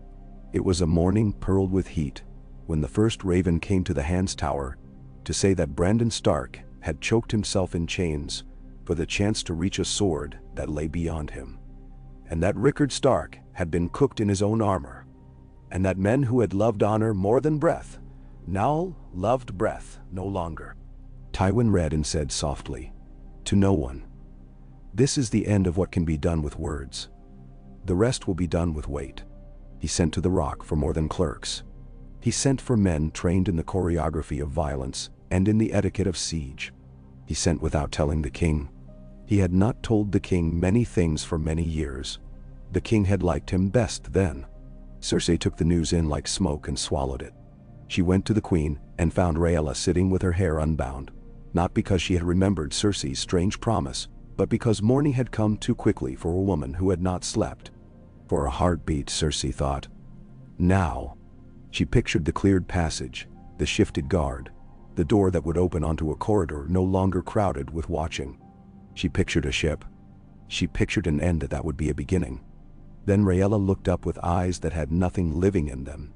It was a morning pearled with heat, when the first raven came to the Hand's Tower to say that Brandon Stark had choked himself in chains for the chance to reach a sword that lay beyond him, and that Rickard Stark had been cooked in his own armor, and that men who had loved honor more than breath now loved breath no longer. Tywin read and said softly, "To no one. This is the end of what can be done with words. The rest will be done with weight." He sent to the Rock for more than clerks. He sent for men trained in the choreography of violence and in the etiquette of siege. He sent without telling the king. He had not told the king many things for many years. The king had liked him best then. Cersei took the news in like smoke and swallowed it. She went to the queen and found Rhaella sitting with her hair unbound, not because she had remembered Cersei's strange promise, but because morning had come too quickly for a woman who had not slept. For a heartbeat, Cersei thought. Now. She pictured the cleared passage, the shifted guard, the door that would open onto a corridor no longer crowded with watching. She pictured a ship. She pictured an end that would be a beginning. Then Rhaella looked up with eyes that had nothing living in them,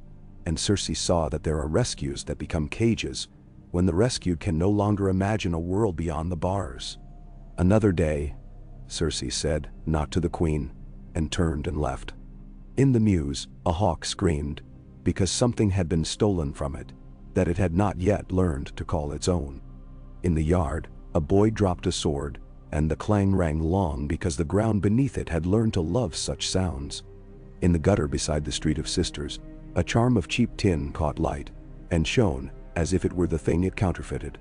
and Cersei saw that there are rescues that become cages when the rescued can no longer imagine a world beyond the bars. "Another day," Cersei said, not to the queen, and turned and left. In the mews, a hawk screamed, because something had been stolen from it, that it had not yet learned to call its own. In the yard, a boy dropped a sword, and the clang rang long because the ground beneath it had learned to love such sounds. In the gutter beside the Street of Sisters, a charm of cheap tin caught light, and shone as if it were the thing it counterfeited.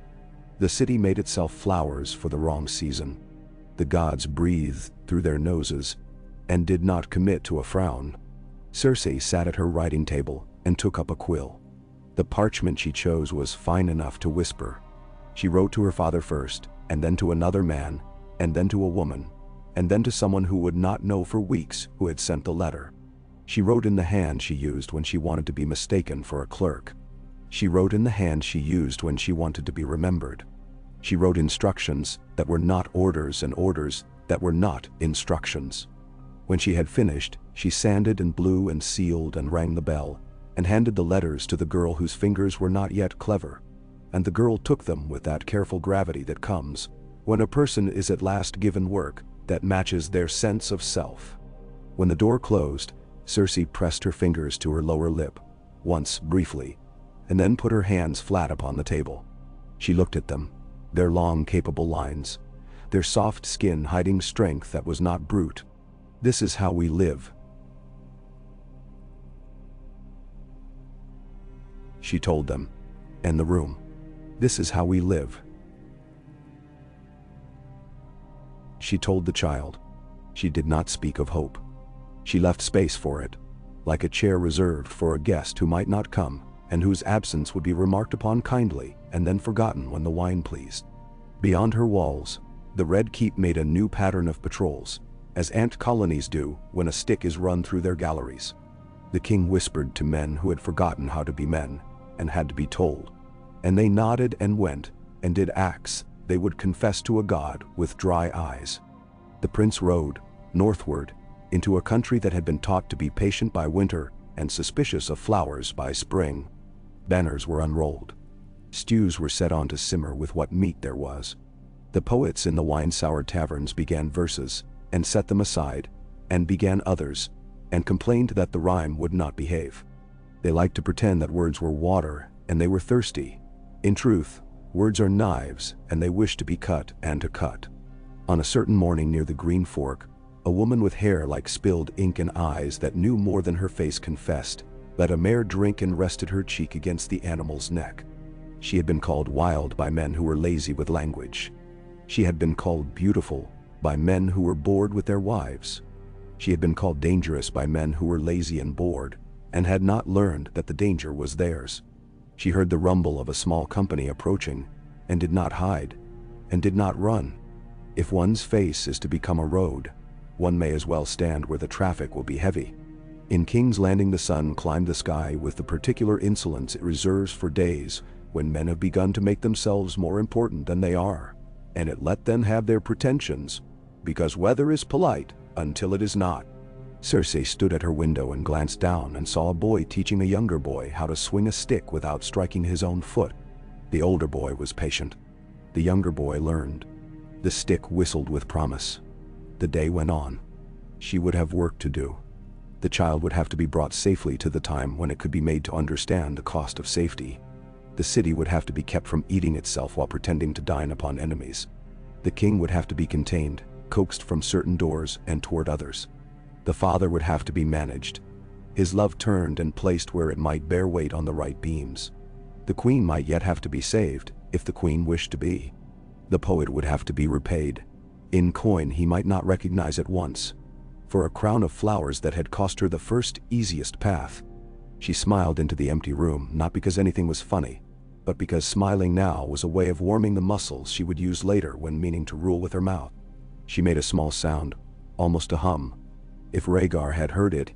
The city made itself flowers for the wrong season. The gods breathed through their noses, and did not commit to a frown. Cersei sat at her writing table and took up a quill. The parchment she chose was fine enough to whisper. She wrote to her father first, and then to another man, and then to a woman, and then to someone who would not know for weeks who had sent the letter. She wrote in the hand she used when she wanted to be mistaken for a clerk. She wrote in the hand she used when she wanted to be remembered. She wrote instructions that were not orders and orders that were not instructions. When she had finished, she sanded and blew and sealed and rang the bell, and handed the letters to the girl whose fingers were not yet clever. And the girl took them with that careful gravity that comes when a person is at last given work that matches their sense of self. When the door closed, Cersei pressed her fingers to her lower lip, once briefly, and then put her hands flat upon the table. She looked at them, their long, capable lines, their soft skin hiding strength that was not brute. This is how we live, she told them, and the room. This is how we live. She told the child. She did not speak of hope. She left space for it, like a chair reserved for a guest who might not come, and whose absence would be remarked upon kindly and then forgotten when the wine pleased. Beyond her walls, the Red Keep made a new pattern of patrols, as ant colonies do when a stick is run through their galleries. The king whispered to men who had forgotten how to be men, and had to be told. And they nodded and went, and did acts they would confess to a god with dry eyes. The prince rode, northward, into a country that had been taught to be patient by winter and suspicious of flowers by spring. Banners were unrolled. Stews were set on to simmer with what meat there was. The poets in the wine-soured taverns began verses, and set them aside, and began others, and complained that the rhyme would not behave. They liked to pretend that words were water, and they were thirsty. In truth, words are knives, and they wish to be cut and to cut. On a certain morning near the Green Fork, a woman with hair like spilled ink and eyes that knew more than her face confessed, let a mare drink and rested her cheek against the animal's neck. She had been called wild by men who were lazy with language. She had been called beautiful by men who were bored with their wives. She had been called dangerous by men who were lazy and bored, and had not learned that the danger was theirs. She heard the rumble of a small company approaching, and did not hide, and did not run. If one's face is to become a road, one may as well stand where the traffic will be heavy. In King's Landing the sun climbed the sky with the particular insolence it reserves for days when men have begun to make themselves more important than they are, and it let them have their pretensions, because weather is polite until it is not. Cersei stood at her window and glanced down and saw a boy teaching a younger boy how to swing a stick without striking his own foot. The older boy was patient. The younger boy learned. The stick whistled with promise. The day went on. She would have work to do. The child would have to be brought safely to the time when it could be made to understand the cost of safety. The city would have to be kept from eating itself while pretending to dine upon enemies. The king would have to be contained, coaxed from certain doors and toward others. The father would have to be managed, his love turned and placed where it might bear weight on the right beams. The queen might yet have to be saved, if the queen wished to be. The poet would have to be repaid, in coin he might not recognize at once, for a crown of flowers that had cost her the first easiest path. She smiled into the empty room, not because anything was funny, but because smiling now was a way of warming the muscles she would use later when meaning to rule with her mouth. She made a small sound, almost a hum. If Rhaegar had heard it,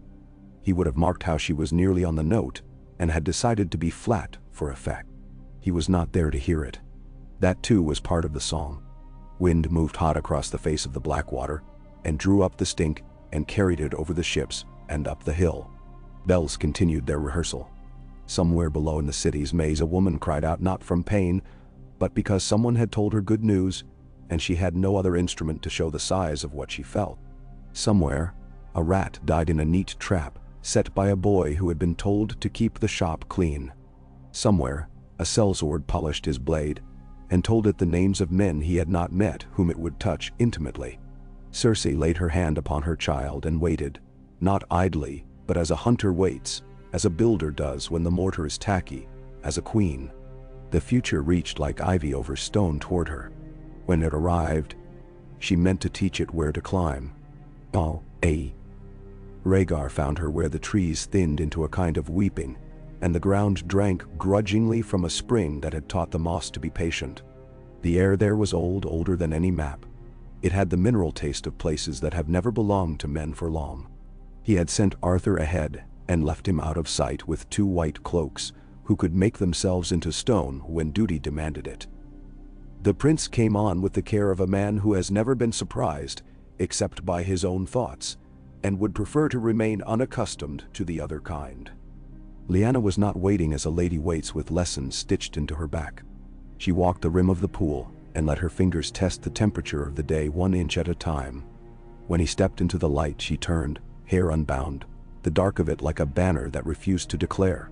he would have marked how she was nearly on the note and had decided to be flat for effect. He was not there to hear it. That too was part of the song. Wind moved hot across the face of the Blackwater and drew up the stink and carried it over the ships and up the hill. Bells continued their rehearsal. Somewhere below in the city's maze a woman cried out not from pain, but because someone had told her good news and she had no other instrument to show the size of what she felt. Somewhere, a rat died in a neat trap set by a boy who had been told to keep the shop clean. Somewhere, a sellsword polished his blade, and told it the names of men he had not met whom it would touch intimately. Cersei laid her hand upon her child and waited, not idly, but as a hunter waits, as a builder does when the mortar is tacky, as a queen. The future reached like ivy over stone toward her. When it arrived, she meant to teach it where to climb. Oh, Rhaegar found her where the trees thinned into a kind of weeping, and the ground drank grudgingly from a spring that had taught the moss to be patient. The air there was old, older than any map. It had the mineral taste of places that have never belonged to men for long. He had sent Arthur ahead and left him out of sight with 2 white cloaks, who could make themselves into stone when duty demanded it. The prince came on with the care of a man who has never been surprised, except by his own thoughts, and would prefer to remain unaccustomed to the other kind. Lyanna was not waiting as a lady waits with lessons stitched into her back. She walked the rim of the pool and let her fingers test the temperature of the day 1 inch at a time. When he stepped into the light, she turned, hair unbound, the dark of it like a banner that refused to declare.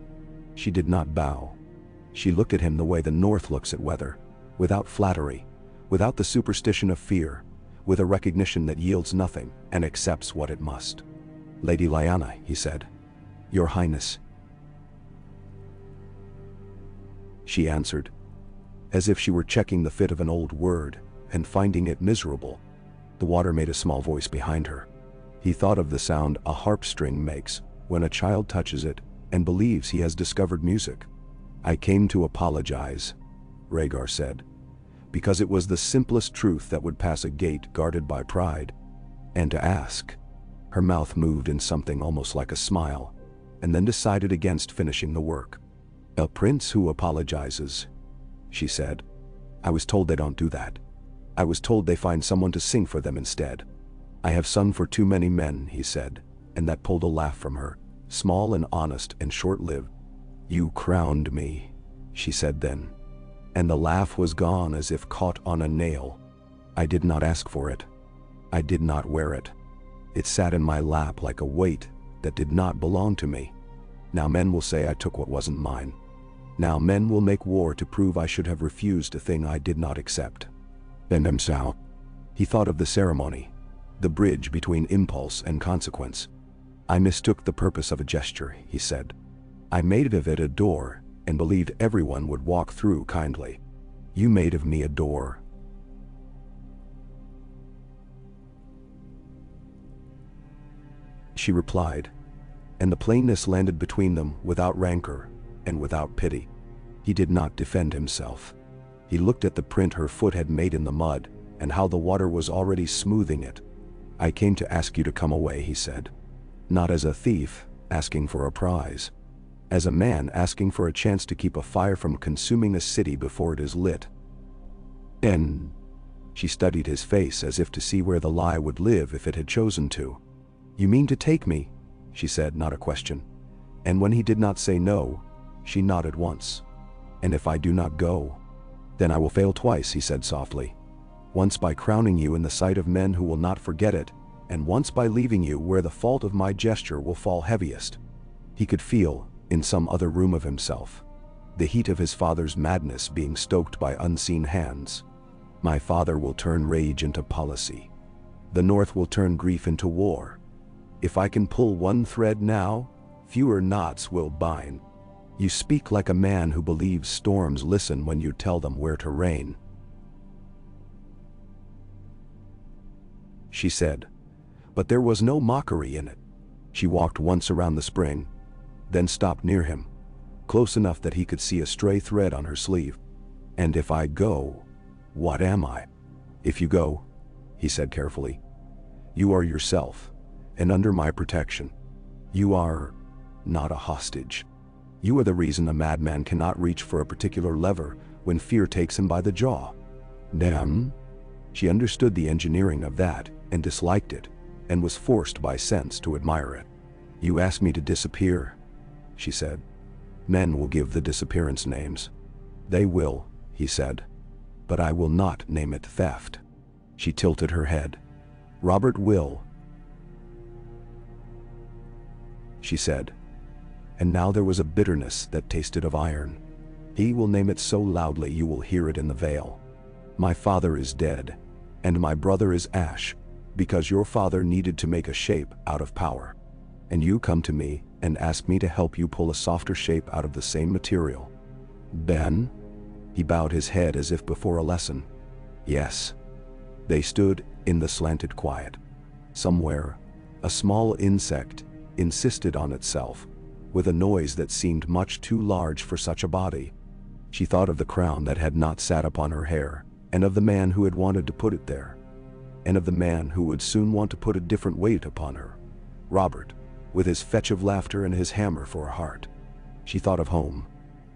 She did not bow. She looked at him the way the North looks at weather, without flattery, without the superstition of fear, with a recognition that yields nothing and accepts what it must. "Lady Lyanna," he said. "Your Highness." She answered, as if she were checking the fit of an old word and finding it miserable. The water made a small voice behind her. He thought of the sound a harp string makes when a child touches it and believes he has discovered music. "I came to apologize," Rhaegar said, "because it was the simplest truth that would pass a gate guarded by pride, and to ask." Her mouth moved in something almost like a smile, and then decided against finishing the work. "A prince who apologizes," she said. "I was told they don't do that. I was told they find someone to sing for them instead." "I have sung for too many men," he said, and that pulled a laugh from her, small and honest and short-lived. "You crowned me," she said then, and the laugh was gone as if caught on a nail. "I did not ask for it. I did not wear it. It sat in my lap like a weight that did not belong to me. Now men will say I took what wasn't mine. Now men will make war to prove I should have refused a thing I did not accept." And himself. He thought of the ceremony, the bridge between impulse and consequence. "I mistook the purpose of a gesture," he said. "I made of it a door and believed everyone would walk through kindly. You made of me a door." She replied, and the plainness landed between them without rancor and without pity. He did not defend himself. He looked at the print her foot had made in the mud and how the water was already smoothing it. "I came to ask you to come away," he said. "Not as a thief asking for a prize. As a man asking for a chance to keep a fire from consuming a city before it is lit." And she studied his face as if to see where the lie would live if it had chosen to. "You mean to take me?" she said, not a question. And when he did not say no, she nodded once. "And if I do not go, then I will fail twice," he said softly. "Once by crowning you in the sight of men who will not forget it, and once by leaving you where the fault of my gesture will fall heaviest." He could feel, in some other room of himself, the heat of his father's madness being stoked by unseen hands. "My father will turn rage into policy. The North will turn grief into war. If I can pull one thread now, fewer knots will bind. You speak like a man who believes storms listen when you tell them where to reign," she said, but there was no mockery in it. She walked once around the spring, then stopped near him, close enough that he could see a stray thread on her sleeve. "And if I go, what am I?" "If you go," he said carefully, "you are yourself, and under my protection. You are not a hostage. You are the reason a madman cannot reach for a particular lever when fear takes him by the jaw." Damn. She understood the engineering of that and disliked it, and was forced by sense to admire it. "You asked me to disappear," she said. "Men will give the disappearance names." "They will," he said, "but I will not name it theft." She tilted her head. "Robert will." she said. And now there was a bitterness that tasted of iron. He will name it so loudly you will hear it in the vale. My father is dead, and my brother is ash, because your father needed to make a shape out of power. And you come to me and ask me to help you pull a softer shape out of the same material. Ben? He bowed his head as if before a lesson. Yes. They stood in the slanted quiet. Somewhere, a small insect insisted on itself, with a noise that seemed much too large for such a body. She thought of the crown that had not sat upon her hair, and of the man who had wanted to put it there, and of the man who would soon want to put a different weight upon her. Robert, with his fetch of laughter and his hammer for a heart. She thought of home.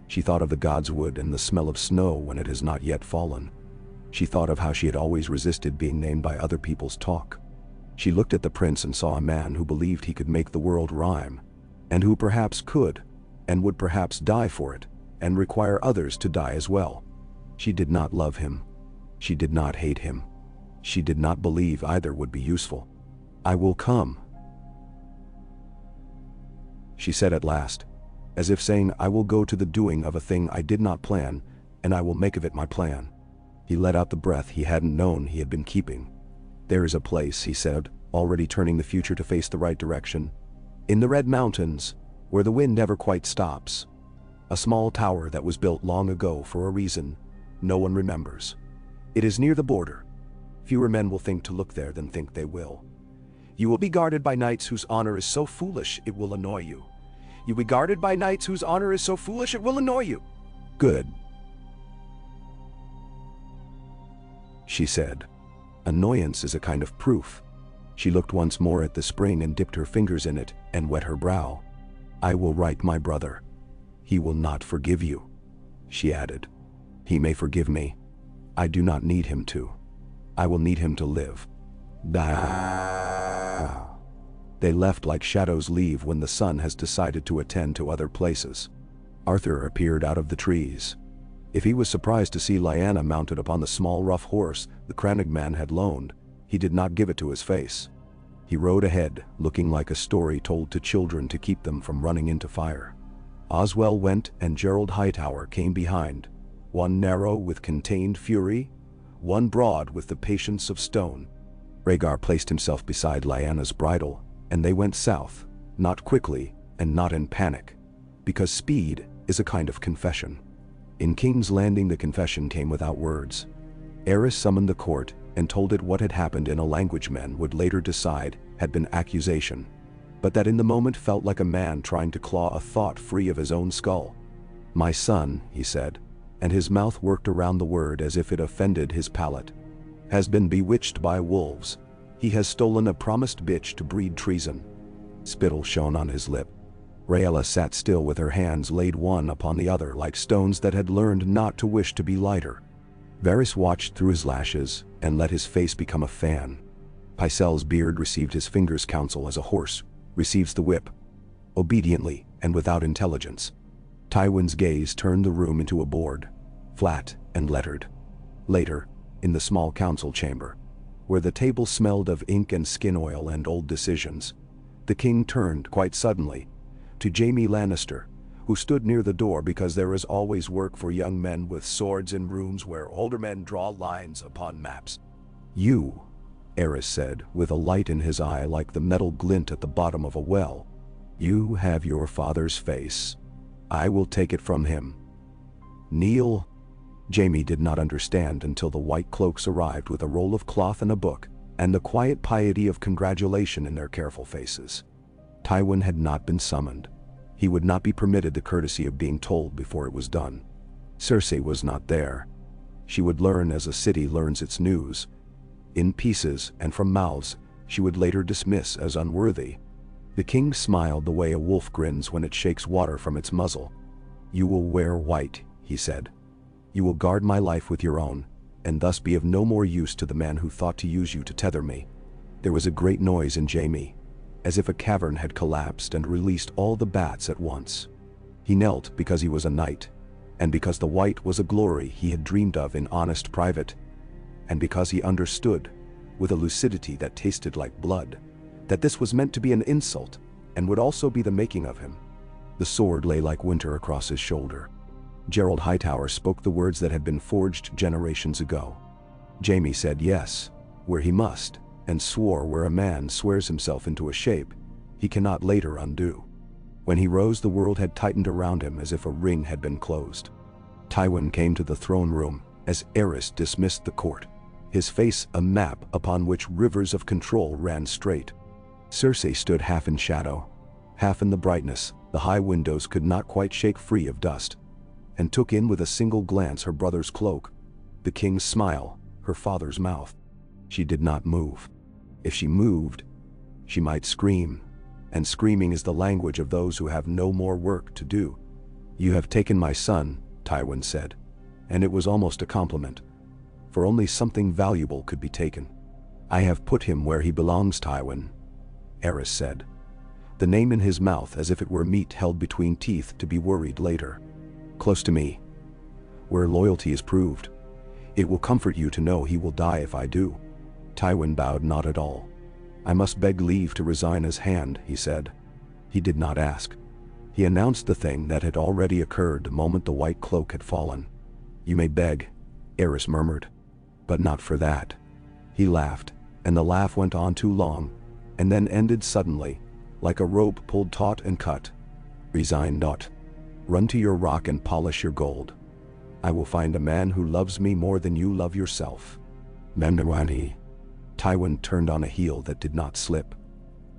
She thought of the god's wood and the smell of snow when it has not yet fallen. She thought of how she had always resisted being named by other people's talk. She looked at the prince and saw a man who believed he could make the world rhyme, and who perhaps could, and would perhaps die for it, and require others to die as well. She did not love him. She did not hate him. She did not believe either would be useful. I will come, she said at last, as if saying, I will go to the doing of a thing I did not plan, and I will make of it my plan. He let out the breath he hadn't known he had been keeping. There is a place, he said, already turning the future to face the right direction. In the Red Mountains, where the wind never quite stops. A small tower that was built long ago for a reason no one remembers. It is near the border. Fewer men will think to look there than think they will. You will be guarded by knights whose honor is so foolish it will annoy you. You will be guarded by knights whose honor is so foolish it will annoy you. Good, she said. Annoyance is a kind of proof. She looked once more at the spring and dipped her fingers in it and wet her brow. I will write my brother. He will not forgive you, she added. He may forgive me. I do not need him to. I will need him to live. They left like shadows leave when the sun has decided to attend to other places. Arthur appeared out of the trees. If he was surprised to see Lyanna mounted upon the small rough horse the crannogman had loaned, he did not give it to his face. He rode ahead, looking like a story told to children to keep them from running into fire. Oswell went and Gerald Hightower came behind, one narrow with contained fury, one broad with the patience of stone. Rhaegar placed himself beside Lyanna's bridle, and they went south, not quickly and not in panic, because speed is a kind of confession. In King's Landing the confession came without words. Aerys summoned the court and told it what had happened in a language men would later decide had been accusation, but that in the moment felt like a man trying to claw a thought free of his own skull. My son, he said, and his mouth worked around the word as if it offended his palate, has been bewitched by wolves. He has stolen a promised bitch to breed treason. Spittle shone on his lip. Rhaella sat still with her hands laid one upon the other like stones that had learned not to wish to be lighter. Varys watched through his lashes and let his face become a fan. Pycelle's beard received his finger's counsel as a horse receives the whip, obediently and without intelligence. Tywin's gaze turned the room into a board, flat and lettered. Later, in the small council chamber, where the table smelled of ink and skin oil and old decisions, the king turned quite suddenly to Jaime Lannister, who stood near the door because there is always work for young men with swords in rooms where older men draw lines upon maps. You, Aerys said, with a light in his eye like the metal glint at the bottom of a well, you have your father's face. I will take it from him. Kneel. Jaime did not understand until the white cloaks arrived with a roll of cloth and a book, and the quiet piety of congratulation in their careful faces. Tywin had not been summoned. He would not be permitted the courtesy of being told before it was done. Cersei was not there. She would learn as a city learns its news. In pieces and from mouths she would later dismiss as unworthy. The king smiled the way a wolf grins when it shakes water from its muzzle. You will wear white, he said. You will guard my life with your own, and thus be of no more use to the man who thought to use you to tether me. There was a great noise in Jaime, as if a cavern had collapsed and released all the bats at once. He knelt because he was a knight, and because the white was a glory he had dreamed of in honest private, and because he understood, with a lucidity that tasted like blood, that this was meant to be an insult, and would also be the making of him. The sword lay like winter across his shoulder. Gerald Hightower spoke the words that had been forged generations ago. Jaime said yes, where he must, and swore where a man swears himself into a shape he cannot later undo. When he rose, the world had tightened around him as if a ring had been closed. Tywin came to the throne room as Aerys dismissed the court, his face a map upon which rivers of control ran straight. Cersei stood half in shadow, half in the brightness the high windows could not quite shake free of dust, and took in with a single glance her brother's cloak, the king's smile, her father's mouth. She did not move. If she moved, she might scream, and screaming is the language of those who have no more work to do. "You have taken my son," Tywin said, and it was almost a compliment, for only something valuable could be taken. "I have put him where he belongs, Tywin," Aerys said, the name in his mouth as if it were meat held between teeth to be worried later. "Close to me, where loyalty is proved. It will comfort you to know he will die if I do." Tywin bowed not at all. "I must beg leave to resign his hand," he said. He did not ask. He announced the thing that had already occurred the moment the white cloak had fallen. "You may beg," Aerys murmured, "but not for that." He laughed, and the laugh went on too long, and then ended suddenly, like a rope pulled taut and cut. "Resign not. Run to your rock and polish your gold. I will find a man who loves me more than you love yourself." Memnawani. Tywin turned on a heel that did not slip.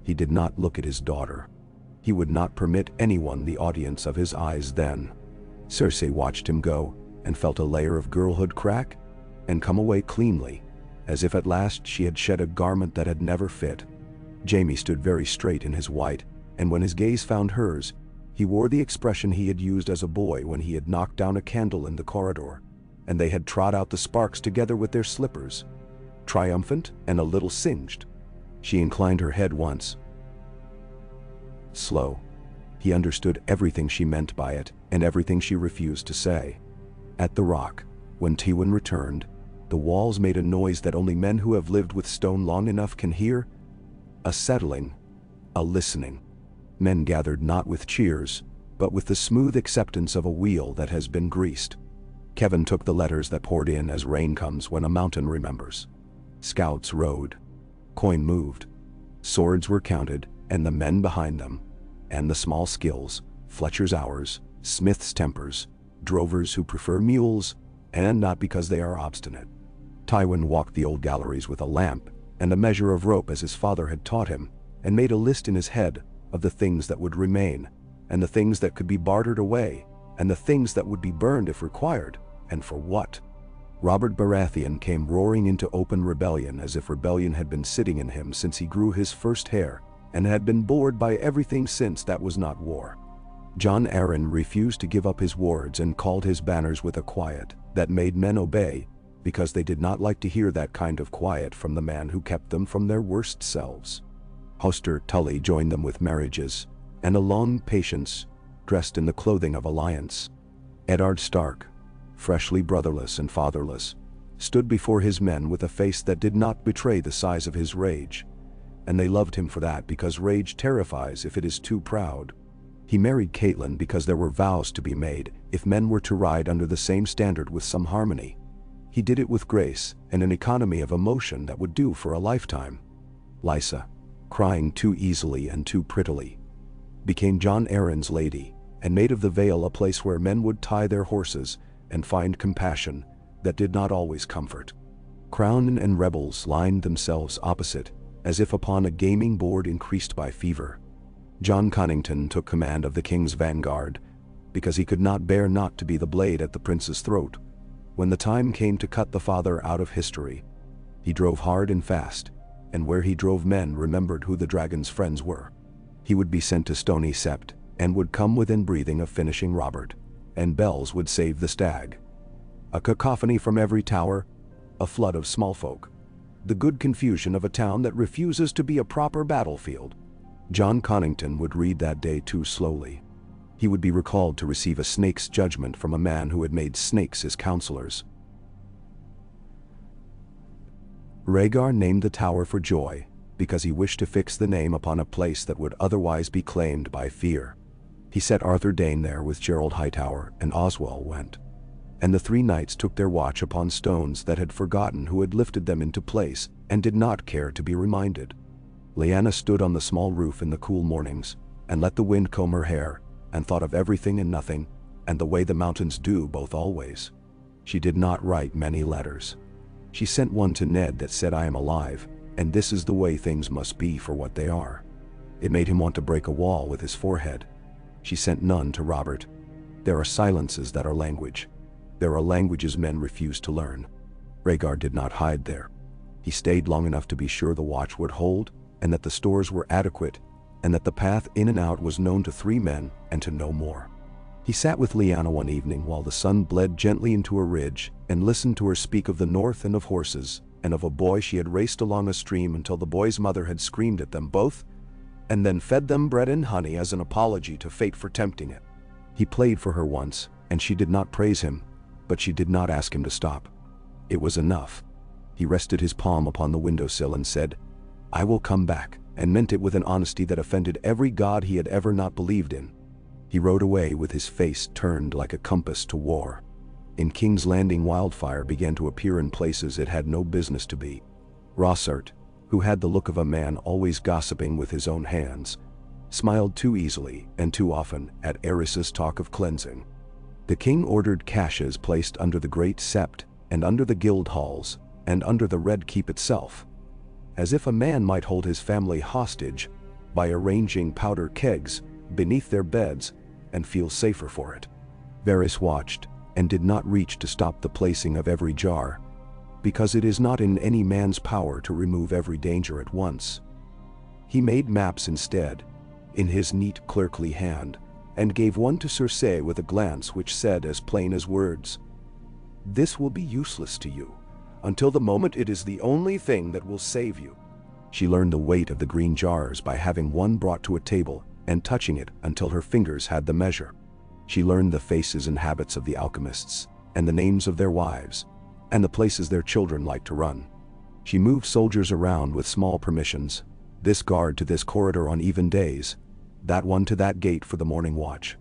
He did not look at his daughter. He would not permit anyone the audience of his eyes then. Cersei watched him go, and felt a layer of girlhood crack, and come away cleanly, as if at last she had shed a garment that had never fit. Jaime stood very straight in his white, and when his gaze found hers, he wore the expression he had used as a boy when he had knocked down a candle in the corridor, and they had trod out the sparks together with their slippers, triumphant and a little singed. She inclined her head once. Slow. He understood everything she meant by it, and everything she refused to say. At the rock, when Tywin returned, the walls made a noise that only men who have lived with stone long enough can hear. A settling, a listening. Men gathered not with cheers, but with the smooth acceptance of a wheel that has been greased. Kevin took the letters that poured in as rain comes when a mountain remembers. Scouts rode. Coin moved. Swords were counted, and the men behind them, and the small skills, Fletcher's hours, smith's tempers, drovers who prefer mules, and not because they are obstinate. Tywin walked the old galleries with a lamp and a measure of rope as his father had taught him, and made a list in his head of the things that would remain, and the things that could be bartered away, and the things that would be burned if required, and for what. Robert Baratheon came roaring into open rebellion as if rebellion had been sitting in him since he grew his first hair, and had been bored by everything since that was not war. Jon Arryn refused to give up his wards and called his banners with a quiet that made men obey, because they did not like to hear that kind of quiet from the man who kept them from their worst selves. Hoster Tully joined them with marriages, and a long patience, dressed in the clothing of alliance. Eddard Stark, freshly brotherless and fatherless, stood before his men with a face that did not betray the size of his rage, and they loved him for that because rage terrifies if it is too proud. He married Catelyn because there were vows to be made if men were to ride under the same standard with some harmony. He did it with grace and an economy of emotion that would do for a lifetime. Lysa, crying too easily and too prettily, became Jon Arryn's lady, and made of the Vale a place where men would tie their horses and find compassion that did not always comfort. Crown and rebels lined themselves opposite, as if upon a gaming board increased by fever. John Connington took command of the king's vanguard, because he could not bear not to be the blade at the prince's throat. When the time came to cut the father out of history, he drove hard and fast, and where he drove men remembered who the dragon's friends were. He would be sent to Stony Sept, and would come within breathing of finishing Robert, and bells would save the stag. A cacophony from every tower, a flood of small folk. The good confusion of a town that refuses to be a proper battlefield. John Connington would read that day too slowly. He would be recalled to receive a snake's judgment from a man who had made snakes his counselors. Rhaegar named the tower for joy, because he wished to fix the name upon a place that would otherwise be claimed by fear. He set Arthur Dane there with Gerald Hightower, and Oswell went. And the 3 knights took their watch upon stones that had forgotten who had lifted them into place, and did not care to be reminded. Lyanna stood on the small roof in the cool mornings, and let the wind comb her hair, and thought of everything and nothing, and the way the mountains do both always. She did not write many letters. She sent one to Ned that said, "I am alive, and this is the way things must be for what they are." It made him want to break a wall with his forehead. She sent none to Robert. There are silences that are language. There are languages men refuse to learn. Rhaegar did not hide there. He stayed long enough to be sure the watch would hold, and that the stores were adequate, and that the path in and out was known to 3 men and to no more. He sat with Lyanna one evening while the sun bled gently into a ridge, and listened to her speak of the north and of horses, and of a boy she had raced along a stream until the boy's mother had screamed at them both, and then fed them bread and honey as an apology to fate for tempting it. He played for her once, and she did not praise him, but she did not ask him to stop. It was enough. He rested his palm upon the windowsill and said, "I will come back," and meant it with an honesty that offended every god he had ever not believed in. He rode away with his face turned like a compass to war. In King's Landing, wildfire began to appear in places it had no business to be. Rossart, who had the look of a man always gossiping with his own hands, smiled too easily and too often at Eris's talk of cleansing. The king ordered caches placed under the great sept, and under the guild halls, and under the Red Keep itself, as if a man might hold his family hostage by arranging powder kegs beneath their beds and feel safer for it. Varys watched and did not reach to stop the placing of every jar, because it is not in any man's power to remove every danger at once. He made maps instead, in his neat clerkly hand, and gave one to Cersei with a glance which said as plain as words, "This will be useless to you, until the moment it is the only thing that will save you." She learned the weight of the green jars by having one brought to a table and touching it until her fingers had the measure. She learned the faces and habits of the alchemists, and the names of their wives, and the places their children liked to run. She moved soldiers around with small permissions, this guard to this corridor on even days, that one to that gate for the morning watch.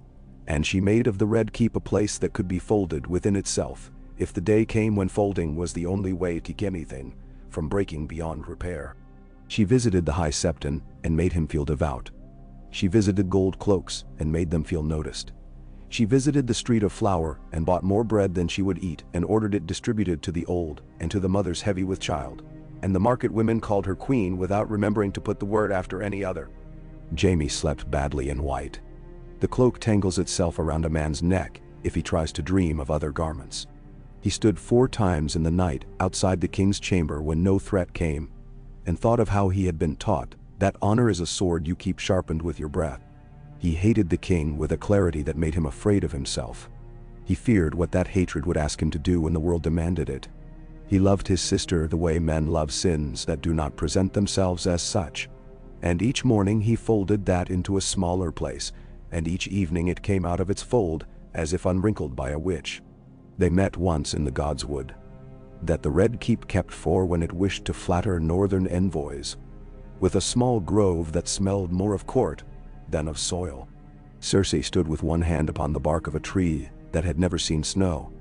And she made of the Red Keep a place that could be folded within itself, if the day came when folding was the only way to keep anything from breaking beyond repair. She visited the High Septon and made him feel devout. She visited gold cloaks and made them feel noticed. She visited the Street of Flour and bought more bread than she would eat and ordered it distributed to the old and to the mothers heavy with child. And the market women called her queen without remembering to put the word after any other. Jaime slept badly in white. The cloak tangles itself around a man's neck if he tries to dream of other garments. He stood 4 times in the night outside the king's chamber when no threat came, and thought of how he had been taught that honor is a sword you keep sharpened with your breath. He hated the king with a clarity that made him afraid of himself. He feared what that hatred would ask him to do when the world demanded it. He loved his sister the way men love sins that do not present themselves as such. And each morning he folded that into a smaller place, and each evening it came out of its fold as if unwrinkled by a witch. They met once in the Godswood, that the Red Keep kept for when it wished to flatter northern envoys, with a small grove that smelled more of court than of soil. Cersei stood with one hand upon the bark of a tree that had never seen snow.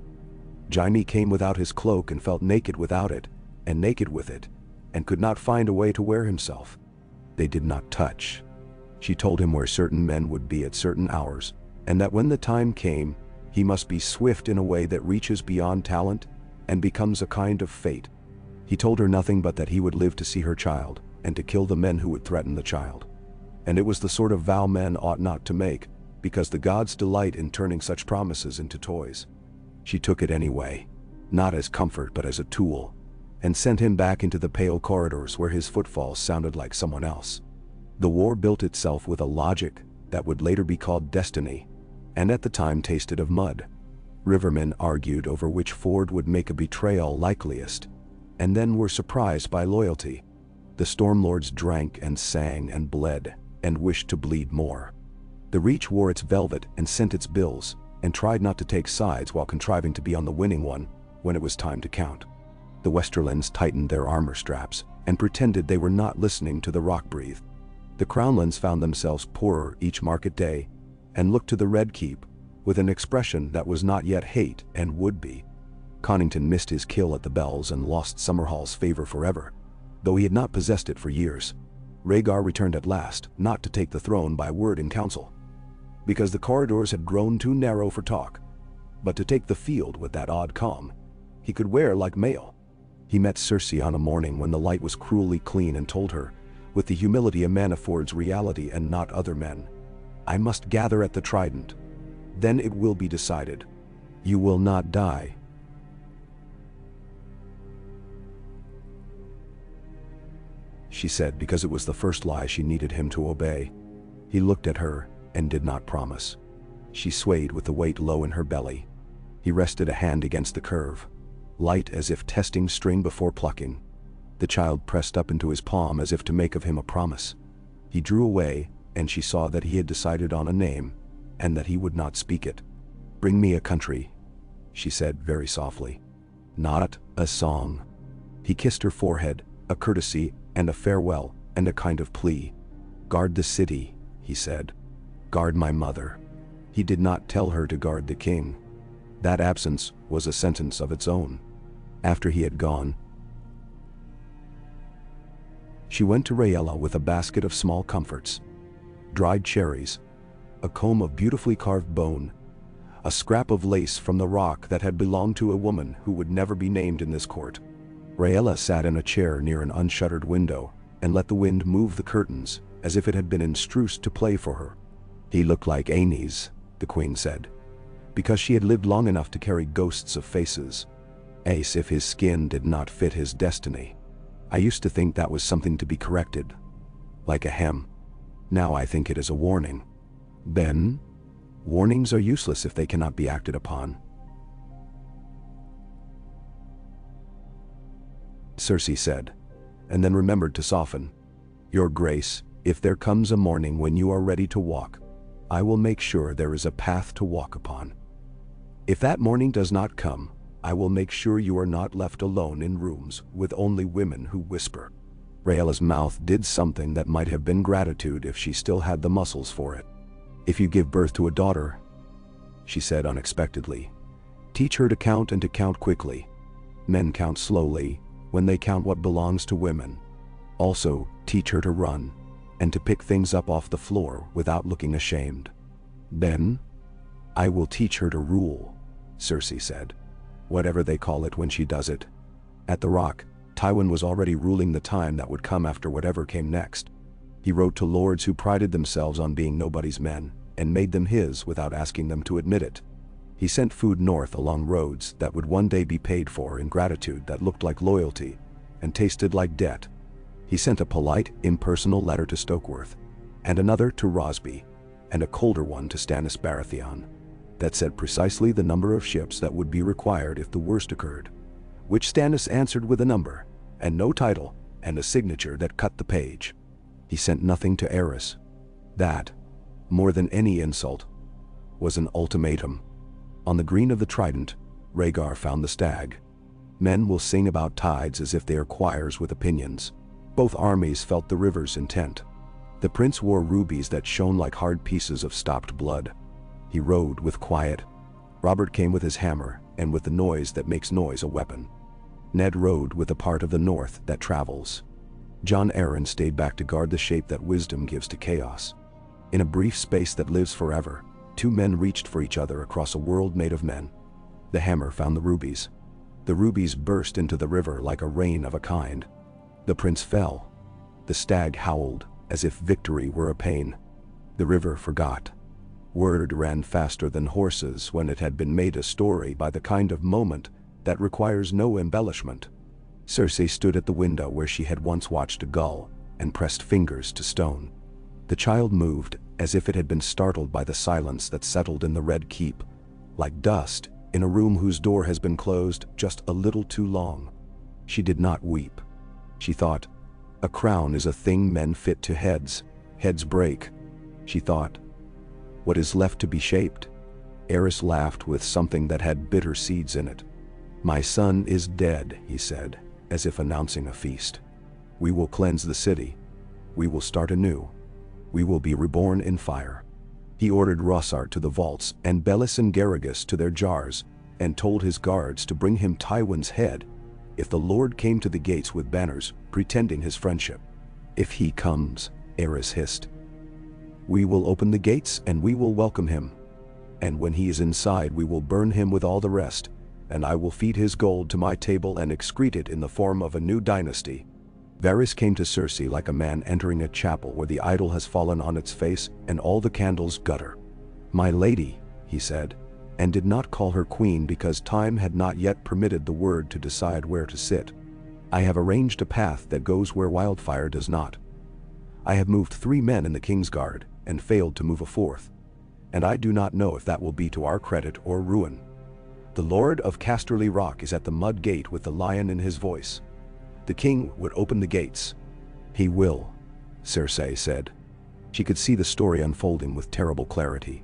Jaime came without his cloak and felt naked without it, and naked with it, and could not find a way to wear himself. They did not touch. She told him where certain men would be at certain hours, and that when the time came, he must be swift in a way that reaches beyond talent and becomes a kind of fate. He told her nothing but that he would live to see her child, and to kill the men who would threaten the child. And it was the sort of vow men ought not to make, because the gods delight in turning such promises into toys. She took it anyway, not as comfort but as a tool, and sent him back into the pale corridors where his footfalls sounded like someone else. The war built itself with a logic that would later be called destiny, and at the time tasted of mud. Rivermen argued over which ford would make a betrayal likeliest, and then were surprised by loyalty. The Stormlords drank and sang and bled, and wished to bleed more. The Reach wore its velvet and sent its bills, and tried not to take sides while contriving to be on the winning one when it was time to count. The Westerlands tightened their armor straps and pretended they were not listening to the rock breathe. The Crownlands found themselves poorer each market day, and looked to the Red Keep with an expression that was not yet hate and would be. Connington missed his kill at the Bells and lost Summerhall's favor forever, though he had not possessed it for years. Rhaegar returned at last, not to take the throne by word in council, because the corridors had grown too narrow for talk, but to take the field with that odd calm he could wear like mail. He met Cersei on a morning when the light was cruelly clean and told her, with the humility a man affords reality and not other men, "I must gather at the Trident. Then it will be decided. You will not die." She said, because it was the first lie she needed him to obey. He looked at her and did not promise. She swayed with the weight low in her belly. He rested a hand against the curve, light as if testing string before plucking. The child pressed up into his palm as if to make of him a promise. He drew away, and she saw that he had decided on a name, and that he would not speak it. "Bring me a country," she said very softly. "Not a song." He kissed her forehead, a courtesy and a farewell and a kind of plea. "Guard the city," he said. "Guard my mother." He did not tell her to guard the king. That absence was a sentence of its own. After he had gone, she went to Rhaegar with a basket of small comforts: dried cherries, a comb of beautifully carved bone, a scrap of lace from the rock that had belonged to a woman who would never be named in this court. Rhaegar sat in a chair near an unshuttered window and let the wind move the curtains as if it had been instruced to play for her. "He looked like Aenys," the queen said, because she had lived long enough to carry ghosts of faces, as if his skin did not fit his destiny. "I used to think that was something to be corrected, like a hem. Now I think it is a warning." "Then, warnings are useless if they cannot be acted upon," Cersei said, and then remembered to soften. "Your Grace, if there comes a morning when you are ready to walk, I will make sure there is a path to walk upon. If that morning does not come, I will make sure you are not left alone in rooms with only women who whisper." Rhaegar's mouth did something that might have been gratitude if she still had the muscles for it. "If you give birth to a daughter," she said unexpectedly, "teach her to count and to count quickly. Men count slowly when they count what belongs to women. Also, teach her to run, and to pick things up off the floor without looking ashamed. Then, I will teach her to rule," Cersei said. "Whatever they call it when she does it." At the Rock, Tywin was already ruling the time that would come after whatever came next. He wrote to lords who prided themselves on being nobody's men, and made them his without asking them to admit it. He sent food north along roads that would one day be paid for in gratitude that looked like loyalty and tasted like debt. He sent a polite, impersonal letter to Stokeworth, and another to Rosby, and a colder one to Stannis Baratheon, that said precisely the number of ships that would be required if the worst occurred, which Stannis answered with a number, and no title, and a signature that cut the page. He sent nothing to Aerys. That, more than any insult, was an ultimatum. On the green of the Trident, Rhaegar found the stag. Men will sing about tides as if they are choirs with opinions. Both armies felt the river's intent. The prince wore rubies that shone like hard pieces of stopped blood. He rode with quiet. Robert came with his hammer, and with the noise that makes noise a weapon. Ned rode with the part of the north that travels. Jon Arryn stayed back to guard the shape that wisdom gives to chaos. In a brief space that lives forever, two men reached for each other across a world made of men. The hammer found the rubies. The rubies burst into the river like a rain of a kind. The prince fell. The stag howled, as if victory were a pain. The river forgot. Word ran faster than horses when it had been made a story by the kind of moment that requires no embellishment. Cersei stood at the window where she had once watched a gull, and pressed fingers to stone. The child moved as if it had been startled by the silence that settled in the Red Keep, like dust in a room whose door has been closed just a little too long. She did not weep. She thought, a crown is a thing men fit to heads. Heads break. She thought, what is left to be shaped? Aerys laughed with something that had bitter seeds in it. My son is dead, he said, as if announcing a feast. We will cleanse the city. We will start anew. We will be reborn in fire. He ordered Rossart to the vaults and Bellis and Garrigus to their jars, and told his guards to bring him Tywin's head if the Lord came to the gates with banners, pretending his friendship. If he comes, Aerys hissed, we will open the gates and we will welcome him. And when he is inside we will burn him with all the rest, and I will feed his gold to my table and excrete it in the form of a new dynasty. Varys came to Cersei like a man entering a chapel where the idol has fallen on its face and all the candles gutter. My lady, he said, and did not call her queen because time had not yet permitted the word to decide where to sit. I have arranged a path that goes where wildfire does not. I have moved 3 men in the King's Guard and failed to move a 4th, and I do not know if that will be to our credit or ruin. The Lord of Casterly Rock is at the mud gate with the lion in his voice. The king would open the gates. He will, Cersei said. She could see the story unfolding with terrible clarity.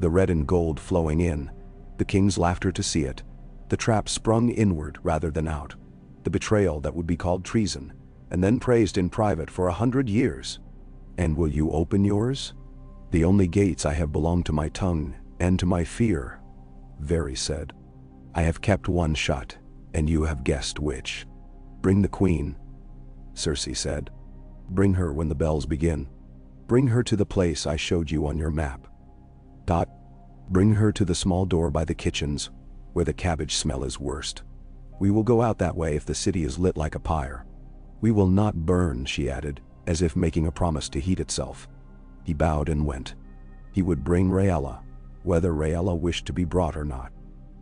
The red and gold flowing in, the king's laughter to see it, the trap sprung inward rather than out, the betrayal that would be called treason, and then praised in private for 100 years. And will you open yours? The only gates I have belong to my tongue and to my fear, Varys said. I have kept one shut, and you have guessed which. Bring the queen, Cersei said. Bring her when the bells begin. Bring her to the place I showed you on your map. Bring her to the small door by the kitchens, where the cabbage smell is worst. We will go out that way if the city is lit like a pyre. We will not burn, she added, as if making a promise to heat itself. He bowed and went. He would bring Rhaella, whether Rhaella wished to be brought or not.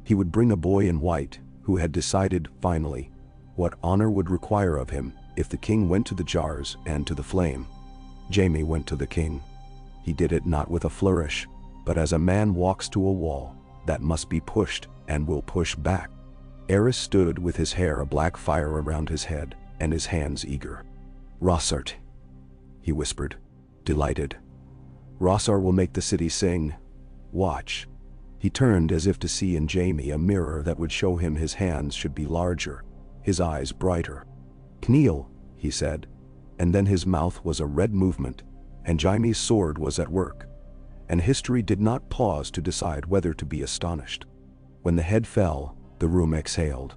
He would bring a boy in white, who had decided, finally, what honor would require of him if the king went to the jars and to the flame. Jaime went to the king. He did it not with a flourish, but as a man walks to a wall that must be pushed and will push back. Aerys stood with his hair a black fire around his head and his hands eager. Rossart, he whispered, delighted. Rossart will make the city sing. Watch. He turned as if to see in Jaime a mirror that would show him his hands should be larger, his eyes brighter. Kneel, he said, and then his mouth was a red movement, and Jaime's sword was at work. And history did not pause to decide whether to be astonished. When the head fell, the room exhaled.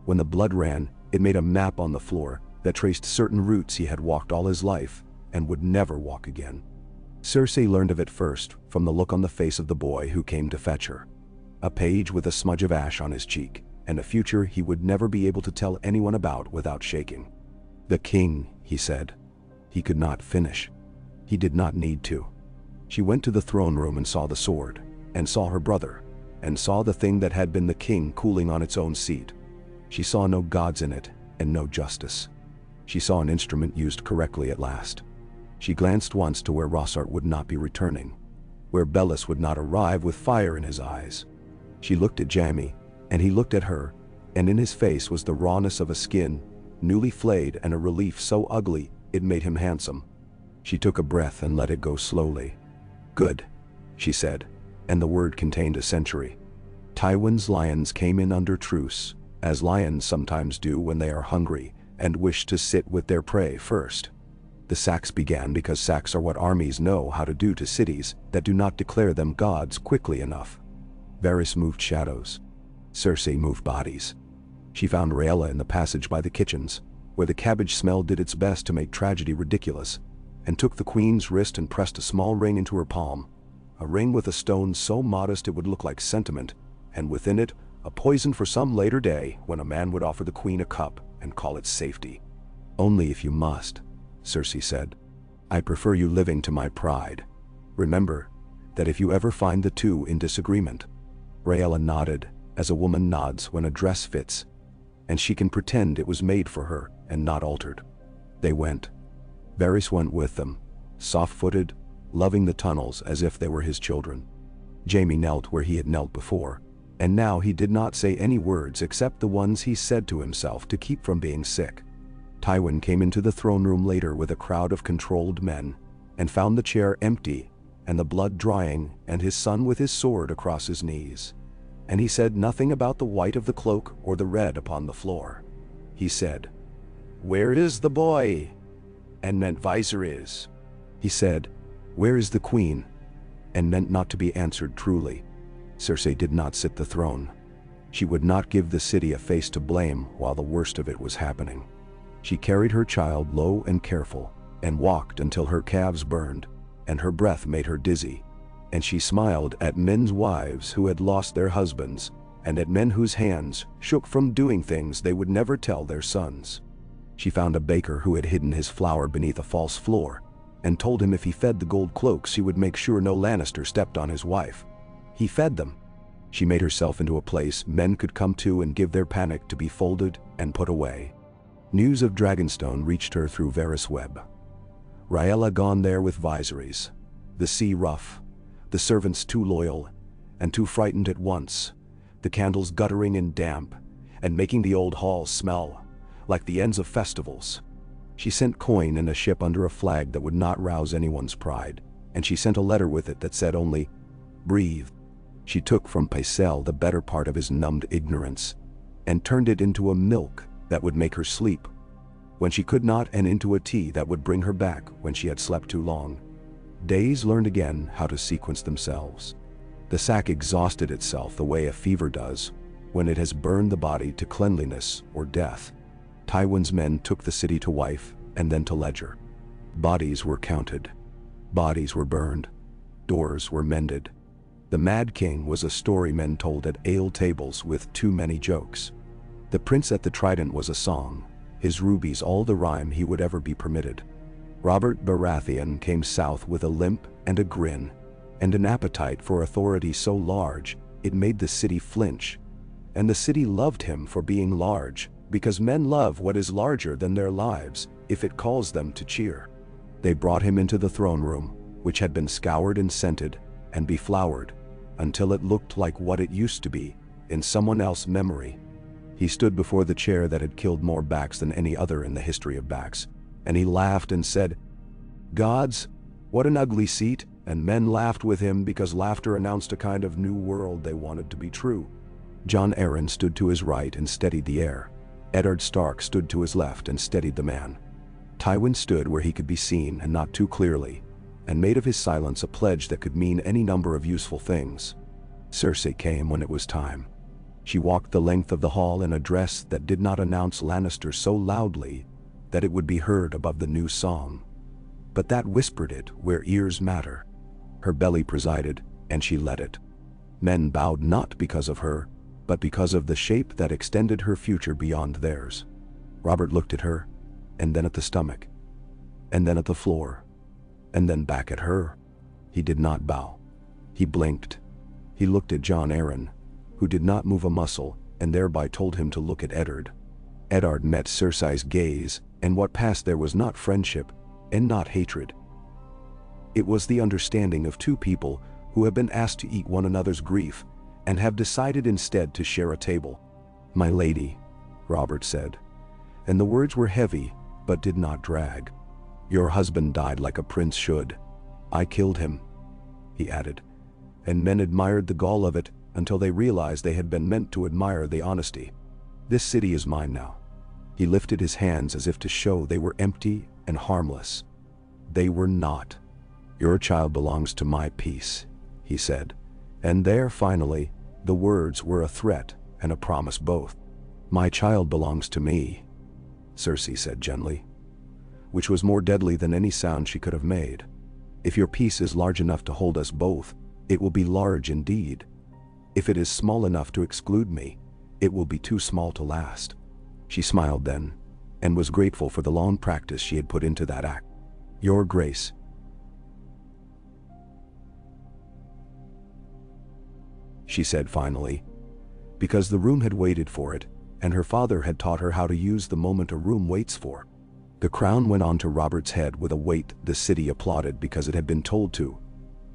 When the blood ran, it made a map on the floor that traced certain routes he had walked all his life and would never walk again. Cersei learned of it first from the look on the face of the boy who came to fetch her. A page with a smudge of ash on his cheek, and a future he would never be able to tell anyone about without shaking. The king, he said. He could not finish. He did not need to. She went to the throne room and saw the sword, and saw her brother, and saw the thing that had been the king cooling on its own seat. She saw no gods in it, and no justice. She saw an instrument used correctly at last. She glanced once to where Rossart would not be returning, where Bellis would not arrive with fire in his eyes. She looked at Jaime, and he looked at her, and in his face was the rawness of a skin, newly flayed, and a relief so ugly it made him handsome. She took a breath and let it go slowly. Good, she said, and the word contained a century. Tywin's lions came in under truce, as lions sometimes do when they are hungry and wish to sit with their prey first. The sacks began because sacks are what armies know how to do to cities that do not declare them gods quickly enough. Varys moved shadows. Cersei moved bodies. She found Rhaella in the passage by the kitchens, where the cabbage smell did its best to make tragedy ridiculous, and took the queen's wrist and pressed a small ring into her palm, a ring with a stone so modest it would look like sentiment, and within it a poison for some later day when a man would offer the queen a cup and call it safety. Only if you must, Cersei said. I prefer you living to my pride. Remember that if you ever find the two in disagreement. Rhaella nodded, as a woman nods when a dress fits, and she can pretend it was made for her and not altered. They went. Varys went with them, soft-footed, loving the tunnels as if they were his children. Jaime knelt where he had knelt before, and now he did not say any words except the ones he said to himself to keep from being sick. Tywin came into the throne room later with a crowd of controlled men, and found the chair empty, and the blood drying, and his son with his sword across his knees. And he said nothing about the white of the cloak or the red upon the floor. He said, "Where is the boy?" and meant Viserys. He said, "Where is the queen?" and meant not to be answered truly. Cersei did not sit the throne. She would not give the city a face to blame while the worst of it was happening. She carried her child low and careful, and walked until her calves burned, and her breath made her dizzy. And she smiled at men's wives who had lost their husbands, and at men whose hands shook from doing things they would never tell their sons. She found a baker who had hidden his flour beneath a false floor, and told him if he fed the gold cloaks he would make sure no Lannister stepped on his wife. He fed them. She made herself into a place men could come to and give their panic to be folded and put away. News of Dragonstone reached her through Varys' web. Rhaegar gone there with Viserys. The sea rough, the servants too loyal, and too frightened at once, the candles guttering and damp, and making the old halls smell like the ends of festivals. She sent coin in a ship under a flag that would not rouse anyone's pride, and she sent a letter with it that said only, "Breathe." She took from Pycelle the better part of his numbed ignorance, and turned it into a milk that would make her sleep when she could not, and into a tea that would bring her back when she had slept too long. Days learned again how to sequence themselves. The sack exhausted itself the way a fever does when it has burned the body to cleanliness or death. Tywin's men took the city to wife and then to ledger. Bodies were counted. Bodies were burned. Doors were mended. The Mad King was a story men told at ale tables with too many jokes. The prince at the Trident was a song, his rubies all the rhyme he would ever be permitted. Robert Baratheon came south with a limp and a grin, and an appetite for authority so large it made the city flinch. And the city loved him for being large, because men love what is larger than their lives if it calls them to cheer. They brought him into the throne room, which had been scoured and scented and beflowered, until it looked like what it used to be, in someone else's memory. He stood before the chair that had killed more backs than any other in the history of backs, and he laughed and said, "Gods, what an ugly seat," and men laughed with him because laughter announced a kind of new world they wanted to be true. Jon Arryn stood to his right and steadied the air. Eddard Stark stood to his left and steadied the man. Tywin stood where he could be seen and not too clearly, and made of his silence a pledge that could mean any number of useful things. Cersei came when it was time. She walked the length of the hall in a dress that did not announce Lannister so loudly that it would be heard above the new song, but that whispered it where ears matter. Her belly presided, and she led it. Men bowed not because of her, but because of the shape that extended her future beyond theirs. Robert looked at her, and then at the stomach, and then at the floor, and then back at her. He did not bow. He blinked. He looked at Jon Arryn, who did not move a muscle, and thereby told him to look at Eddard. Eddard met Cersei's gaze, and what passed there was not friendship, and not hatred. It was the understanding of two people who have been asked to eat one another's grief, and have decided instead to share a table. "My lady," Robert said, and the words were heavy, but did not drag. "Your husband died like a prince should. I killed him," he added, and men admired the gall of it until they realized they had been meant to admire the honesty. "This city is mine now." He lifted his hands as if to show they were empty and harmless. They were not. "Your child belongs to my peace," he said, and there finally the words were a threat and a promise both. "My child belongs to me," Cersei said gently, which was more deadly than any sound she could have made. "If your peace is large enough to hold us both, it will be large indeed. If it is small enough to exclude me, it will be too small to last." She smiled then, and was grateful for the long practice she had put into that act. "Your Grace," she said finally, because the room had waited for it, and her father had taught her how to use the moment a room waits for. The crown went on to Robert's head with a weight the city applauded because it had been told to,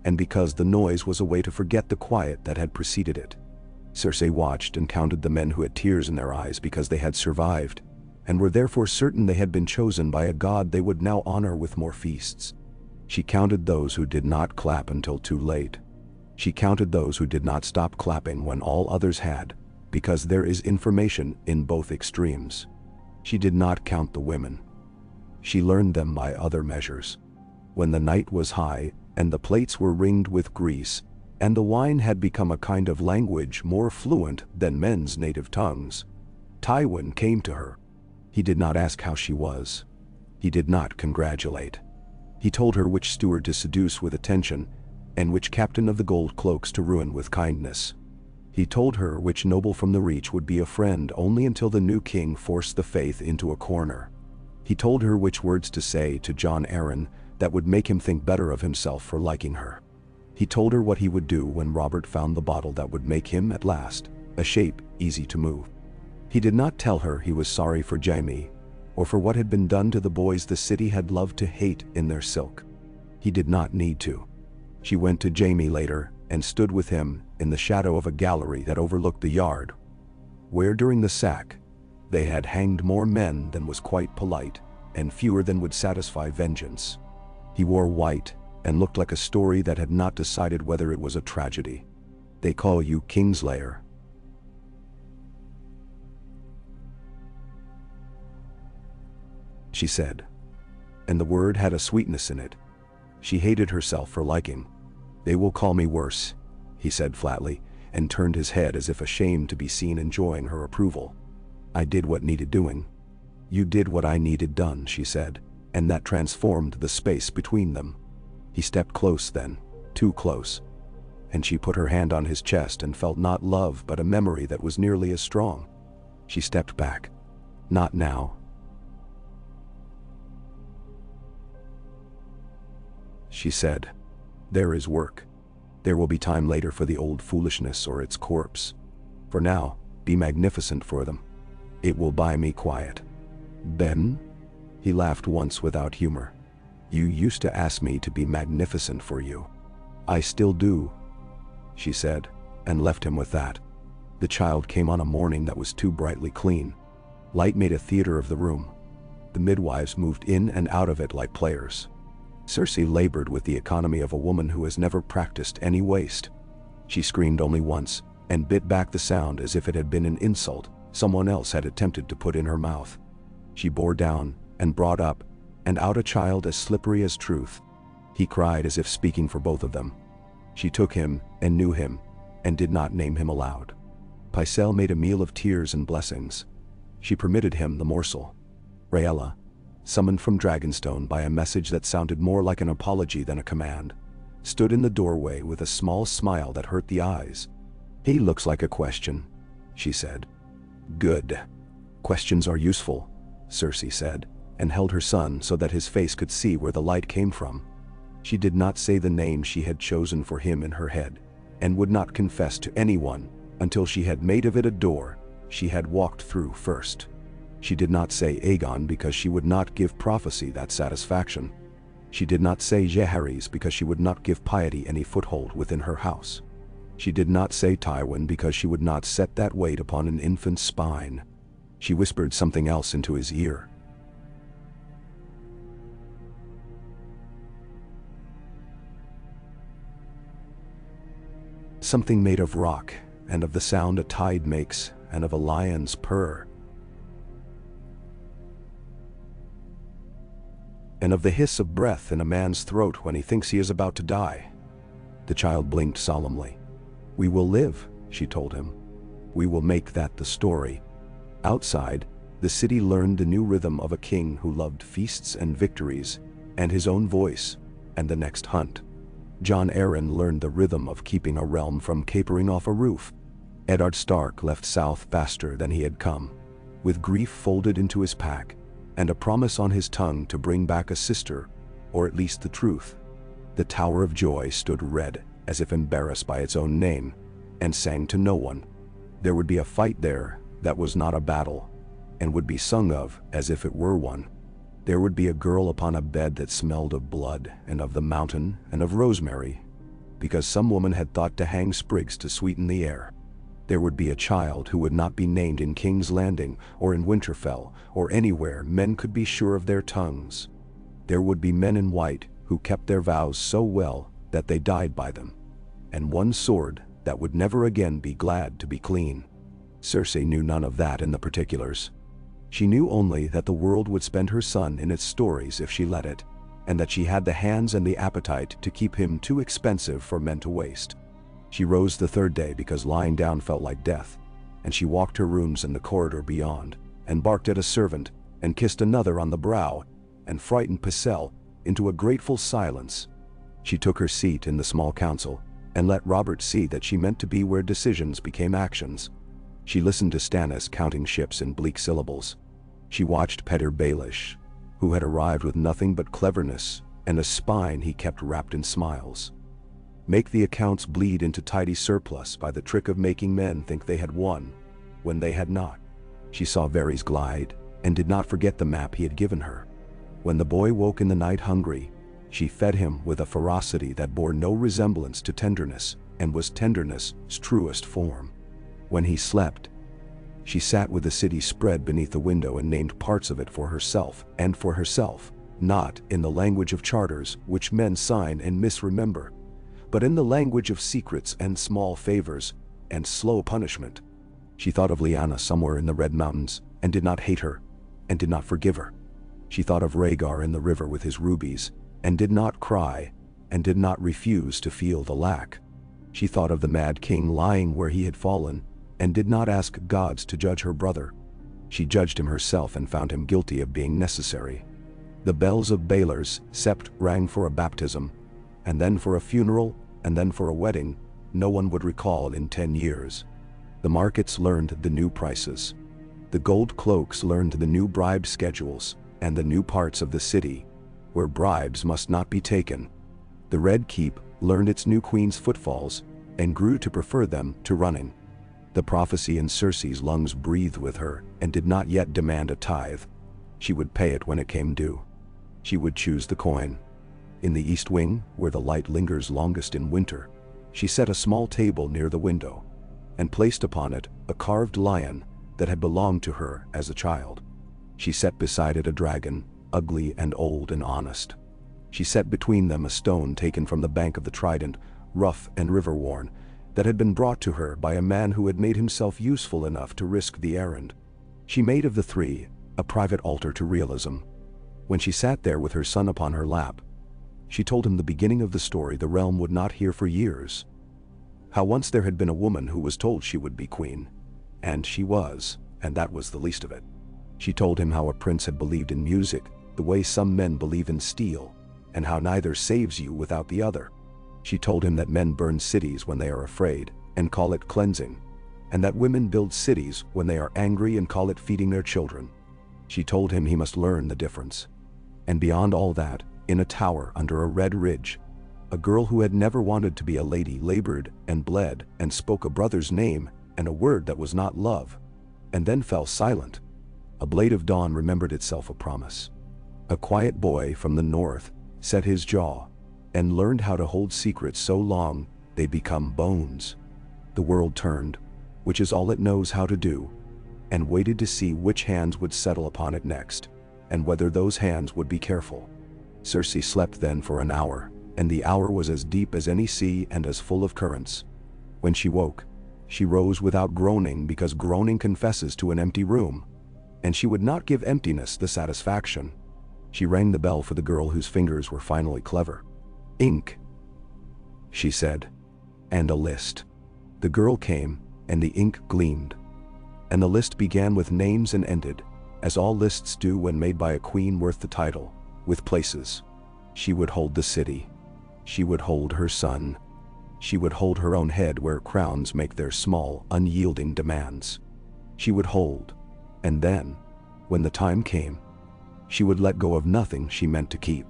and because the noise was a way to forget the quiet that had preceded it. Cersei watched and counted the men who had tears in their eyes because they had survived, and were therefore certain they had been chosen by a god they would now honor with more feasts. She counted those who did not clap until too late. She counted those who did not stop clapping when all others had, because there is information in both extremes. She did not count the women. She learned them by other measures. When the night was high, and the plates were ringed with grease, and the wine had become a kind of language more fluent than men's native tongues, Tywin came to her. He did not ask how she was. He did not congratulate. He told her which steward to seduce with attention, and which captain of the gold cloaks to ruin with kindness. He told her which noble from the Reach would be a friend only until the new king forced the faith into a corner. He told her which words to say to Jon Arryn that would make him think better of himself for liking her. He told her what he would do when Robert found the bottle that would make him, at last, a shape easy to move. He did not tell her he was sorry for Jaime, or for what had been done to the boys the city had loved to hate in their silk. He did not need to. She went to Jaime later and stood with him in the shadow of a gallery that overlooked the yard, where during the sack they had hanged more men than was quite polite, and fewer than would satisfy vengeance. He wore white and looked like a story that had not decided whether it was a tragedy. "They call you Kingslayer," she said, and the word had a sweetness in it. She hated herself for liking. "They will call me worse," he said flatly, and turned his head as if ashamed to be seen enjoying her approval. "I did what needed doing." "You did what I needed done," she said, and that transformed the space between them. He stepped close then, too close, and she put her hand on his chest and felt not love but a memory that was nearly as strong. She stepped back. "Not now," she said. "There is work. There will be time later for the old foolishness or its corpse. For now, be magnificent for them. It will buy me quiet." "Ben?" He laughed once without humor. "You used to ask me to be magnificent for you." "I still do," she said, and left him with that. The child came on a morning that was too brightly clean. Light made a theater of the room. The midwives moved in and out of it like players. Cersei labored with the economy of a woman who has never practiced any waste. She screamed only once, and bit back the sound as if it had been an insult someone else had attempted to put in her mouth. She bore down, and brought up, and out a child as slippery as truth. He cried as if speaking for both of them. She took him, and knew him, and did not name him aloud. Pycelle made a meal of tears and blessings. She permitted him the morsel. Rhaegar, summoned from Dragonstone by a message that sounded more like an apology than a command, stood in the doorway with a small smile that hurt the eyes. "He looks like a question," she said. "Good. Questions are useful," Cersei said, and held her son so that his face could see where the light came from. She did not say the name she had chosen for him in her head, and would not confess to anyone until she had made of it a door she had walked through first. She did not say Aegon because she would not give prophecy that satisfaction. She did not say Jaehaerys because she would not give piety any foothold within her house. She did not say Tywin because she would not set that weight upon an infant's spine. She whispered something else into his ear. Something made of rock, and of the sound a tide makes, and of a lion's purr, and of the hiss of breath in a man's throat when he thinks he is about to die. The child blinked solemnly. "We will live," she told him. "We will make that the story." Outside, the city learned the new rhythm of a king who loved feasts and victories, and his own voice, and the next hunt. Jon Arryn learned the rhythm of keeping a realm from capering off a roof. Eddard Stark left south faster than he had come, with grief folded into his pack, and a promise on his tongue to bring back a sister, or at least the truth. The Tower of Joy stood red, as if embarrassed by its own name, and sang to no one. There would be a fight there that was not a battle, and would be sung of as if it were one. There would be a girl upon a bed that smelled of blood, and of the mountain, and of rosemary, because some woman had thought to hang sprigs to sweeten the air. There would be a child who would not be named in King's Landing, or in Winterfell, or anywhere men could be sure of their tongues. There would be men in white who kept their vows so well that they died by them, and one sword that would never again be glad to be clean. Cersei knew none of that in the particulars. She knew only that the world would spend her son in its stories if she let it, and that she had the hands and the appetite to keep him too expensive for men to waste. She rose the third day because lying down felt like death, and she walked her rooms in the corridor beyond, and barked at a servant, and kissed another on the brow, and frightened Pycelle into a grateful silence. She took her seat in the small council, and let Robert see that she meant to be where decisions became actions. She listened to Stannis counting ships in bleak syllables. She watched Petyr Baelish, who had arrived with nothing but cleverness and a spine he kept wrapped in smiles, make the accounts bleed into tidy surplus by the trick of making men think they had won when they had not. She saw Varys glide, and did not forget the map he had given her. When the boy woke in the night hungry, she fed him with a ferocity that bore no resemblance to tenderness, and was tenderness's truest form. When he slept, she sat with the city spread beneath the window and named parts of it for herself, and for herself, not in the language of charters which men sign and misremember, but in the language of secrets and small favors and slow punishment. She thought of Lyanna somewhere in the Red Mountains, and did not hate her, and did not forgive her. She thought of Rhaegar in the river with his rubies, and did not cry, and did not refuse to feel the lack. She thought of the mad king lying where he had fallen, and did not ask gods to judge her brother. She judged him herself and found him guilty of being necessary. The bells of Baelor's sept rang for a baptism, and then for a funeral, and then for a wedding no one would recall in 10 years. The markets learned the new prices. The gold cloaks learned the new bribe schedules, and the new parts of the city where bribes must not be taken. The Red Keep learned its new queen's footfalls, and grew to prefer them to running. The prophecy in Cersei's lungs breathed with her, and did not yet demand a tithe. She would pay it when it came due. She would choose the coin. In the east wing, where the light lingers longest in winter, she set a small table near the window, and placed upon it a carved lion that had belonged to her as a child. She set beside it a dragon, ugly and old and honest. She set between them a stone taken from the bank of the Trident, rough and river-worn, that had been brought to her by a man who had made himself useful enough to risk the errand. She made of the three a private altar to realism. When she sat there with her son upon her lap, she told him the beginning of the story the realm would not hear for years. How once there had been a woman who was told she would be queen, and she was, and that was the least of it. She told him how a prince had believed in music the way some men believe in steel, and how neither saves you without the other. She told him that men burn cities when they are afraid, and call it cleansing, and that women build cities when they are angry and call it feeding their children. She told him he must learn the difference. And beyond all that, in a tower under a red ridge, a girl who had never wanted to be a lady labored and bled and spoke a brother's name and a word that was not love, and then fell silent. A blade of dawn remembered itself a promise. A quiet boy from the north set his jaw and learned how to hold secrets so long they become bones. The world turned, which is all it knows how to do, and waited to see which hands would settle upon it next, and whether those hands would be careful. Cersei slept then for an hour, and the hour was as deep as any sea and as full of currents. When she woke, she rose without groaning, because groaning confesses to an empty room, and she would not give emptiness the satisfaction. She rang the bell for the girl whose fingers were finally clever. "Ink," she said, "and a list." The girl came, and the ink gleamed, and the list began with names and ended, as all lists do when made by a queen worth the title, with places. She would hold the city. She would hold her son. She would hold her own head where crowns make their small, unyielding demands. She would hold, and then, when the time came, she would let go of nothing she meant to keep.